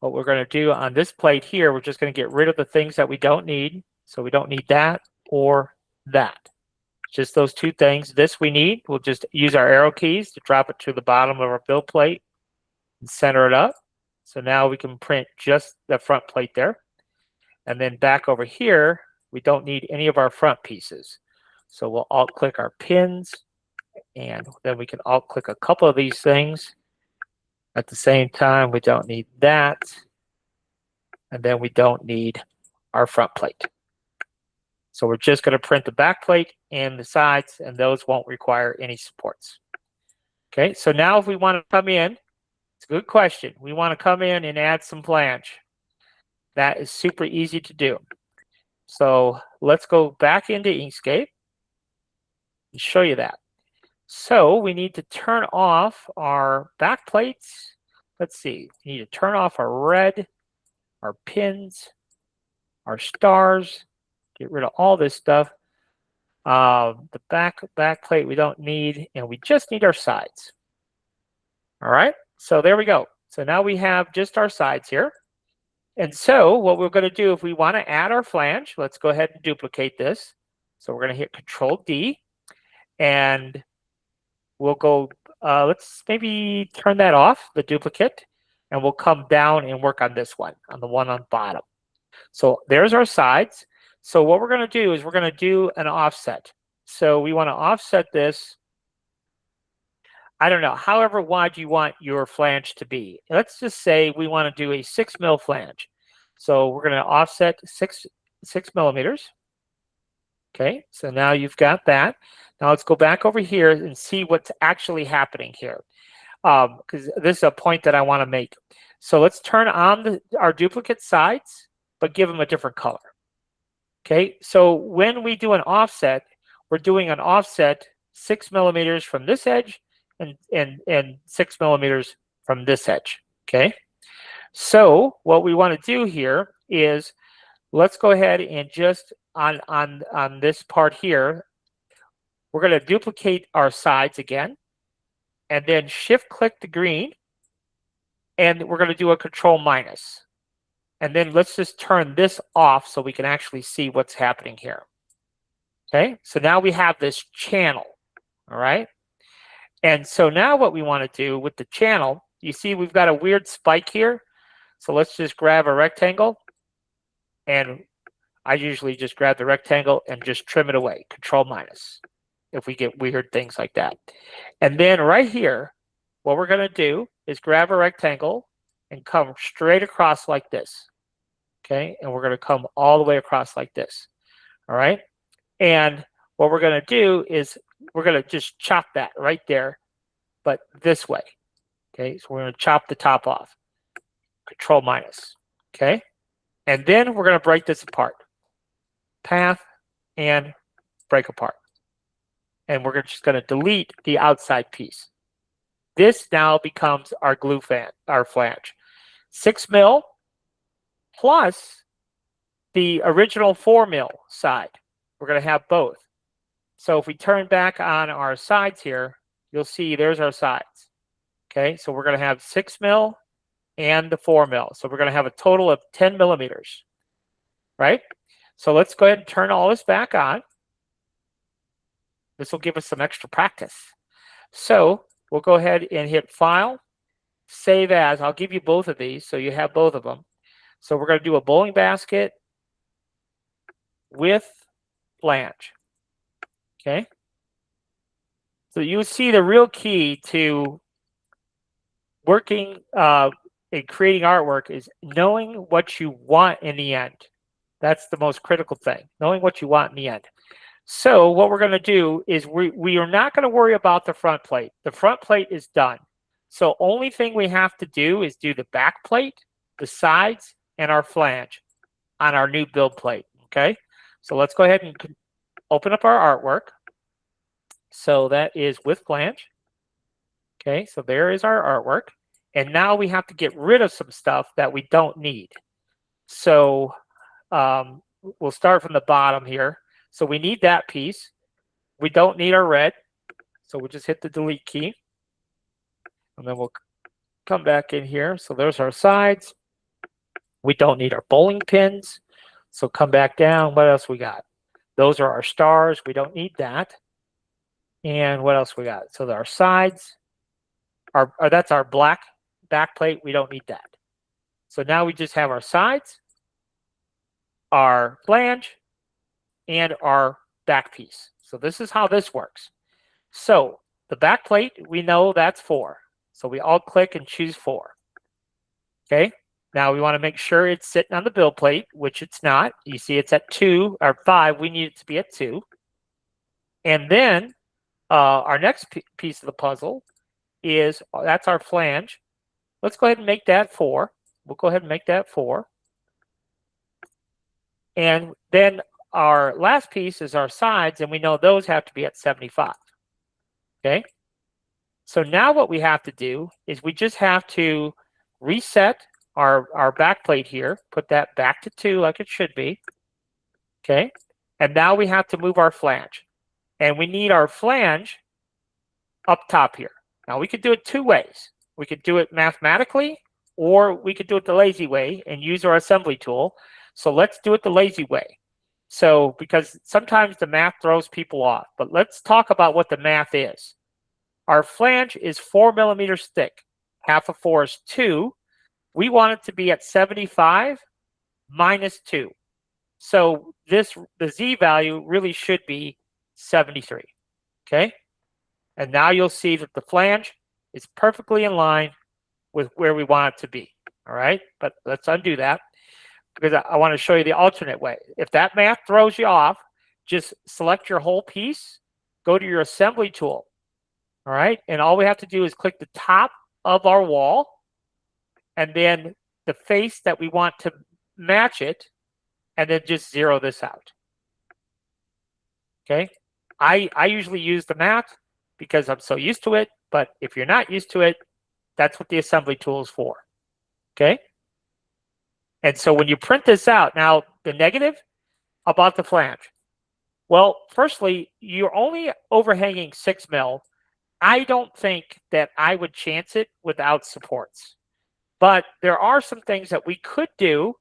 what we're going to do on this plate here, we're just going to get rid of the things that we don't need. So we don't need that or that. Just those two things. This we need. We'll just use our arrow keys to drop it to the bottom of our build plate and center it up. So now we can print just the front plate there. And then back over here, we don't need any of our front pieces. So we'll alt click our pins and then we can alt click a couple of these things. At the same time, we don't need that. And then we don't need our front plate. So we're just going to print the back plate and the sides, and those won't require any supports. Okay, so now if we want to come in, it's a good question. We want to come in and add some flange. That is super easy to do. So let's go back into Inkscape and show you that. So we need to turn off our back plates. Let's see, we need to turn off our red, our pins, our stars, get rid of all this stuff. The back plate we don't need, and we just need our sides. All right, so there we go. So now we have just our sides here. And so what we're going to do, if we want to add our flange, let's go ahead and duplicate this. So we're going to hit Control D, and we'll go, let's maybe turn that off, the duplicate, and we'll come down and work on this one, on the one on bottom. So there's our sides. So what we're going to do is we're going to do an offset. So we want to offset this, I don't know, however wide you want your flange to be. Let's just say we want to do a 6 mil flange. So we're going to offset 6 millimeters. Okay, so now you've got that. Now let's go back over here and see what's actually happening here, because this is a point that I want to make. So let's turn on our duplicate sides, but give them a different color. Okay, so when we do an offset, we're doing an offset 6 millimeters from this edge and 6 millimeters from this edge. Okay, so what we want to do here is let's go ahead and just on this part here, we're going to duplicate our sides again, and then shift click the green, and we're going to do a Control minus. And then let's just turn this off so we can actually see what's happening here. Okay, so now we have this channel, all right? And so now what we want to do with the channel, you see we've got a weird spike here. So let's just grab a rectangle, and I usually just grab the rectangle and just trim it away, Control minus, if we get weird things like that. And then right here, what we're going to do is grab a rectangle and come straight across like this. Okay, and we're going to come all the way across like this. All right, and what we're going to do is we're going to just chop that right there, but this way. Okay, so we're going to chop the top off, Control minus. Okay, and then we're going to break this apart, path and break apart, and we're just going to delete the outside piece. This now becomes our glue fan, our flange, 6 mil plus the original 4 mil side. We're going to have both. So if we turn back on our sides here, you'll see there's our sides. Okay, so we're going to have 6 mil and the 4 mil. So we're going to have a total of 10 millimeters, right? So let's go ahead and turn all this back on. This will give us some extra practice. So we'll go ahead and hit File, Save As. I'll give you both of these so you have both of them. So we're going to do a bowling basket with flange. Okay. So you see the real key to working and creating artwork is knowing what you want in the end. That's the most critical thing, knowing what you want in the end. So what we're going to do is we are not going to worry about the front plate. The front plate is done. So only thing we have to do is do the back plate, the sides, and our flange on our new build plate. Okay, so let's go ahead and open up our artwork. So that is with flange. Okay, so there is our artwork. And now we have to get rid of some stuff that we don't need. So we'll start from the bottom here. So we need that piece. We don't need our red. So we'll just hit the delete key. And then we'll come back in here. So there's our sides. We don't need our bowling pins. So come back down. What else we got? Those are our stars. We don't need that. And what else we got? So our sides. That's our black back plate. We don't need that. So now we just have our sides, our flange, and our back piece. So this is how this works. So the back plate, we know that's 4. So we all click and choose 4. Okay. Now we want to make sure it's sitting on the build plate, which it's not. You see it's at 2 or 5. We need it to be at 2. And then our next piece of the puzzle is, that's our flange. Let's go ahead and make that 4. We'll go ahead and make that 4. And then our last piece is our sides, and we know those have to be at 75. Okay. So now what we have to do is we just have to reset our back plate here, put that back to 2 like it should be. Okay. And now we have to move our flange. and we need our flange up top here. Now we could do it two ways. We could do it mathematically, or we could do it the lazy way and use our assembly tool. So let's do it the lazy way. So, because sometimes the math throws people off, but let's talk about what the math is. Our flange is 4 millimeters thick. Half of 4 is 2. We want it to be at 75 minus 2. So the Z value really should be 73. Okay? And now you'll see that the flange is perfectly in line with where we want it to be. All right? But let's undo that, because I want to show you the alternate way. If that math throws you off, just select your whole piece, go to your assembly tool. All right? And all we have to do is click the top of our wall, and then the face that we want to match it, and then just zero this out. Okay? I usually use the math because I'm so used to it, but if you're not used to it, that's what the assembly tool is for. Okay? And so when you print this out, now the negative about the flange. Well, firstly, you're only overhanging 6 mil. I don't think that I would chance it without supports. But there are some things that we could do.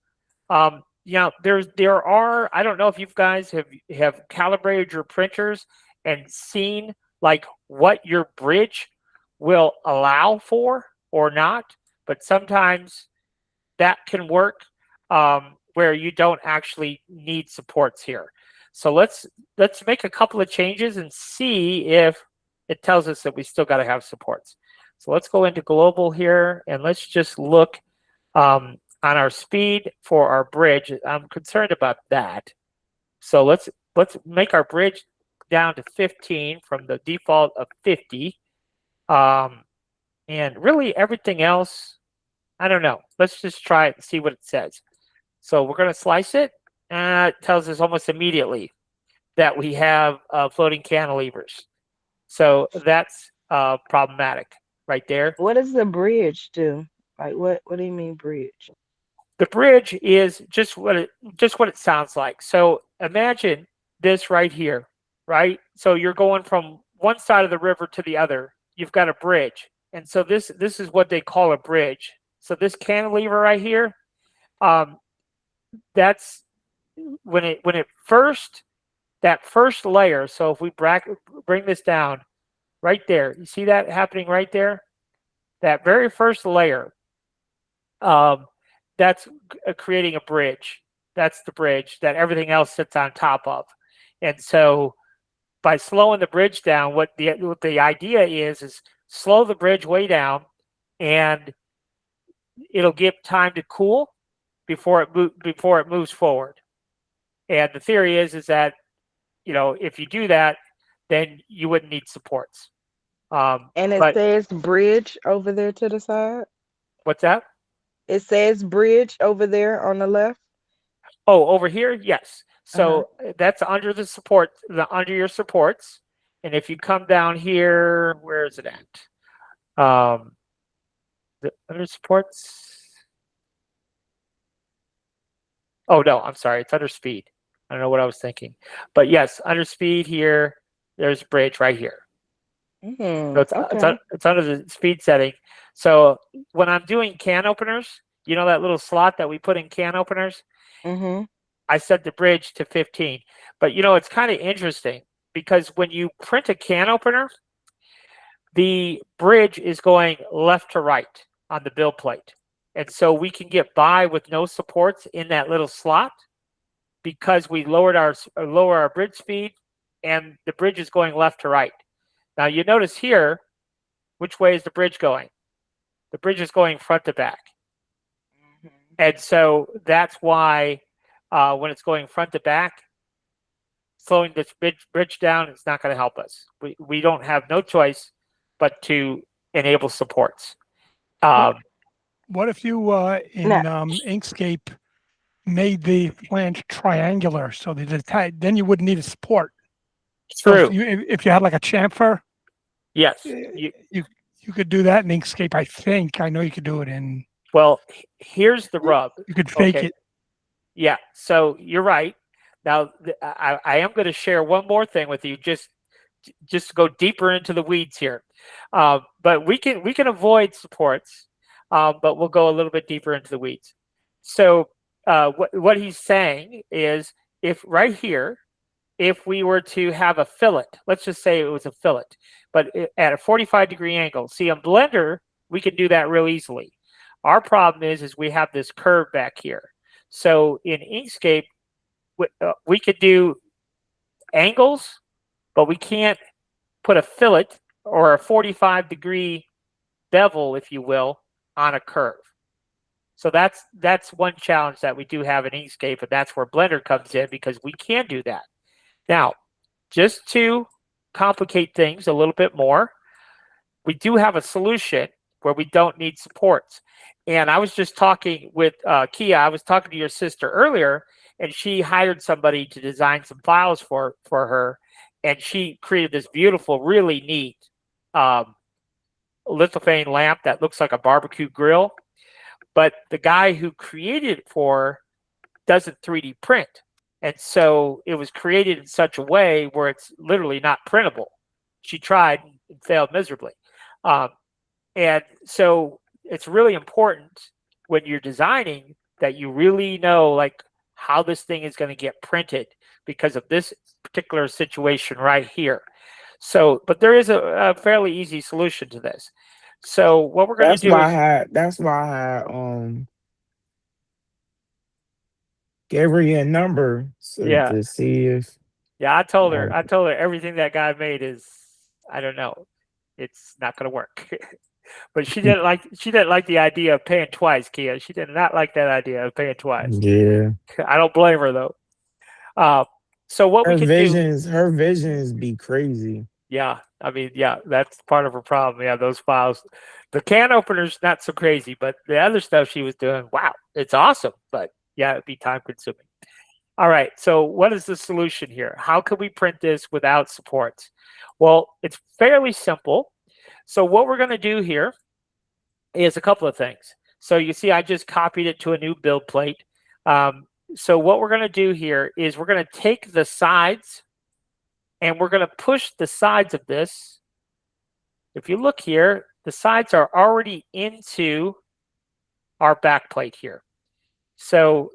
There are, I don't know if you guys have calibrated your printers and seen like what your bridge will allow for or not, but sometimes that can work where you don't actually need supports here. So let's make a couple of changes and see if it tells us that we still got to have supports. So let's go into global here, and let's just look on our speed for our bridge. I'm concerned about that. So let's make our bridge down to 15 from the default of 50. And really everything else, I don't know. Let's just try it and see what it says. So we're going to slice it. It tells us almost immediately that we have floating cantilevers. So that's problematic right there. What does the bridge do? Like what do you mean bridge? The bridge is just what it sounds like. So imagine this right here, right? So you're going from one side of the river to the other. You've got a bridge. And so this is what they call a bridge. So this cantilever right here, that's that first layer. So if we bring this down right there, you see that happening right there? That very first layer, that's creating a bridge. That's the bridge that everything else sits on top of. And so by slowing the bridge down, what the idea is slow the bridge way down, and it'll give time to cool before it moves forward. And the theory is that, if you do that, then you wouldn't need supports. And it says bridge over there to the side. What's that? It says bridge over there on the left. Oh, over here, yes. So that's under the support, under your supports. And if you come down here, where is it at? The under supports. Oh no, I'm sorry. It's under speed. I don't know what I was thinking, but yes, under speed here. There's bridge right here. So it's under the speed setting. So when I'm doing can openers, that little slot that we put in can openers, I set the bridge to 15. But it's kind of interesting because when you print a can opener, the bridge is going left to right on the build plate. And so we can get by with no supports in that little slot because we lower our bridge speed, and the bridge is going left to right. Now you notice here, which way is the bridge going? The bridge is going front to back. And so that's why when it's going front to back, slowing this bridge down is not going to help us. We don't have no choice but to enable supports. What if you in Inkscape made the flange triangular so that then you wouldn't need a support? True. So if you had like a chamfer, yes, you could do that in Inkscape. I think I know you could do it in. Well, here's the rub. You could fake it. Yeah. So you're right. Now I am going to share one more thing with you, just just go deeper into the weeds here. But we can avoid supports, but we'll go a little bit deeper into the weeds. So what he's saying is, if right here, if we were to have a fillet, let's just say it was a fillet, but at a 45-degree angle. See, on Blender, we can do that real easily. Our problem is we have this curve back here. So in Inkscape, we could do angles, but we can't put a fillet or a 45-degree bevel, if you will, on a curve. So that's one challenge that we do have in Inkscape, and that's where Blender comes in, because we can do that. Now, just to complicate things a little bit more, we do have a solution where we don't need supports. And I was just talking with Kia. I was talking to your sister earlier, and she hired somebody to design some files for her, and she created this beautiful, really neat lithophane lamp that looks like a barbecue grill. But the guy who created it for her doesn't 3D print. And so it was created in such a way where it's literally not printable. She tried and failed miserably. And so it's really important when you're designing that you really know like how this thing is going to get printed because of this particular situation right here. So, but there is a fairly easy solution to this. So what we're going to do that's why I had Gabriel number to see if I told her everything that guy made is, I don't know, it's not going to work. But she didn't like the idea of paying twice, Kia. She did not like that idea of paying twice. Yeah. I don't blame her though. So what we can do, her visions be crazy. Yeah, I mean, yeah, that's part of her problem. Yeah, those files. The can opener's not so crazy, but the other stuff she was doing, wow, it's awesome. But yeah, it'd be time consuming. All right, so what is the solution here? How can we print this without supports? Well, it's fairly simple. So what we're going to do here is a couple of things. So you see, I just copied it to a new build plate. So what we're going to do here is we're going to take the sides and we're going to push the sides of this. If you look here, the sides are already into our back plate here. So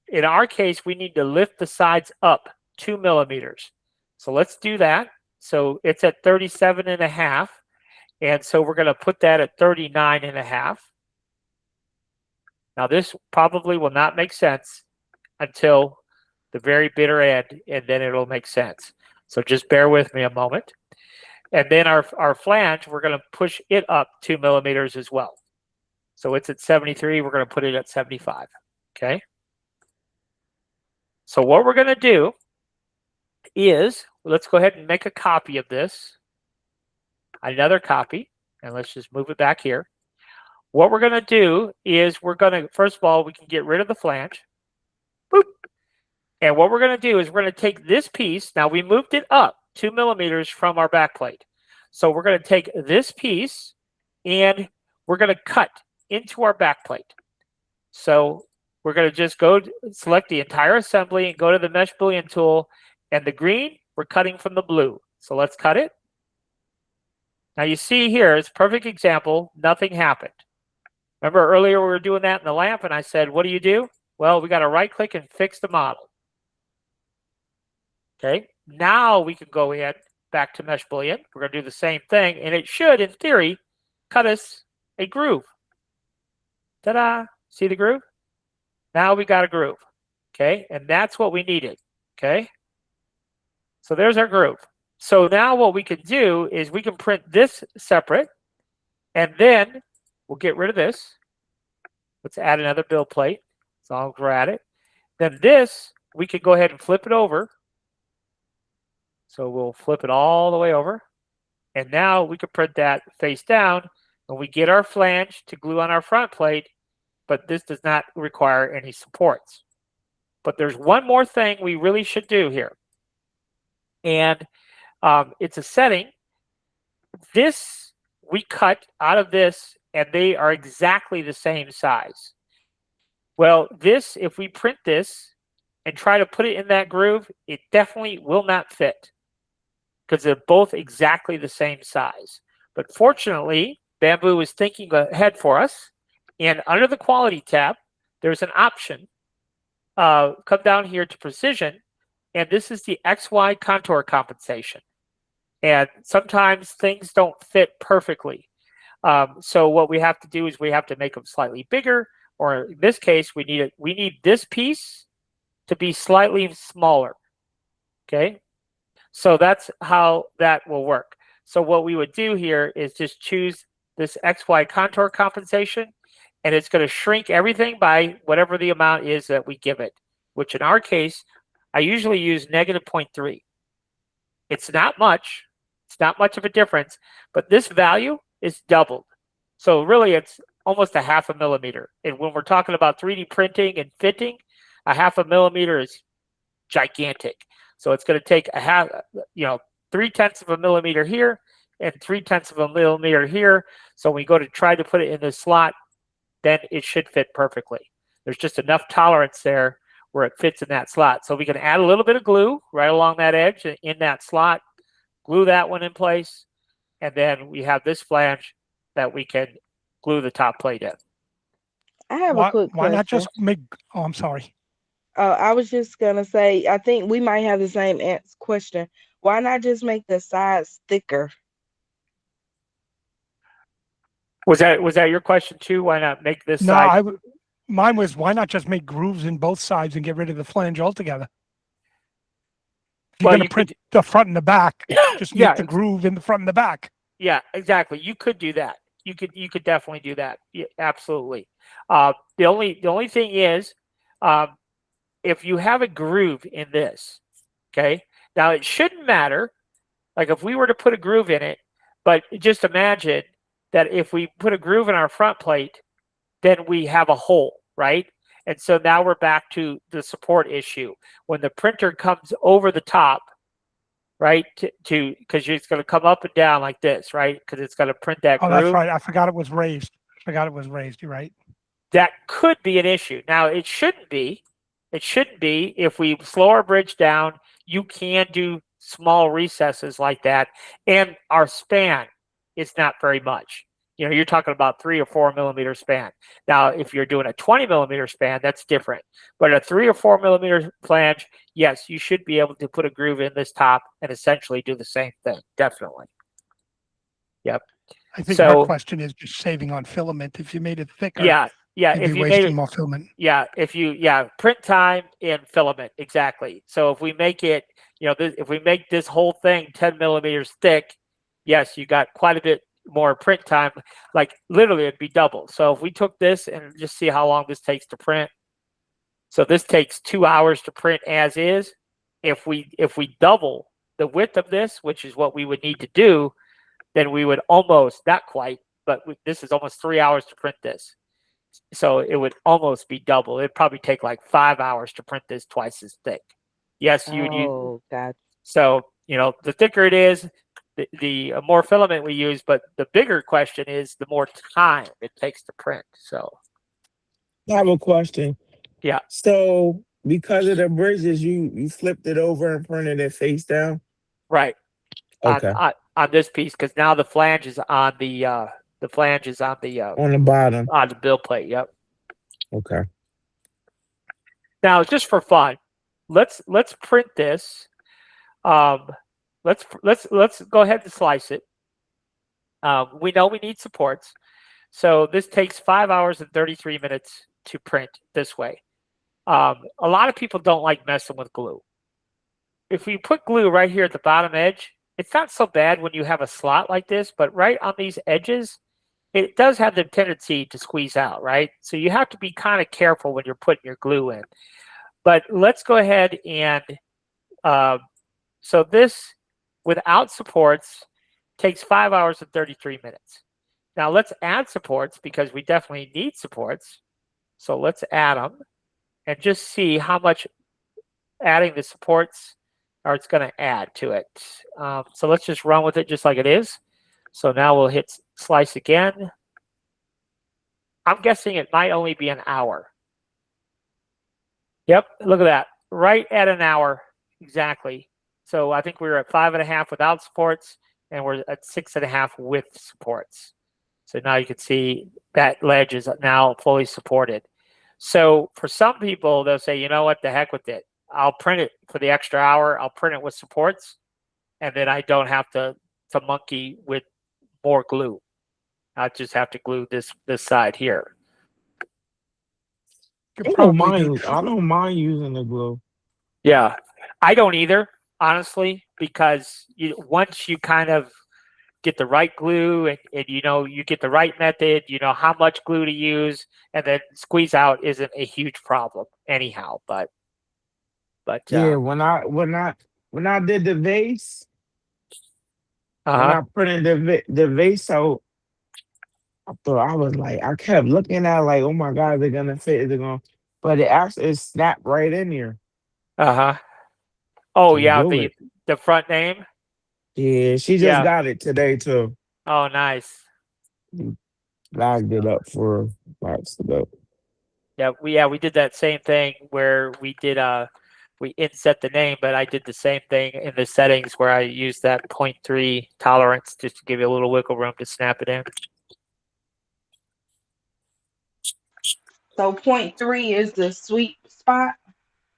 in our case, we need to lift the sides up 2 millimeters. So let's do that. So it's at 37.5. And so we're going to put that at 39.5. Now this probably will not make sense until the very bitter end, and then it'll make sense. So just bear with me a moment. And then our flange, we're going to push it up 2 millimeters as well. So it's at 73. We're going to put it at 75. Okay. So what we're going to do is, let's go ahead and make a copy of this. Another copy. And let's just move it back here. What we're going to do is we're going to, first of all, we can get rid of the flange. Boop. And what we're going to do is we're going to take this piece. Now we moved it up 2 millimeters from our back plate. So we're going to take this piece and we're going to cut into our back plate. So we're going to just go select the entire assembly and go to the mesh boolean tool, and the green, we're cutting from the blue. So let's cut it. Now you see here, it's a perfect example, nothing happened. Remember earlier we were doing that in the lamp and I said, what do you do? Well, we got to right click and fix the model. Okay, now we can go ahead back to mesh boolean. We're going to do the same thing, and it should, in theory, cut us a groove. Ta-da! See the groove? Now we got a groove. Okay, and that's what we needed. Okay, so there's our groove. So now what we can do is we can print this separate, and then we'll get rid of this. Let's add another build plate as long as we're at it. Then this, we can go ahead and flip it over. So we'll flip it all the way over. And now we can print that face down and we get our flange to glue on our front plate, but this does not require any supports. But there's one more thing we really should do here. And it's a setting. This, we cut out of this and they are exactly the same size. Well, this, if we print this and try to put it in that groove, it definitely will not fit. because they're both exactly the same size. But fortunately, Bambu was thinking ahead for us, and under the quality tab, there's an option. Come down here to precision, and this is the XY contour compensation. And sometimes things don't fit perfectly. So what we have to do is we have to make them slightly bigger, or in this case, we need this piece to be slightly smaller. Okay, so that's how that will work. So what we would do here is just choose this XY contour compensation, and it's going to shrink everything by whatever the amount is that we give it, which in our case, I usually use -0.3. It's not much. It's not much of a difference, but this value is doubled. So really it's almost a 0.5 millimeter. And when we're talking about 3D printing and fitting, a 0.5 millimeter is gigantic. So it's going to take a 0.3 of a millimeter here and 0.3 of a millimeter here. So when we go to try to put it in this slot, then it should fit perfectly. There's just enough tolerance there where it fits in that slot. So we can add a little bit of glue right along that edge in that slot, glue that one in place, and then we have this flange that we can glue the top plate in. I have a quick Why not question. just make, oh, I'm sorry. I was just gonna say, I think we might have the same question. Why not just make the sides thicker? Was that your question too? Why not make this No, side? mine was, why not just make grooves in both sides and get rid of the flange altogether? If you're Well, going you to print could, the front and the back, just make yeah, the groove in the front and the back. yeah, exactly. You could do that. You could definitely do that. Yeah, absolutely. The only thing is, if you have a groove in this, okay, now it shouldn't matter. Like if we were to put a groove in it, but just imagine that if we put a groove in our front plate, then we have a hole, right? And so now we're back to the support issue. When the printer comes over the top, right, because it's going to come up and down like this, right? Because it's going to print that Oh, that's groove. right. I forgot it was raised. You're right. That could be an issue. Now, it shouldn't be. It shouldn't be. If we slow our bridge down, you can do small recesses like that. And our span is not very much. You're talking about 3 or 4 millimeter span. Now, if you're doing a 20 millimeter span, that's different. But a 3 or 4 millimeter flange, yes, you should be able to put a groove in this top and essentially do the same thing. Definitely. Yep. I think So, her question is just saving on filament. If you made it thicker, yeah. you'd If be you made wasting it, more filament. yeah, print time and filament, exactly. So if we make it, if we make this whole thing 10 millimeters thick, yes, you got quite a bit more print time. Like literally, it'd be double. So if we took this and just see how long this takes to print. So this takes 2 hours to print as is. If we double the width of this, which is what we would need to do, then we would almost, not quite, but this is almost 3 hours to print this. So it would almost be double. It'd probably take like 5 hours to print this twice as thick. Yes, you would use. Oh, gotcha. So, the thicker it is, the more filament we use, but the bigger question is the more time it takes to print. So, I have a question. yeah. So because of the bridges, you flipped it over and printed it face down? Right. Okay. On this piece, because now the flange is on the On the bottom. on the bill plate. Yep. Okay. Now, just for fun, let's print this. Let's go ahead and slice it. We know we need supports, so this takes 5 hours and 33 minutes to print this way. A lot of people don't like messing with glue. If we put glue right here at the bottom edge, it's not so bad when you have a slot like this, but right on these edges, it does have the tendency to squeeze out, right? So you have to be kind of careful when you're putting your glue in. But let's go ahead and, so this, without supports, takes 5 hours and 33 minutes. Now let's add supports because we definitely need supports. So let's add them and just see how much adding the supports or it's going to add to it. So let's just run with it just like it is. So now we'll hit slice again. I'm guessing it might only be an hour. Yep, look at that. Right at an hour, exactly. So I think we were at 5.5 without supports, and we're at 6.5 with supports. So now you can see that ledge is now fully supported. So for some people, they'll say, you know what, the heck with it. I'll print it for the extra hour. I'll print it with supports, and then I don't have to monkey with more glue. I just have to glue this side here. Could I don't probably do mind. I don't mind using the glue. Yeah, I don't either, honestly, because once you kind of get the right glue and you get the right method, you know how much glue to use, and then squeeze out isn't a huge problem anyhow. But Yeah, when I did the vase, when I printed the vase out, I thought I was like, I kept looking at it like, oh my god, they're gonna fit, they're gonna, but it snapped right in here. Oh Just yeah, glue it. the front name. Yeah, she just Yeah. got it today too. Oh, nice. Bagged it up for boxed it up. Yeah, we did that same thing where we inset the name, but I did the same thing in the settings where I used that 0.3 tolerance just to give you a little wiggle room to snap it in. So 0.3 is the sweet spot.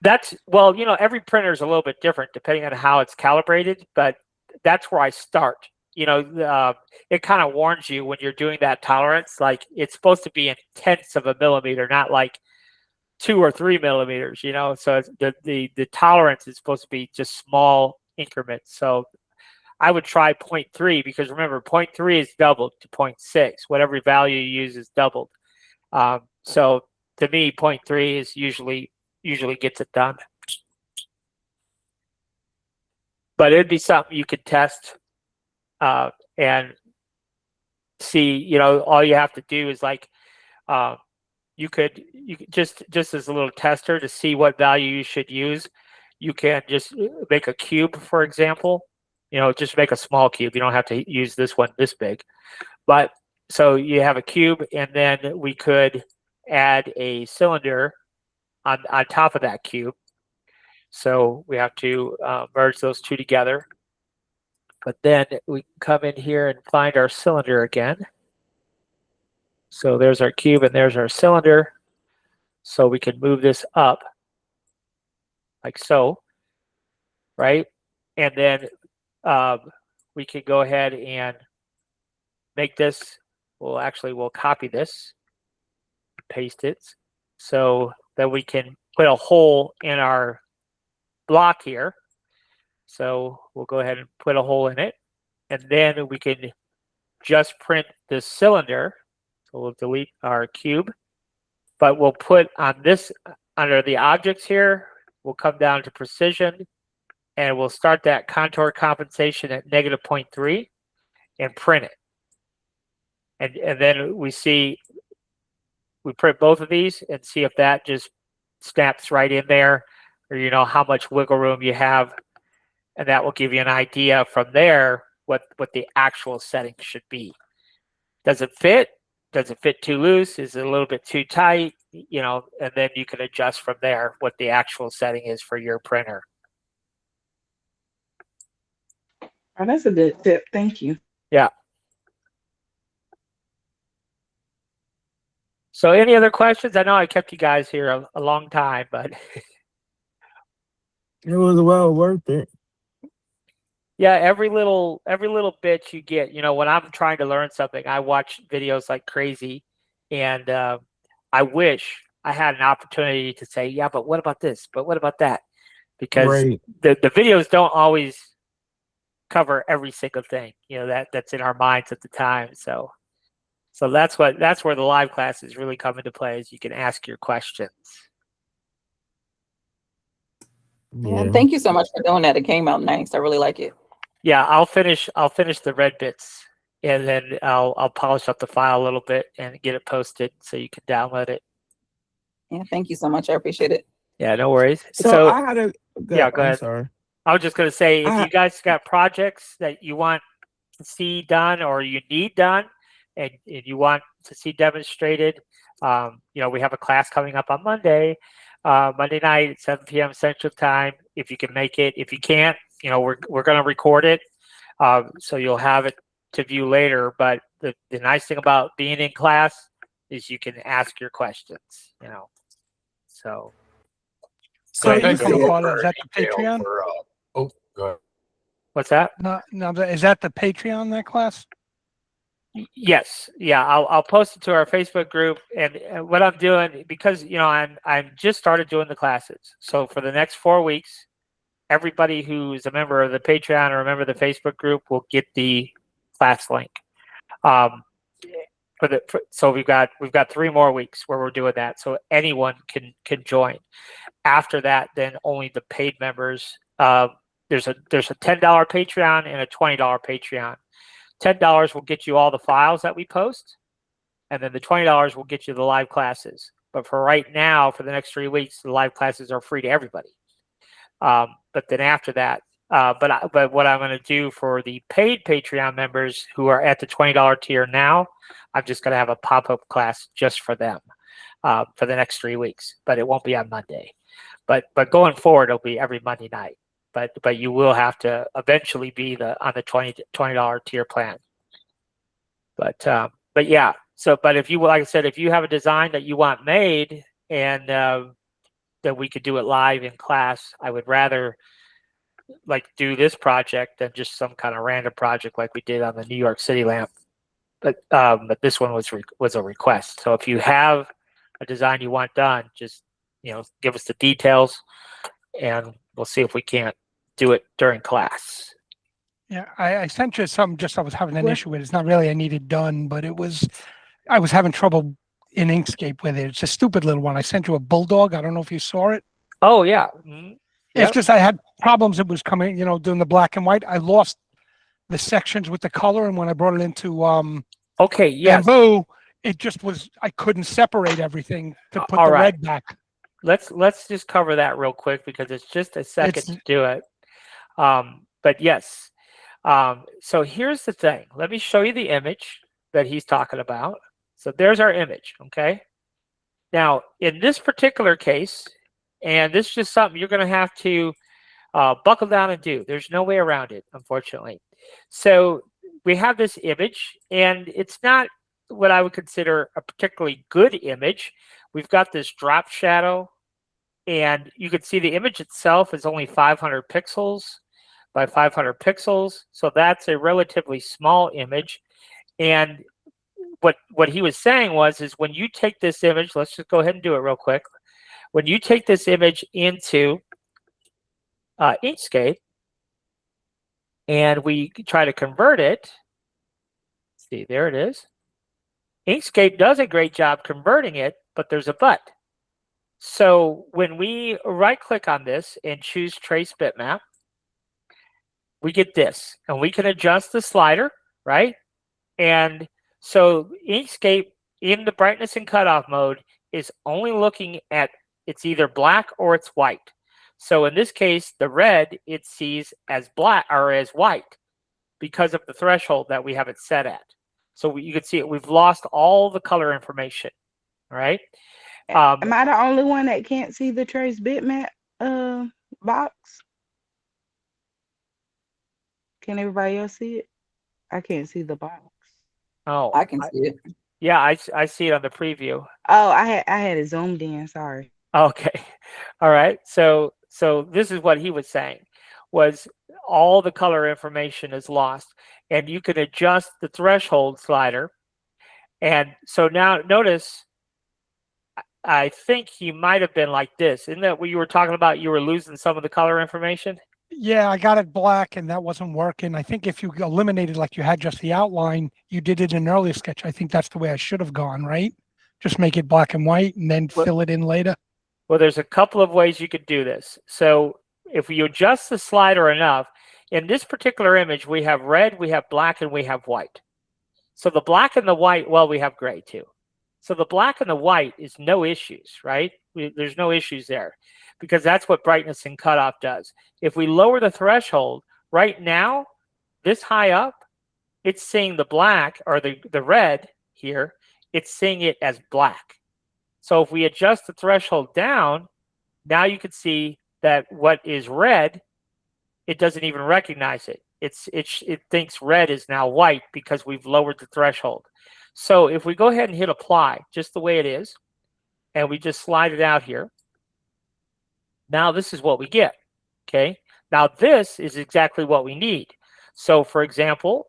That's every printer is a little bit different depending on how it's calibrated, but that's where I start. It kind of warns you when you're doing that tolerance, like it's supposed to be in tenths of a millimeter, not like 2 or 3 millimeters. So it's the tolerance is supposed to be just small increments. So I would try 0.3 because remember 0.3 is doubled to 0.6. Whatever value you use is doubled. So to me, 0.3 is usually gets it done. But it'd be something you could test and see. All you have to do is like you could just as a little tester to see what value you should use. You can just make a cube, for example. Just make a small cube. You don't have to use this one this big. But so you have a cube, and then we could add a cylinder on top of that cube. So we have to merge those two together. But then we can come in here and find our cylinder again. So there's our cube and there's our cylinder. So we can move this up like so, right? And then we can go ahead and make this. We'll copy this, paste it. So that we can put a hole in our block here. So we'll go ahead and put a hole in it. And then we can just print this cylinder. So we'll delete our cube. But we'll put on this, under the objects here, we'll come down to precision. And we'll start that contour compensation at -0.3 and print it. And then we print both of these and see if that just snaps right in there, or how much wiggle room you have. And that will give you an idea from there what the actual setting should be. Does it fit? Does it fit too loose? Is it a little bit too tight? And then you can adjust from there what the actual setting is for your printer. Oh, that's a good tip. Thank you. Yeah. So any other questions? I know I kept you guys here a long time, but It was well worth it. yeah, every little bit you get, when I'm trying to learn something, I watch videos like crazy, and I wish I had an opportunity to say, yeah, but what about this? But what about that? Because Right. the videos don't always cover every single thing, that's in our minds at the time. So that's where the live classes really come into play, is you can ask your questions. Yeah, Yeah. thank you so much for doing that. It came out nice. I really like it. Yeah, I'll finish the red bits, and then I'll polish up the file a little bit and get it posted so you can download it. Yeah, thank you so much. I appreciate it. Yeah, no worries. So I had a yeah, go I'm ahead. sorry. I was just going to say, if I- you guys got projects that you want to see done or you need done, and you want to see demonstrated, we have a class coming up on Monday night at 7 p.m. Central Time. If you can make it, if you can't, we're going to record it, so you'll have it to view later. But the nice thing about being in class is you can ask your questions. So. So Go ahead, you Joe. can call it, is that the Patreon? Go ahead. What's that? No, is that the Patreon, that class? Yes, yeah, I'll post it to our Facebook group. And what I'm doing, because I'm just started doing the classes, so for the next 4 weeks, everybody who's a member of the Patreon or a member of the Facebook group will get the class link. So we've got 3 more weeks where we're doing that, so anyone can join. After that, then only the paid members. There's a $10 Patreon and a $20 Patreon. $10 will get you all the files that we post, and then the $20 will get you the live classes. But for right now, for the next 3 weeks, the live classes are free to everybody. But then after that, but what I'm going to do for the paid Patreon members who are at the $20 tier now, I'm just going to have a pop-up class just for them for the next 3 weeks. But it won't be on Monday. But going forward, it'll be every Monday night. But you will have to eventually be on the $20 tier plan. But yeah. So, but if you, like I said, if you have a design that you want made and that we could do it live in class, I would rather do this project than just some kind of random project like we did on the New York City lamp. But this one was a request. So if you have a design you want done, just give us the details, and we'll see if we can't do it during class. Yeah, I sent you some. Just I was having an issue with it. It's not really I needed done, but I was having trouble in Inkscape with it. It's a stupid little one. I sent you a bulldog. I don't know if you saw it. Oh yeah. Mm-hmm. It's just I had problems. It was coming, doing the black and white. I lost the sections with the color, and when I brought it into okay, yes. Bambu, it just was. I couldn't separate everything to put the red back. Let's just cover that real quick because it's just a second to do it. But yes. So here's the thing. Let me show you the image that he's talking about. So there's our image. Okay. Now in this particular case, and this is just something you're going to have to buckle down and do. There's no way around it, unfortunately. So we have this image, and it's not what I would consider a particularly good image. We've got this drop shadow, and you can see the image itself is only 500 pixels by 500 pixels. So that's a relatively small image. And what he was saying is when you take this image, let's just go ahead and do it real quick. When you take this image into Inkscape and we try to convert it, see, there it is. Inkscape does a great job converting it, but there's a but. So when we right-click on this and choose Trace Bitmap, we get this, and we can adjust the slider, right? And so Inkscape in the brightness and cutoff mode is only looking at it's either black or it's white. So in this case, the red it sees as black or as white because of the threshold that we have it set at. So you can see it. We've lost all the color information, right? Am I the only one that can't see the trace bitmap box? Can everybody else see it? I can't see the box. Oh, I can see it. Yeah, I see it on the preview. Oh, I had it zoomed in. Sorry. Okay, all right. So this is what he was saying, was all the color information is lost, and you can adjust the threshold slider. And so now notice, I think he might have been like this. Isn't that what you were talking about? You were losing some of the color information? Yeah, I got it black and that wasn't working. I think if you eliminated like you had just the outline, you did it in an earlier sketch. I think that's the way I should have gone, right? Just make it black and white and then fill it in later. Well, there's a couple of ways you could do this. So if you adjust the slider enough, in this particular image, we have red, we have black, and we have white. So the black and the white, well, we have gray too. So the black and the white is no issues, right? There's no issues there because that's what brightness and cutoff does. If we lower the threshold, right now, this high up, it's seeing the black or the red here, it's seeing it as black. So if we adjust the threshold down, now you can see that what is red it doesn't even recognize it. It thinks red is now white because we've lowered the threshold. So if we go ahead and hit apply, just the way it is, and we just slide it out here, now this is what we get, okay? Now this is exactly what we need. So for example,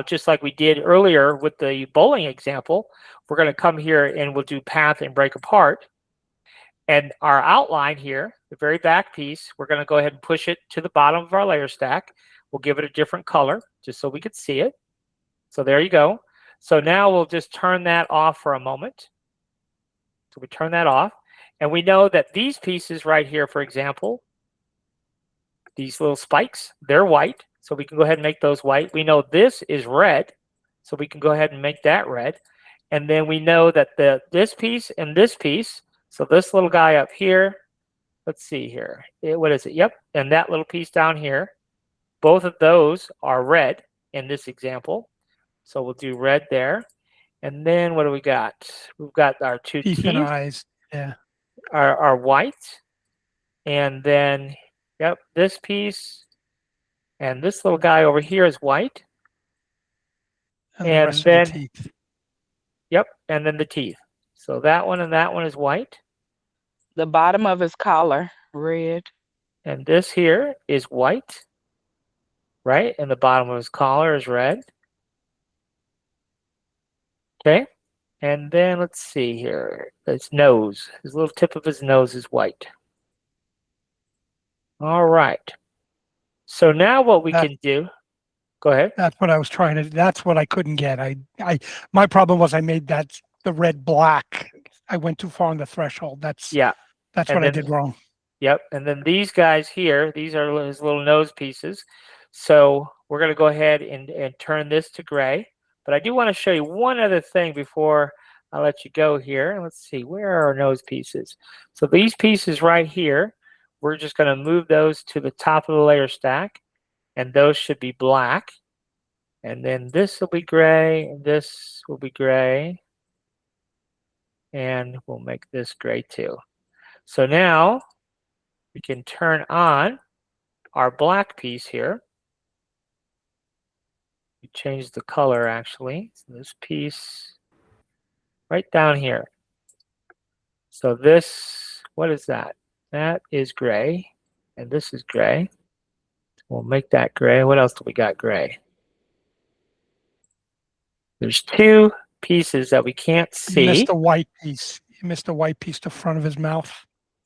just like we did earlier with the bowling example, we're gonna come here and we'll do path and break apart. And our outline here, the very back piece, we're gonna go ahead and push it to the bottom of our layer stack. We'll give it a different color just so we could see it. So there you go. So now we'll just turn that off for a moment. So we turn that off. And we know that these pieces right here, for example, these little spikes, they're white. So we can go ahead and make those white. We know this is red. So we can go ahead and make that red. And then we know that this piece and this piece, so this little guy up here, let's see here. What is it? Yep. And that little piece down here, both of those are red in this example. So we'll do red there. And then what do we got? We've got our two teeth and eyes. Yeah. are white. And then, yep, this piece and this little guy over here is white. And the rest of the teeth. Yep, and then the teeth. So that one and that one is white. The bottom of his collar, red. And this here is white, right? And the bottom of his collar is red. Okay. And then let's see here. His nose, his little tip of his nose is white. All right. So now what we can do, go ahead. That's what I was trying to, that's what I couldn't get. My problem was I made that the red black. I went too far on the threshold. That's what I did wrong. Yep. And then these guys here, these are his little nose pieces. So we're going to go ahead and turn this to gray. But I do want to show you one other thing before I let you go here. Let's see, where are our nose pieces? So these pieces right here, we're just going to move those to the top of the layer stack. And those should be black. And then this will be gray, and this will be gray. And we'll make this gray too. So now we can turn on our black piece here. We change the color actually. So this piece right down here. So this, what is that? That is gray, and this is gray. We'll make that gray. What else do we got gray? There's two pieces that we can't see. You missed the white piece. You missed the white piece, the front of his mouth.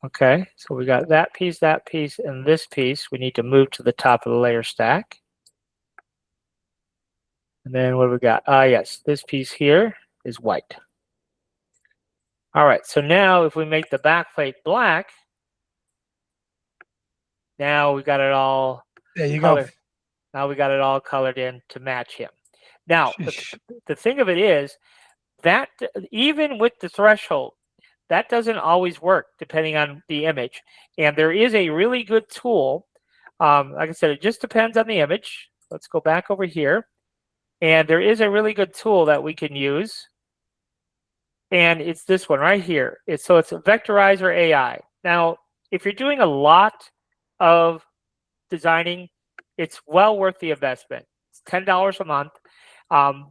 Okay, so we got that piece, and this piece. We need to move to the top of the layer stack. And then what do we got? Yes, this piece here is white. All right, so now if we make the back plate black, now we got it all there you colored. go. Now we got it all colored in to match him. Now, the thing of it is that even with the threshold, that doesn't always work depending on the image. And there is a really good tool. Like I said, it just depends on the image. Let's go back over here. And there is a really good tool that we can use. And it's this one right here. So it's a Vectorizer AI. Now, if you're doing a lot of designing, it's well worth the investment. It's $10 a month.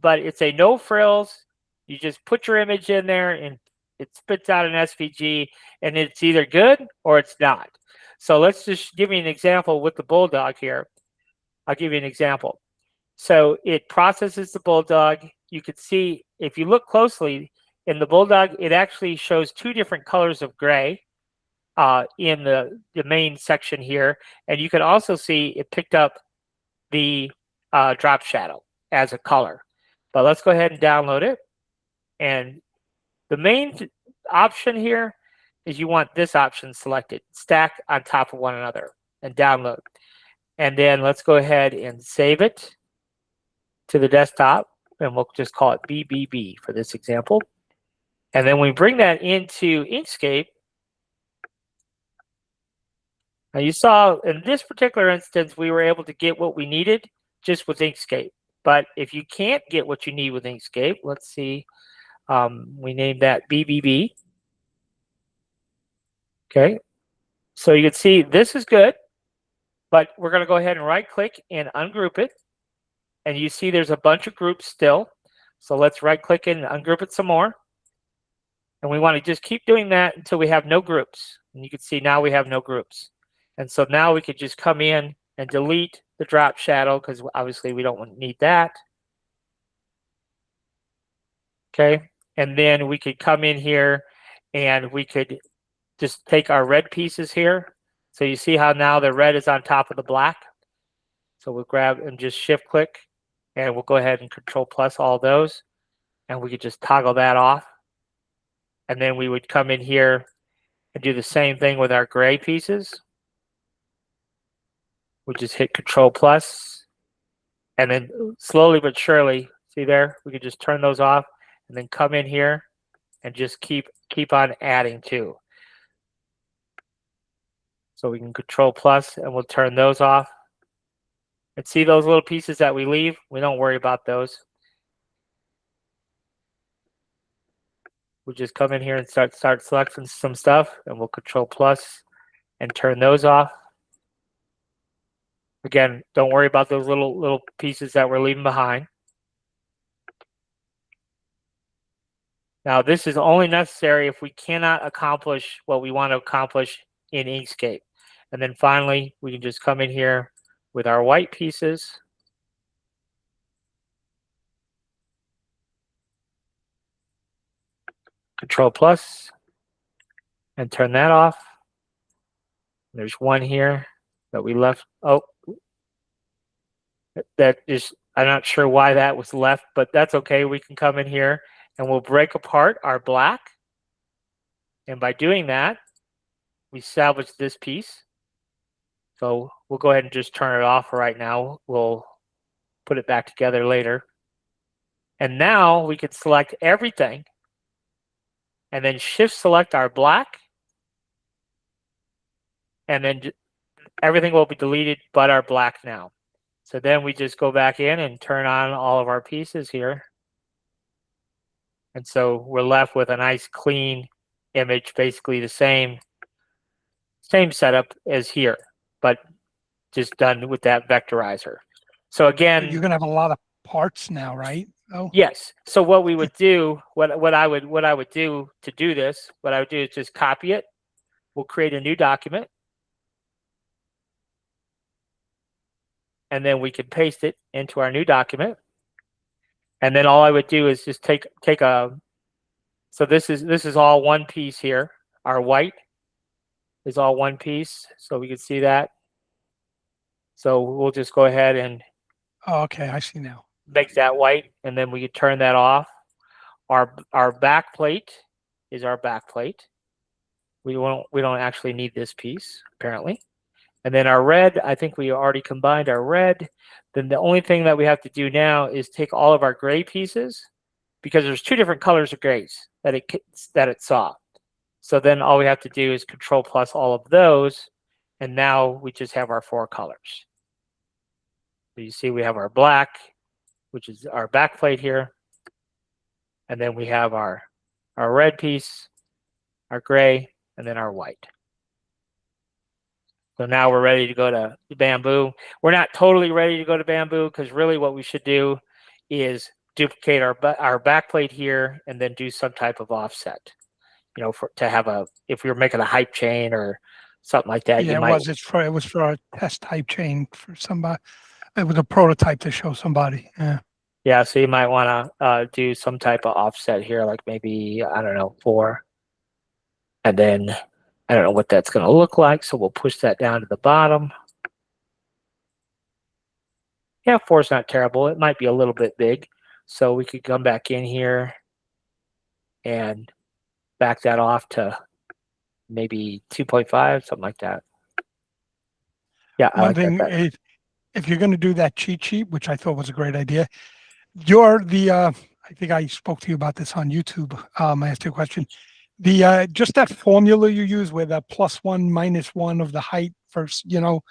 But it's a no frills. You just put your image in there and it spits out an SVG, and it's either good or it's not. So let's just give you an example with the bulldog here. I'll give you an example. So it processes the bulldog. You can see, if you look closely in the bulldog, it actually shows two different colors of gray in the main section here. And you can also see it picked up the drop shadow as a color. But let's go ahead and download it. And the main option here is you want this option selected, stack on top of one another, and download. And then let's go ahead and save it to the desktop, and we'll just call it BBB for this example. And then we bring that into InkSscape. Now you saw in this particular instance, we were able to get what we needed just with InkSscape. But if you can't get what you need with InkSscape, let's see, we named that BBB. Okay, so you can see this is good. But we're going to go ahead and right click and ungroup it. And you see there's a bunch of groups still. So let's right click it and ungroup it some more. And we want to just keep doing that until we have no groups. And you can see now we have no groups. And so now we could just come in and delete the drop shadow because obviously we don't need that. Okay. And then we could come in here and we could just take our red pieces here. So you see how now the red is on top of the black. So we'll grab and just shift click and we'll go ahead and control plus all those. And we could just toggle that off. And then we would come in here and do the same thing with our gray pieces. We just hit control plus and then slowly but surely, see there, we could just turn those off and then come in here and just keep on adding to. So we can control plus and we'll turn those off. And see those little pieces that we leave? We don't worry about those. We'll just come in here and start selecting some stuff and we'll control plus and turn those off. Again, don't worry about those little pieces that we're leaving behind. Now, this is only necessary if we cannot accomplish what we want to accomplish in Inkscape. And then finally, we can just come in here with our white pieces. Control plus and turn that off. There's one here that we left. Oh, that is, I'm not sure why that was left, but that's okay. We can come in here and we'll break apart our black. And by doing that, we salvage this piece. So we'll go ahead and just turn it off right now. We'll put it back together later. And now we can select everything and then shift select our black. And then everything will be deleted but our black now. So then we just go back in and turn on all of our pieces here. And so we're left with a nice clean image, basically the same setup as here, but just done with that vectorizer. So again, You're gonna have a lot of parts now, right? Oh, yes. So what we would do, what I would do to do this, what I would do is just copy it. We'll create a new document. And then we can paste it into our new document. And then all I would do is just take a, so this is all one piece here. Our white is all one piece. So we can see that. So we'll just go ahead and okay, I see now. make that white, and then we can turn that off. Our back plate is our back plate. We don't actually need this piece, apparently. And then our red, I think we already combined our red. Then the only thing that we have to do now is take all of our gray pieces, because there's two different colors of grays that it saw. So then all we have to do is control plus all of those, and now we just have our four colors. So you see we have our black, which is our back plate here. And then we have our red piece, our gray, and then our white. So now we're ready to go to Bambu. We're not totally ready to go to Bambu because really what we should do is duplicate our back plate here and then do some type of offset. You know, to have if we were making a hype chain or something like that. Yeah, you might, it was for a test type chain for somebody. It was a prototype to show somebody. Yeah. Yeah, so you might want to do some type of offset here, like maybe, I don't know, 4. And then I don't know what that's going to look like, so we'll push that down to the bottom. Yeah, 4 is not terrible. It might be a little bit big. So we could come back in here and back that off to maybe 2.5, something like that. Yeah, I One like thing that. is, if you're going to do that cheat sheet, which I thought was a great idea, you're the, I think I spoke to you about this on YouTube. I asked you a question. The, just that formula you use with a +1, -1 of the height first, you know,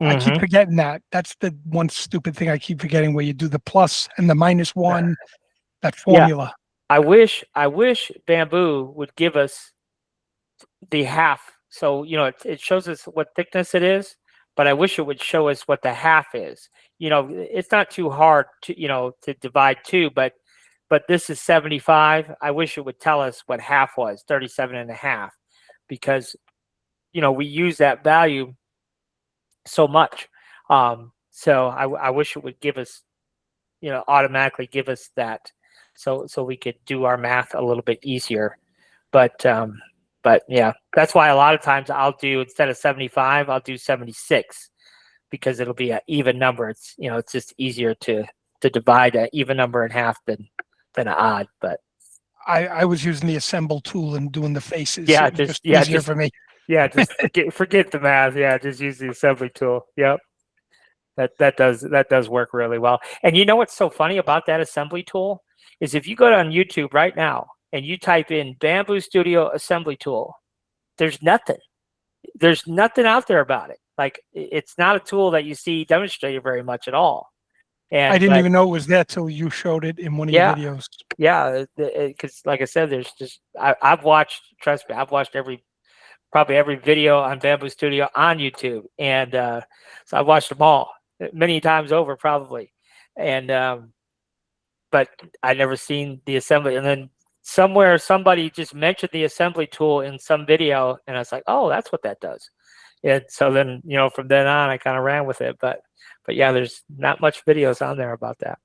I keep forgetting that. That's the one stupid thing I keep forgetting, where you do the plus and the -1, that formula. I wish Bambu would give us the half. So, you know, it shows us what thickness it is, but I wish it would show us what the half is. It's not too hard to divide 2, but this is 75. I wish it would tell us what half was, 37.5, because we use that value so much. So I wish it would give us, automatically give us that, so we could do our math a little bit easier. But yeah, that's why a lot of times I'll do, instead of 75, I'll do 76, because it'll be an even number. It's it's just easier to divide an even number in half than an odd. But I was using the assemble tool and doing the faces. Yeah, It was just easier for me. Yeah, just forget the math. Yeah, just use the assembly tool. Yep. That does work really well. And you know what's so funny about that assembly tool is, if you go on YouTube right now and you type in Bambu Studio assembly tool, there's nothing. There's nothing out there about it. Like, it's not a tool that you see demonstrated very much at all. And I didn't even know it was there till you showed it in one of Yeah. your videos. Yeah, because like I said, there's just I've watched. Trust me, I've watched probably every video on Bambu Studio on YouTube, and so I've watched them all many times over, probably. And but I never seen the assembly. And then somewhere somebody just mentioned the assembly tool in some video, and I was like, oh, that's what that does. And so then from then on, I kind of ran with it. But yeah, there's not much videos on there about that.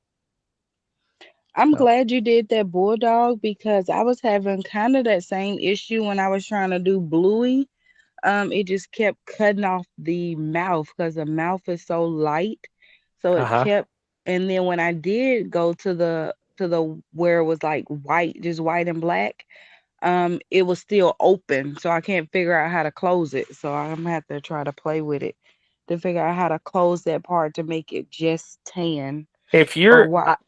I'm So. glad you did that bulldog, because I was having kind of that same issue when I was trying to do Bluey. It just kept cutting off the mouth because the mouth is so light. So it kept, and then when I did go to the where it was like white, just white and black, it was still open. So I can't figure out how to close it. So I'm gonna have to try to play with it to figure out how to close that part to make it just tan. If Or you're, what?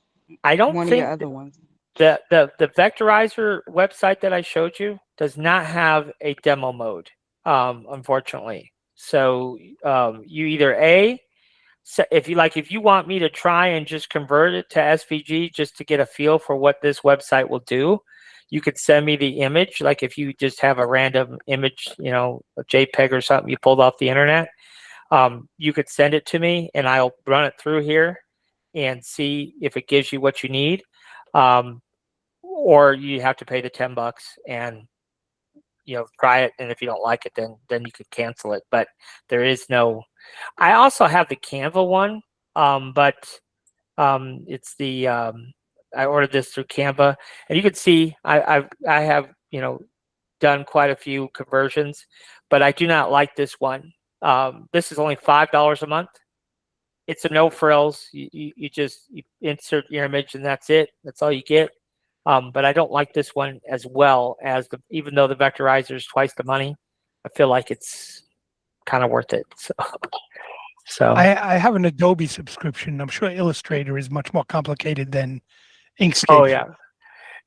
I don't One of your think other ones. the vectorizer website that I showed you does not have a demo mode, unfortunately. So you either if you want me to try and just convert it to SVG just to get a feel for what this website will do, you could send me the image. Like, if you just have a random image, a JPEG or something you pulled off the internet, you could send it to me and I'll run it through here and see if it gives you what you need. Or you have to pay the $10 and try it, and if you don't like it, then you could cancel it. But there is no. I also have the Canva one, but it's the I ordered this through Canva, and you can see I have done quite a few conversions, but I do not like this one. This is only $5 a month. It's a no frills. You just insert your image and that's it. That's all you get. But I don't like this one as well as even though the vectorizer is twice the money, I feel like it's kind of worth it. So I have an Adobe subscription. I'm sure Illustrator is much more complicated than Inkscape. Oh yeah,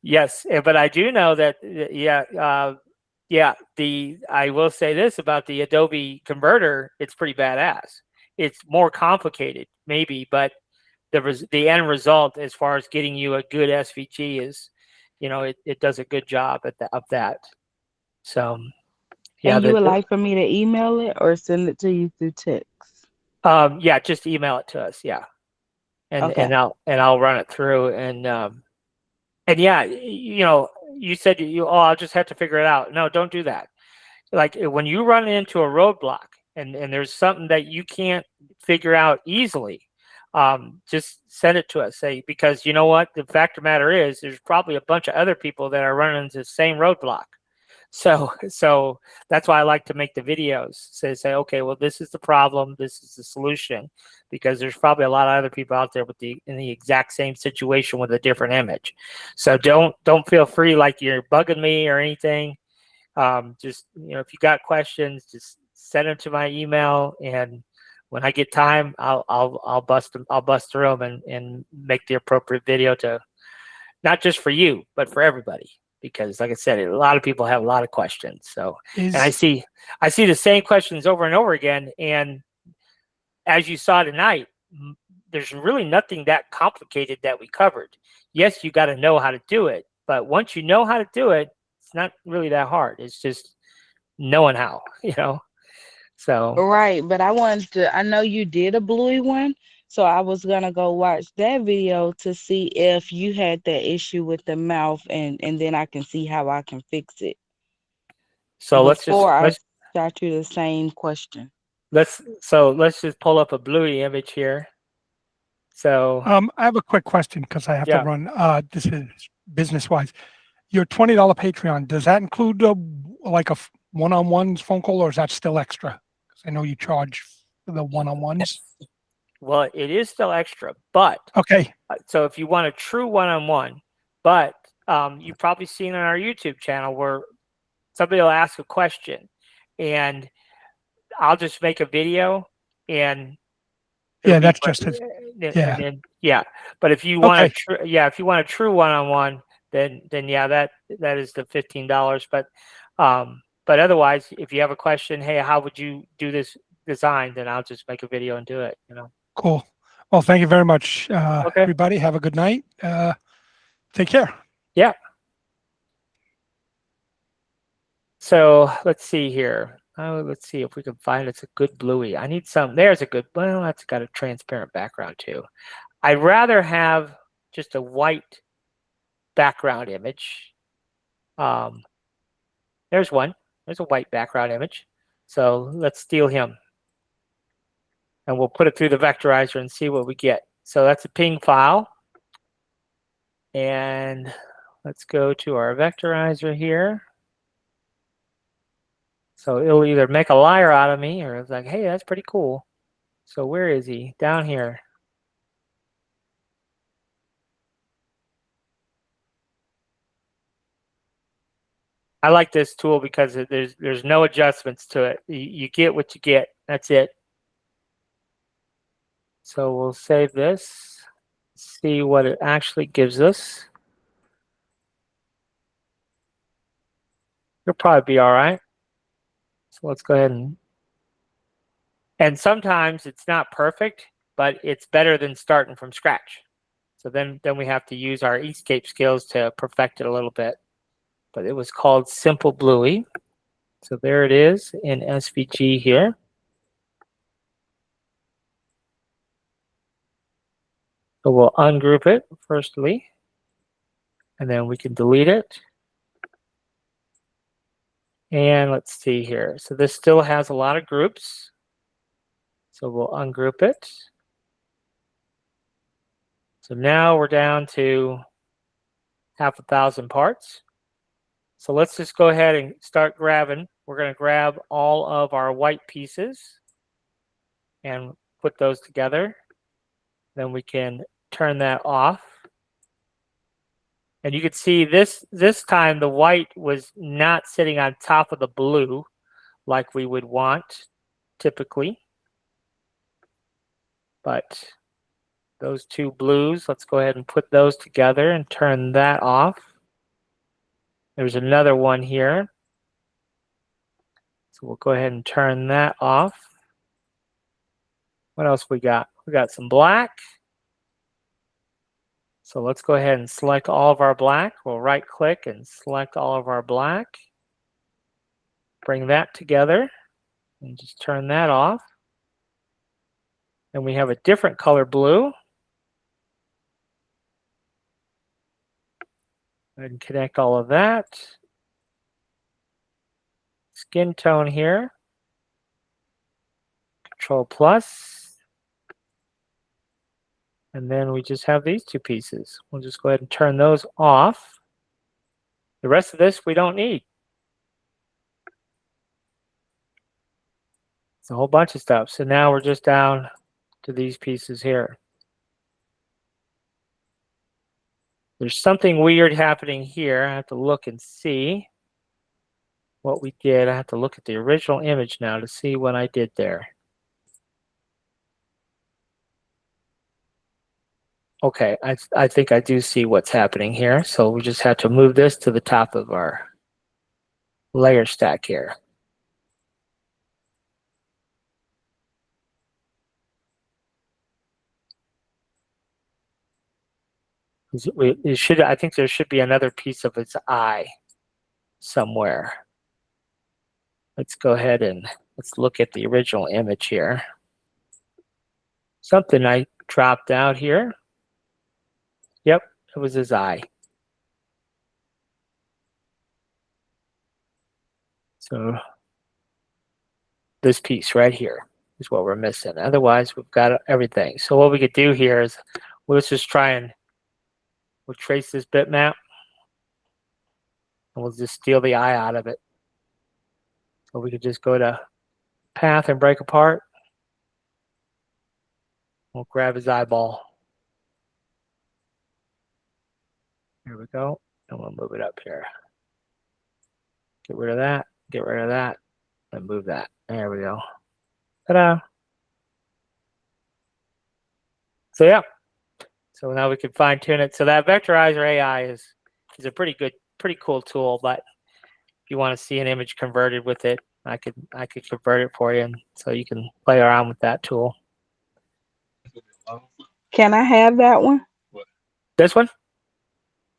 yes, but I do know that I will say this about the Adobe converter: it's pretty badass. It's more complicated, maybe, but the end result, as far as getting you a good SVG, is, it does a good job of that. So, yeah. And you would like for me to email it or send it to you through text? Yeah, just email it to us. Yeah, and Okay. and I'll run it through, and yeah, you said I'll just have to figure it out. No, don't do that. Like, when you run into a roadblock and there's something that you can't figure out easily, just send it to us. Say, because you know what, the fact of the matter is, there's probably a bunch of other people that are running into the same roadblock. So that's why I like to make the videos. Say, okay, well, this is the problem, this is the solution, because there's probably a lot of other people out there in the exact same situation with a different image. So don't feel free like you're bugging me or anything. Just, if you got questions, just send them to my email, and when I get time, I'll bust through them and make the appropriate video, to not just for you, but for everybody. Because, like I said, a lot of people have a lot of questions. So, and I see the same questions over and over again. And as you saw tonight, there's really nothing that complicated that we covered. Yes, you got to know how to do it, but once you know how to do it, it's not really that hard. It's just knowing how, So Right, but I know you did a bluey one, so I was gonna go watch that video to see if you had that issue with the mouth, and then I can see how I can fix it before I shot you the same question. let's just pull up a bluey image here. So I have a quick question because I have to yeah. run. This is business wise. Your $20 Patreon, does that include like a one-on-one phone call, or is that still extra? Because I know you charge for the one-on-ones. Well, it is still extra, but Okay. So if you want a true one-on-one, but you've probably seen on our YouTube channel where somebody will ask a question, and I'll just make a video, and it'll Yeah, be that's just as and yeah. then yeah. But if you want Okay. if you want a true one-on-one, then yeah, that is the $15. But otherwise, if you have a question, hey, how would you do this design? Then I'll just make a video and do it. Cool. Well, thank you very much, Okay. everybody. Have a good night. Take care. Yeah. So let's see here. Let's see if we can find it's a good bluey. I need some. There's a good. Well, that's got a transparent background too. I'd rather have just a white background image. There's one. There's a white background image. So let's steal him, and we'll put it through the vectorizer and see what we get. So that's a ping file, and let's go to our vectorizer here. So it'll either make a liar out of me, or it's like, hey, that's pretty cool. So where is he? Down here. I like this tool because there's no adjustments to it. You get what you get. That's it. So we'll save this, see what it actually gives us. It'll probably be all right. So let's go ahead and sometimes it's not perfect, but it's better than starting from scratch. So then we have to use our InkSscape skills to perfect it a little bit. But it was called Simple Bluey. So there it is in SVG here. So we'll ungroup it firstly, and then we can delete it. And let's see here. So this still has a lot of groups. So we'll ungroup it. So now we're down to 1,000 parts. So let's just go ahead and start grabbing. We're going to grab all of our white pieces and put those together. Then we can turn that off. And you can see this time the white was not sitting on top of the blue like we would want typically. But those two blues, let's go ahead and put those together and turn that off. There's another one here. So we'll go ahead and turn that off. What else we got? We got some black. So let's go ahead and select all of our black. We'll right click and select all of our black. Bring that together and just turn that off. And we have a different color blue. Go ahead and connect all of that. Skin tone here. Control plus. And then we just have these two pieces. We'll just go ahead and turn those off. The rest of this we don't need. It's a whole bunch of stuff. So now we're just down to these pieces here. There's something weird happening here. I have to look and see what we did. I have to look at the original image now to see what I did there. Okay, I think I do see what's happening here. So we just have to move this to the top of our layer stack here. I think there should be another piece of its eye somewhere. Let's go ahead and let's look at the original image here. Something I dropped out here. Yep, it was his eye. So this piece right here is what we're missing. Otherwise, we've got everything. So what we could do here is let's just try and we'll trace this bitmap and we'll just steal the eye out of it. So we could just go to path and break apart. We'll grab his eyeball. Here we go. And we'll move it up here. Get rid of that. Get rid of that. And move that. There we go. Ta-da. So yeah. So now we can fine tune it. So that vectorizer AI is a pretty cool tool. But if you want to see an image converted with it, I could convert it for you, and so you can play around with that tool. Can I have that one? This one?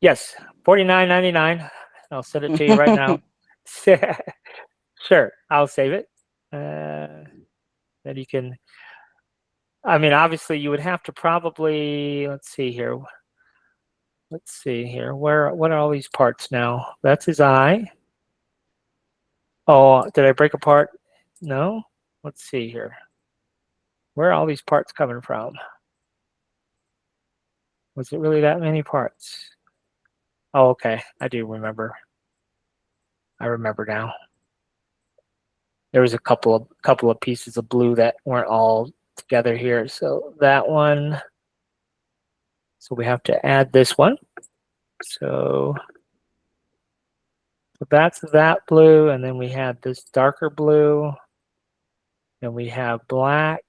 Yes, $49.99. I'll send it to you right now. Sure, I'll save it. Then you can. I mean, obviously, you would have to probably. Let's see here. What are all these parts now? That's his eye. Oh, did I break apart? No. Let's see here. Where are all these parts coming from? Was it really that many parts? Oh, okay. I do remember. I remember now. There was a couple of pieces of blue that weren't all together here. So that one. So we have to add this one. So that's that blue, and then we have this darker blue. Then we have black.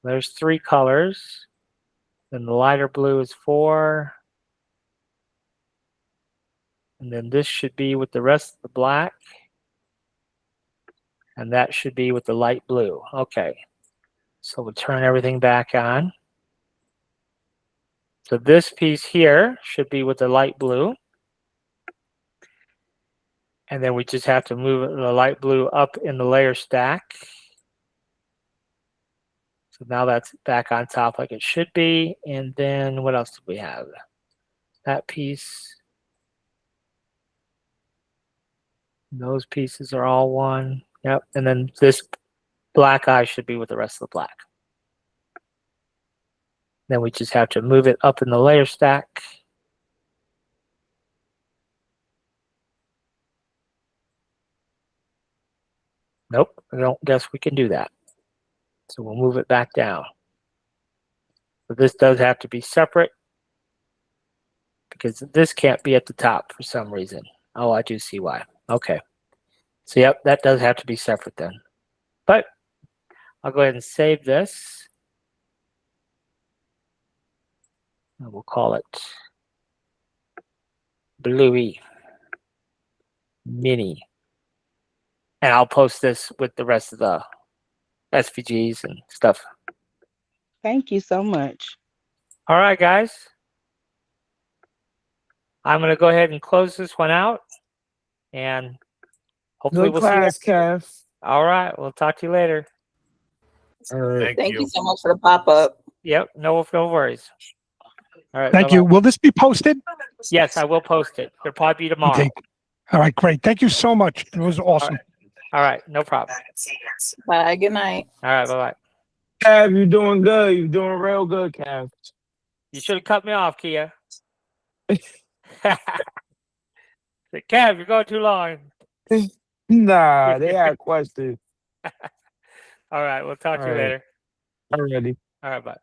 There's 3 colors. Then the lighter blue is 4. And then this should be with the rest of the black. And that should be with the light blue. Okay. So we'll turn everything back on. So this piece here should be with the light blue. And then we just have to move the light blue up in the layer stack. So now that's back on top like it should be. And then what else do we have? That piece. Those pieces are all one. Yep. And then this black eye should be with the rest of the black. Then we just have to move it up in the layer stack. Nope, I don't guess we can do that. So we'll move it back down. But this does have to be separate because this can't be at the top for some reason. Oh, I do see why. Okay. So yep, that does have to be separate then. But I'll go ahead and save this. And we'll call it Bluey Mini. And I'll post this with the rest of the SVGs and stuff. Thank you so much. All right, guys. I'm going to go ahead and close this one out. And hopefully Good we'll class, see you. Kev. All right. We'll talk to you later. All right. Thank you so much for the pop-up. Yep. No worries. All right. Thank you. Will this be posted? Yes, I will post it. It'll probably be tomorrow. Okay. All right, great. Thank you so much. It was awesome. All right. No problem. Bye. Good night. All right. Bye-bye. Kev, you're doing good. You're doing real good, Kev. You should have cut me off, Kia. Say, Kev, you're going too long. Nah, they had questions. All right. We'll talk to you later. Already. All right. Bye.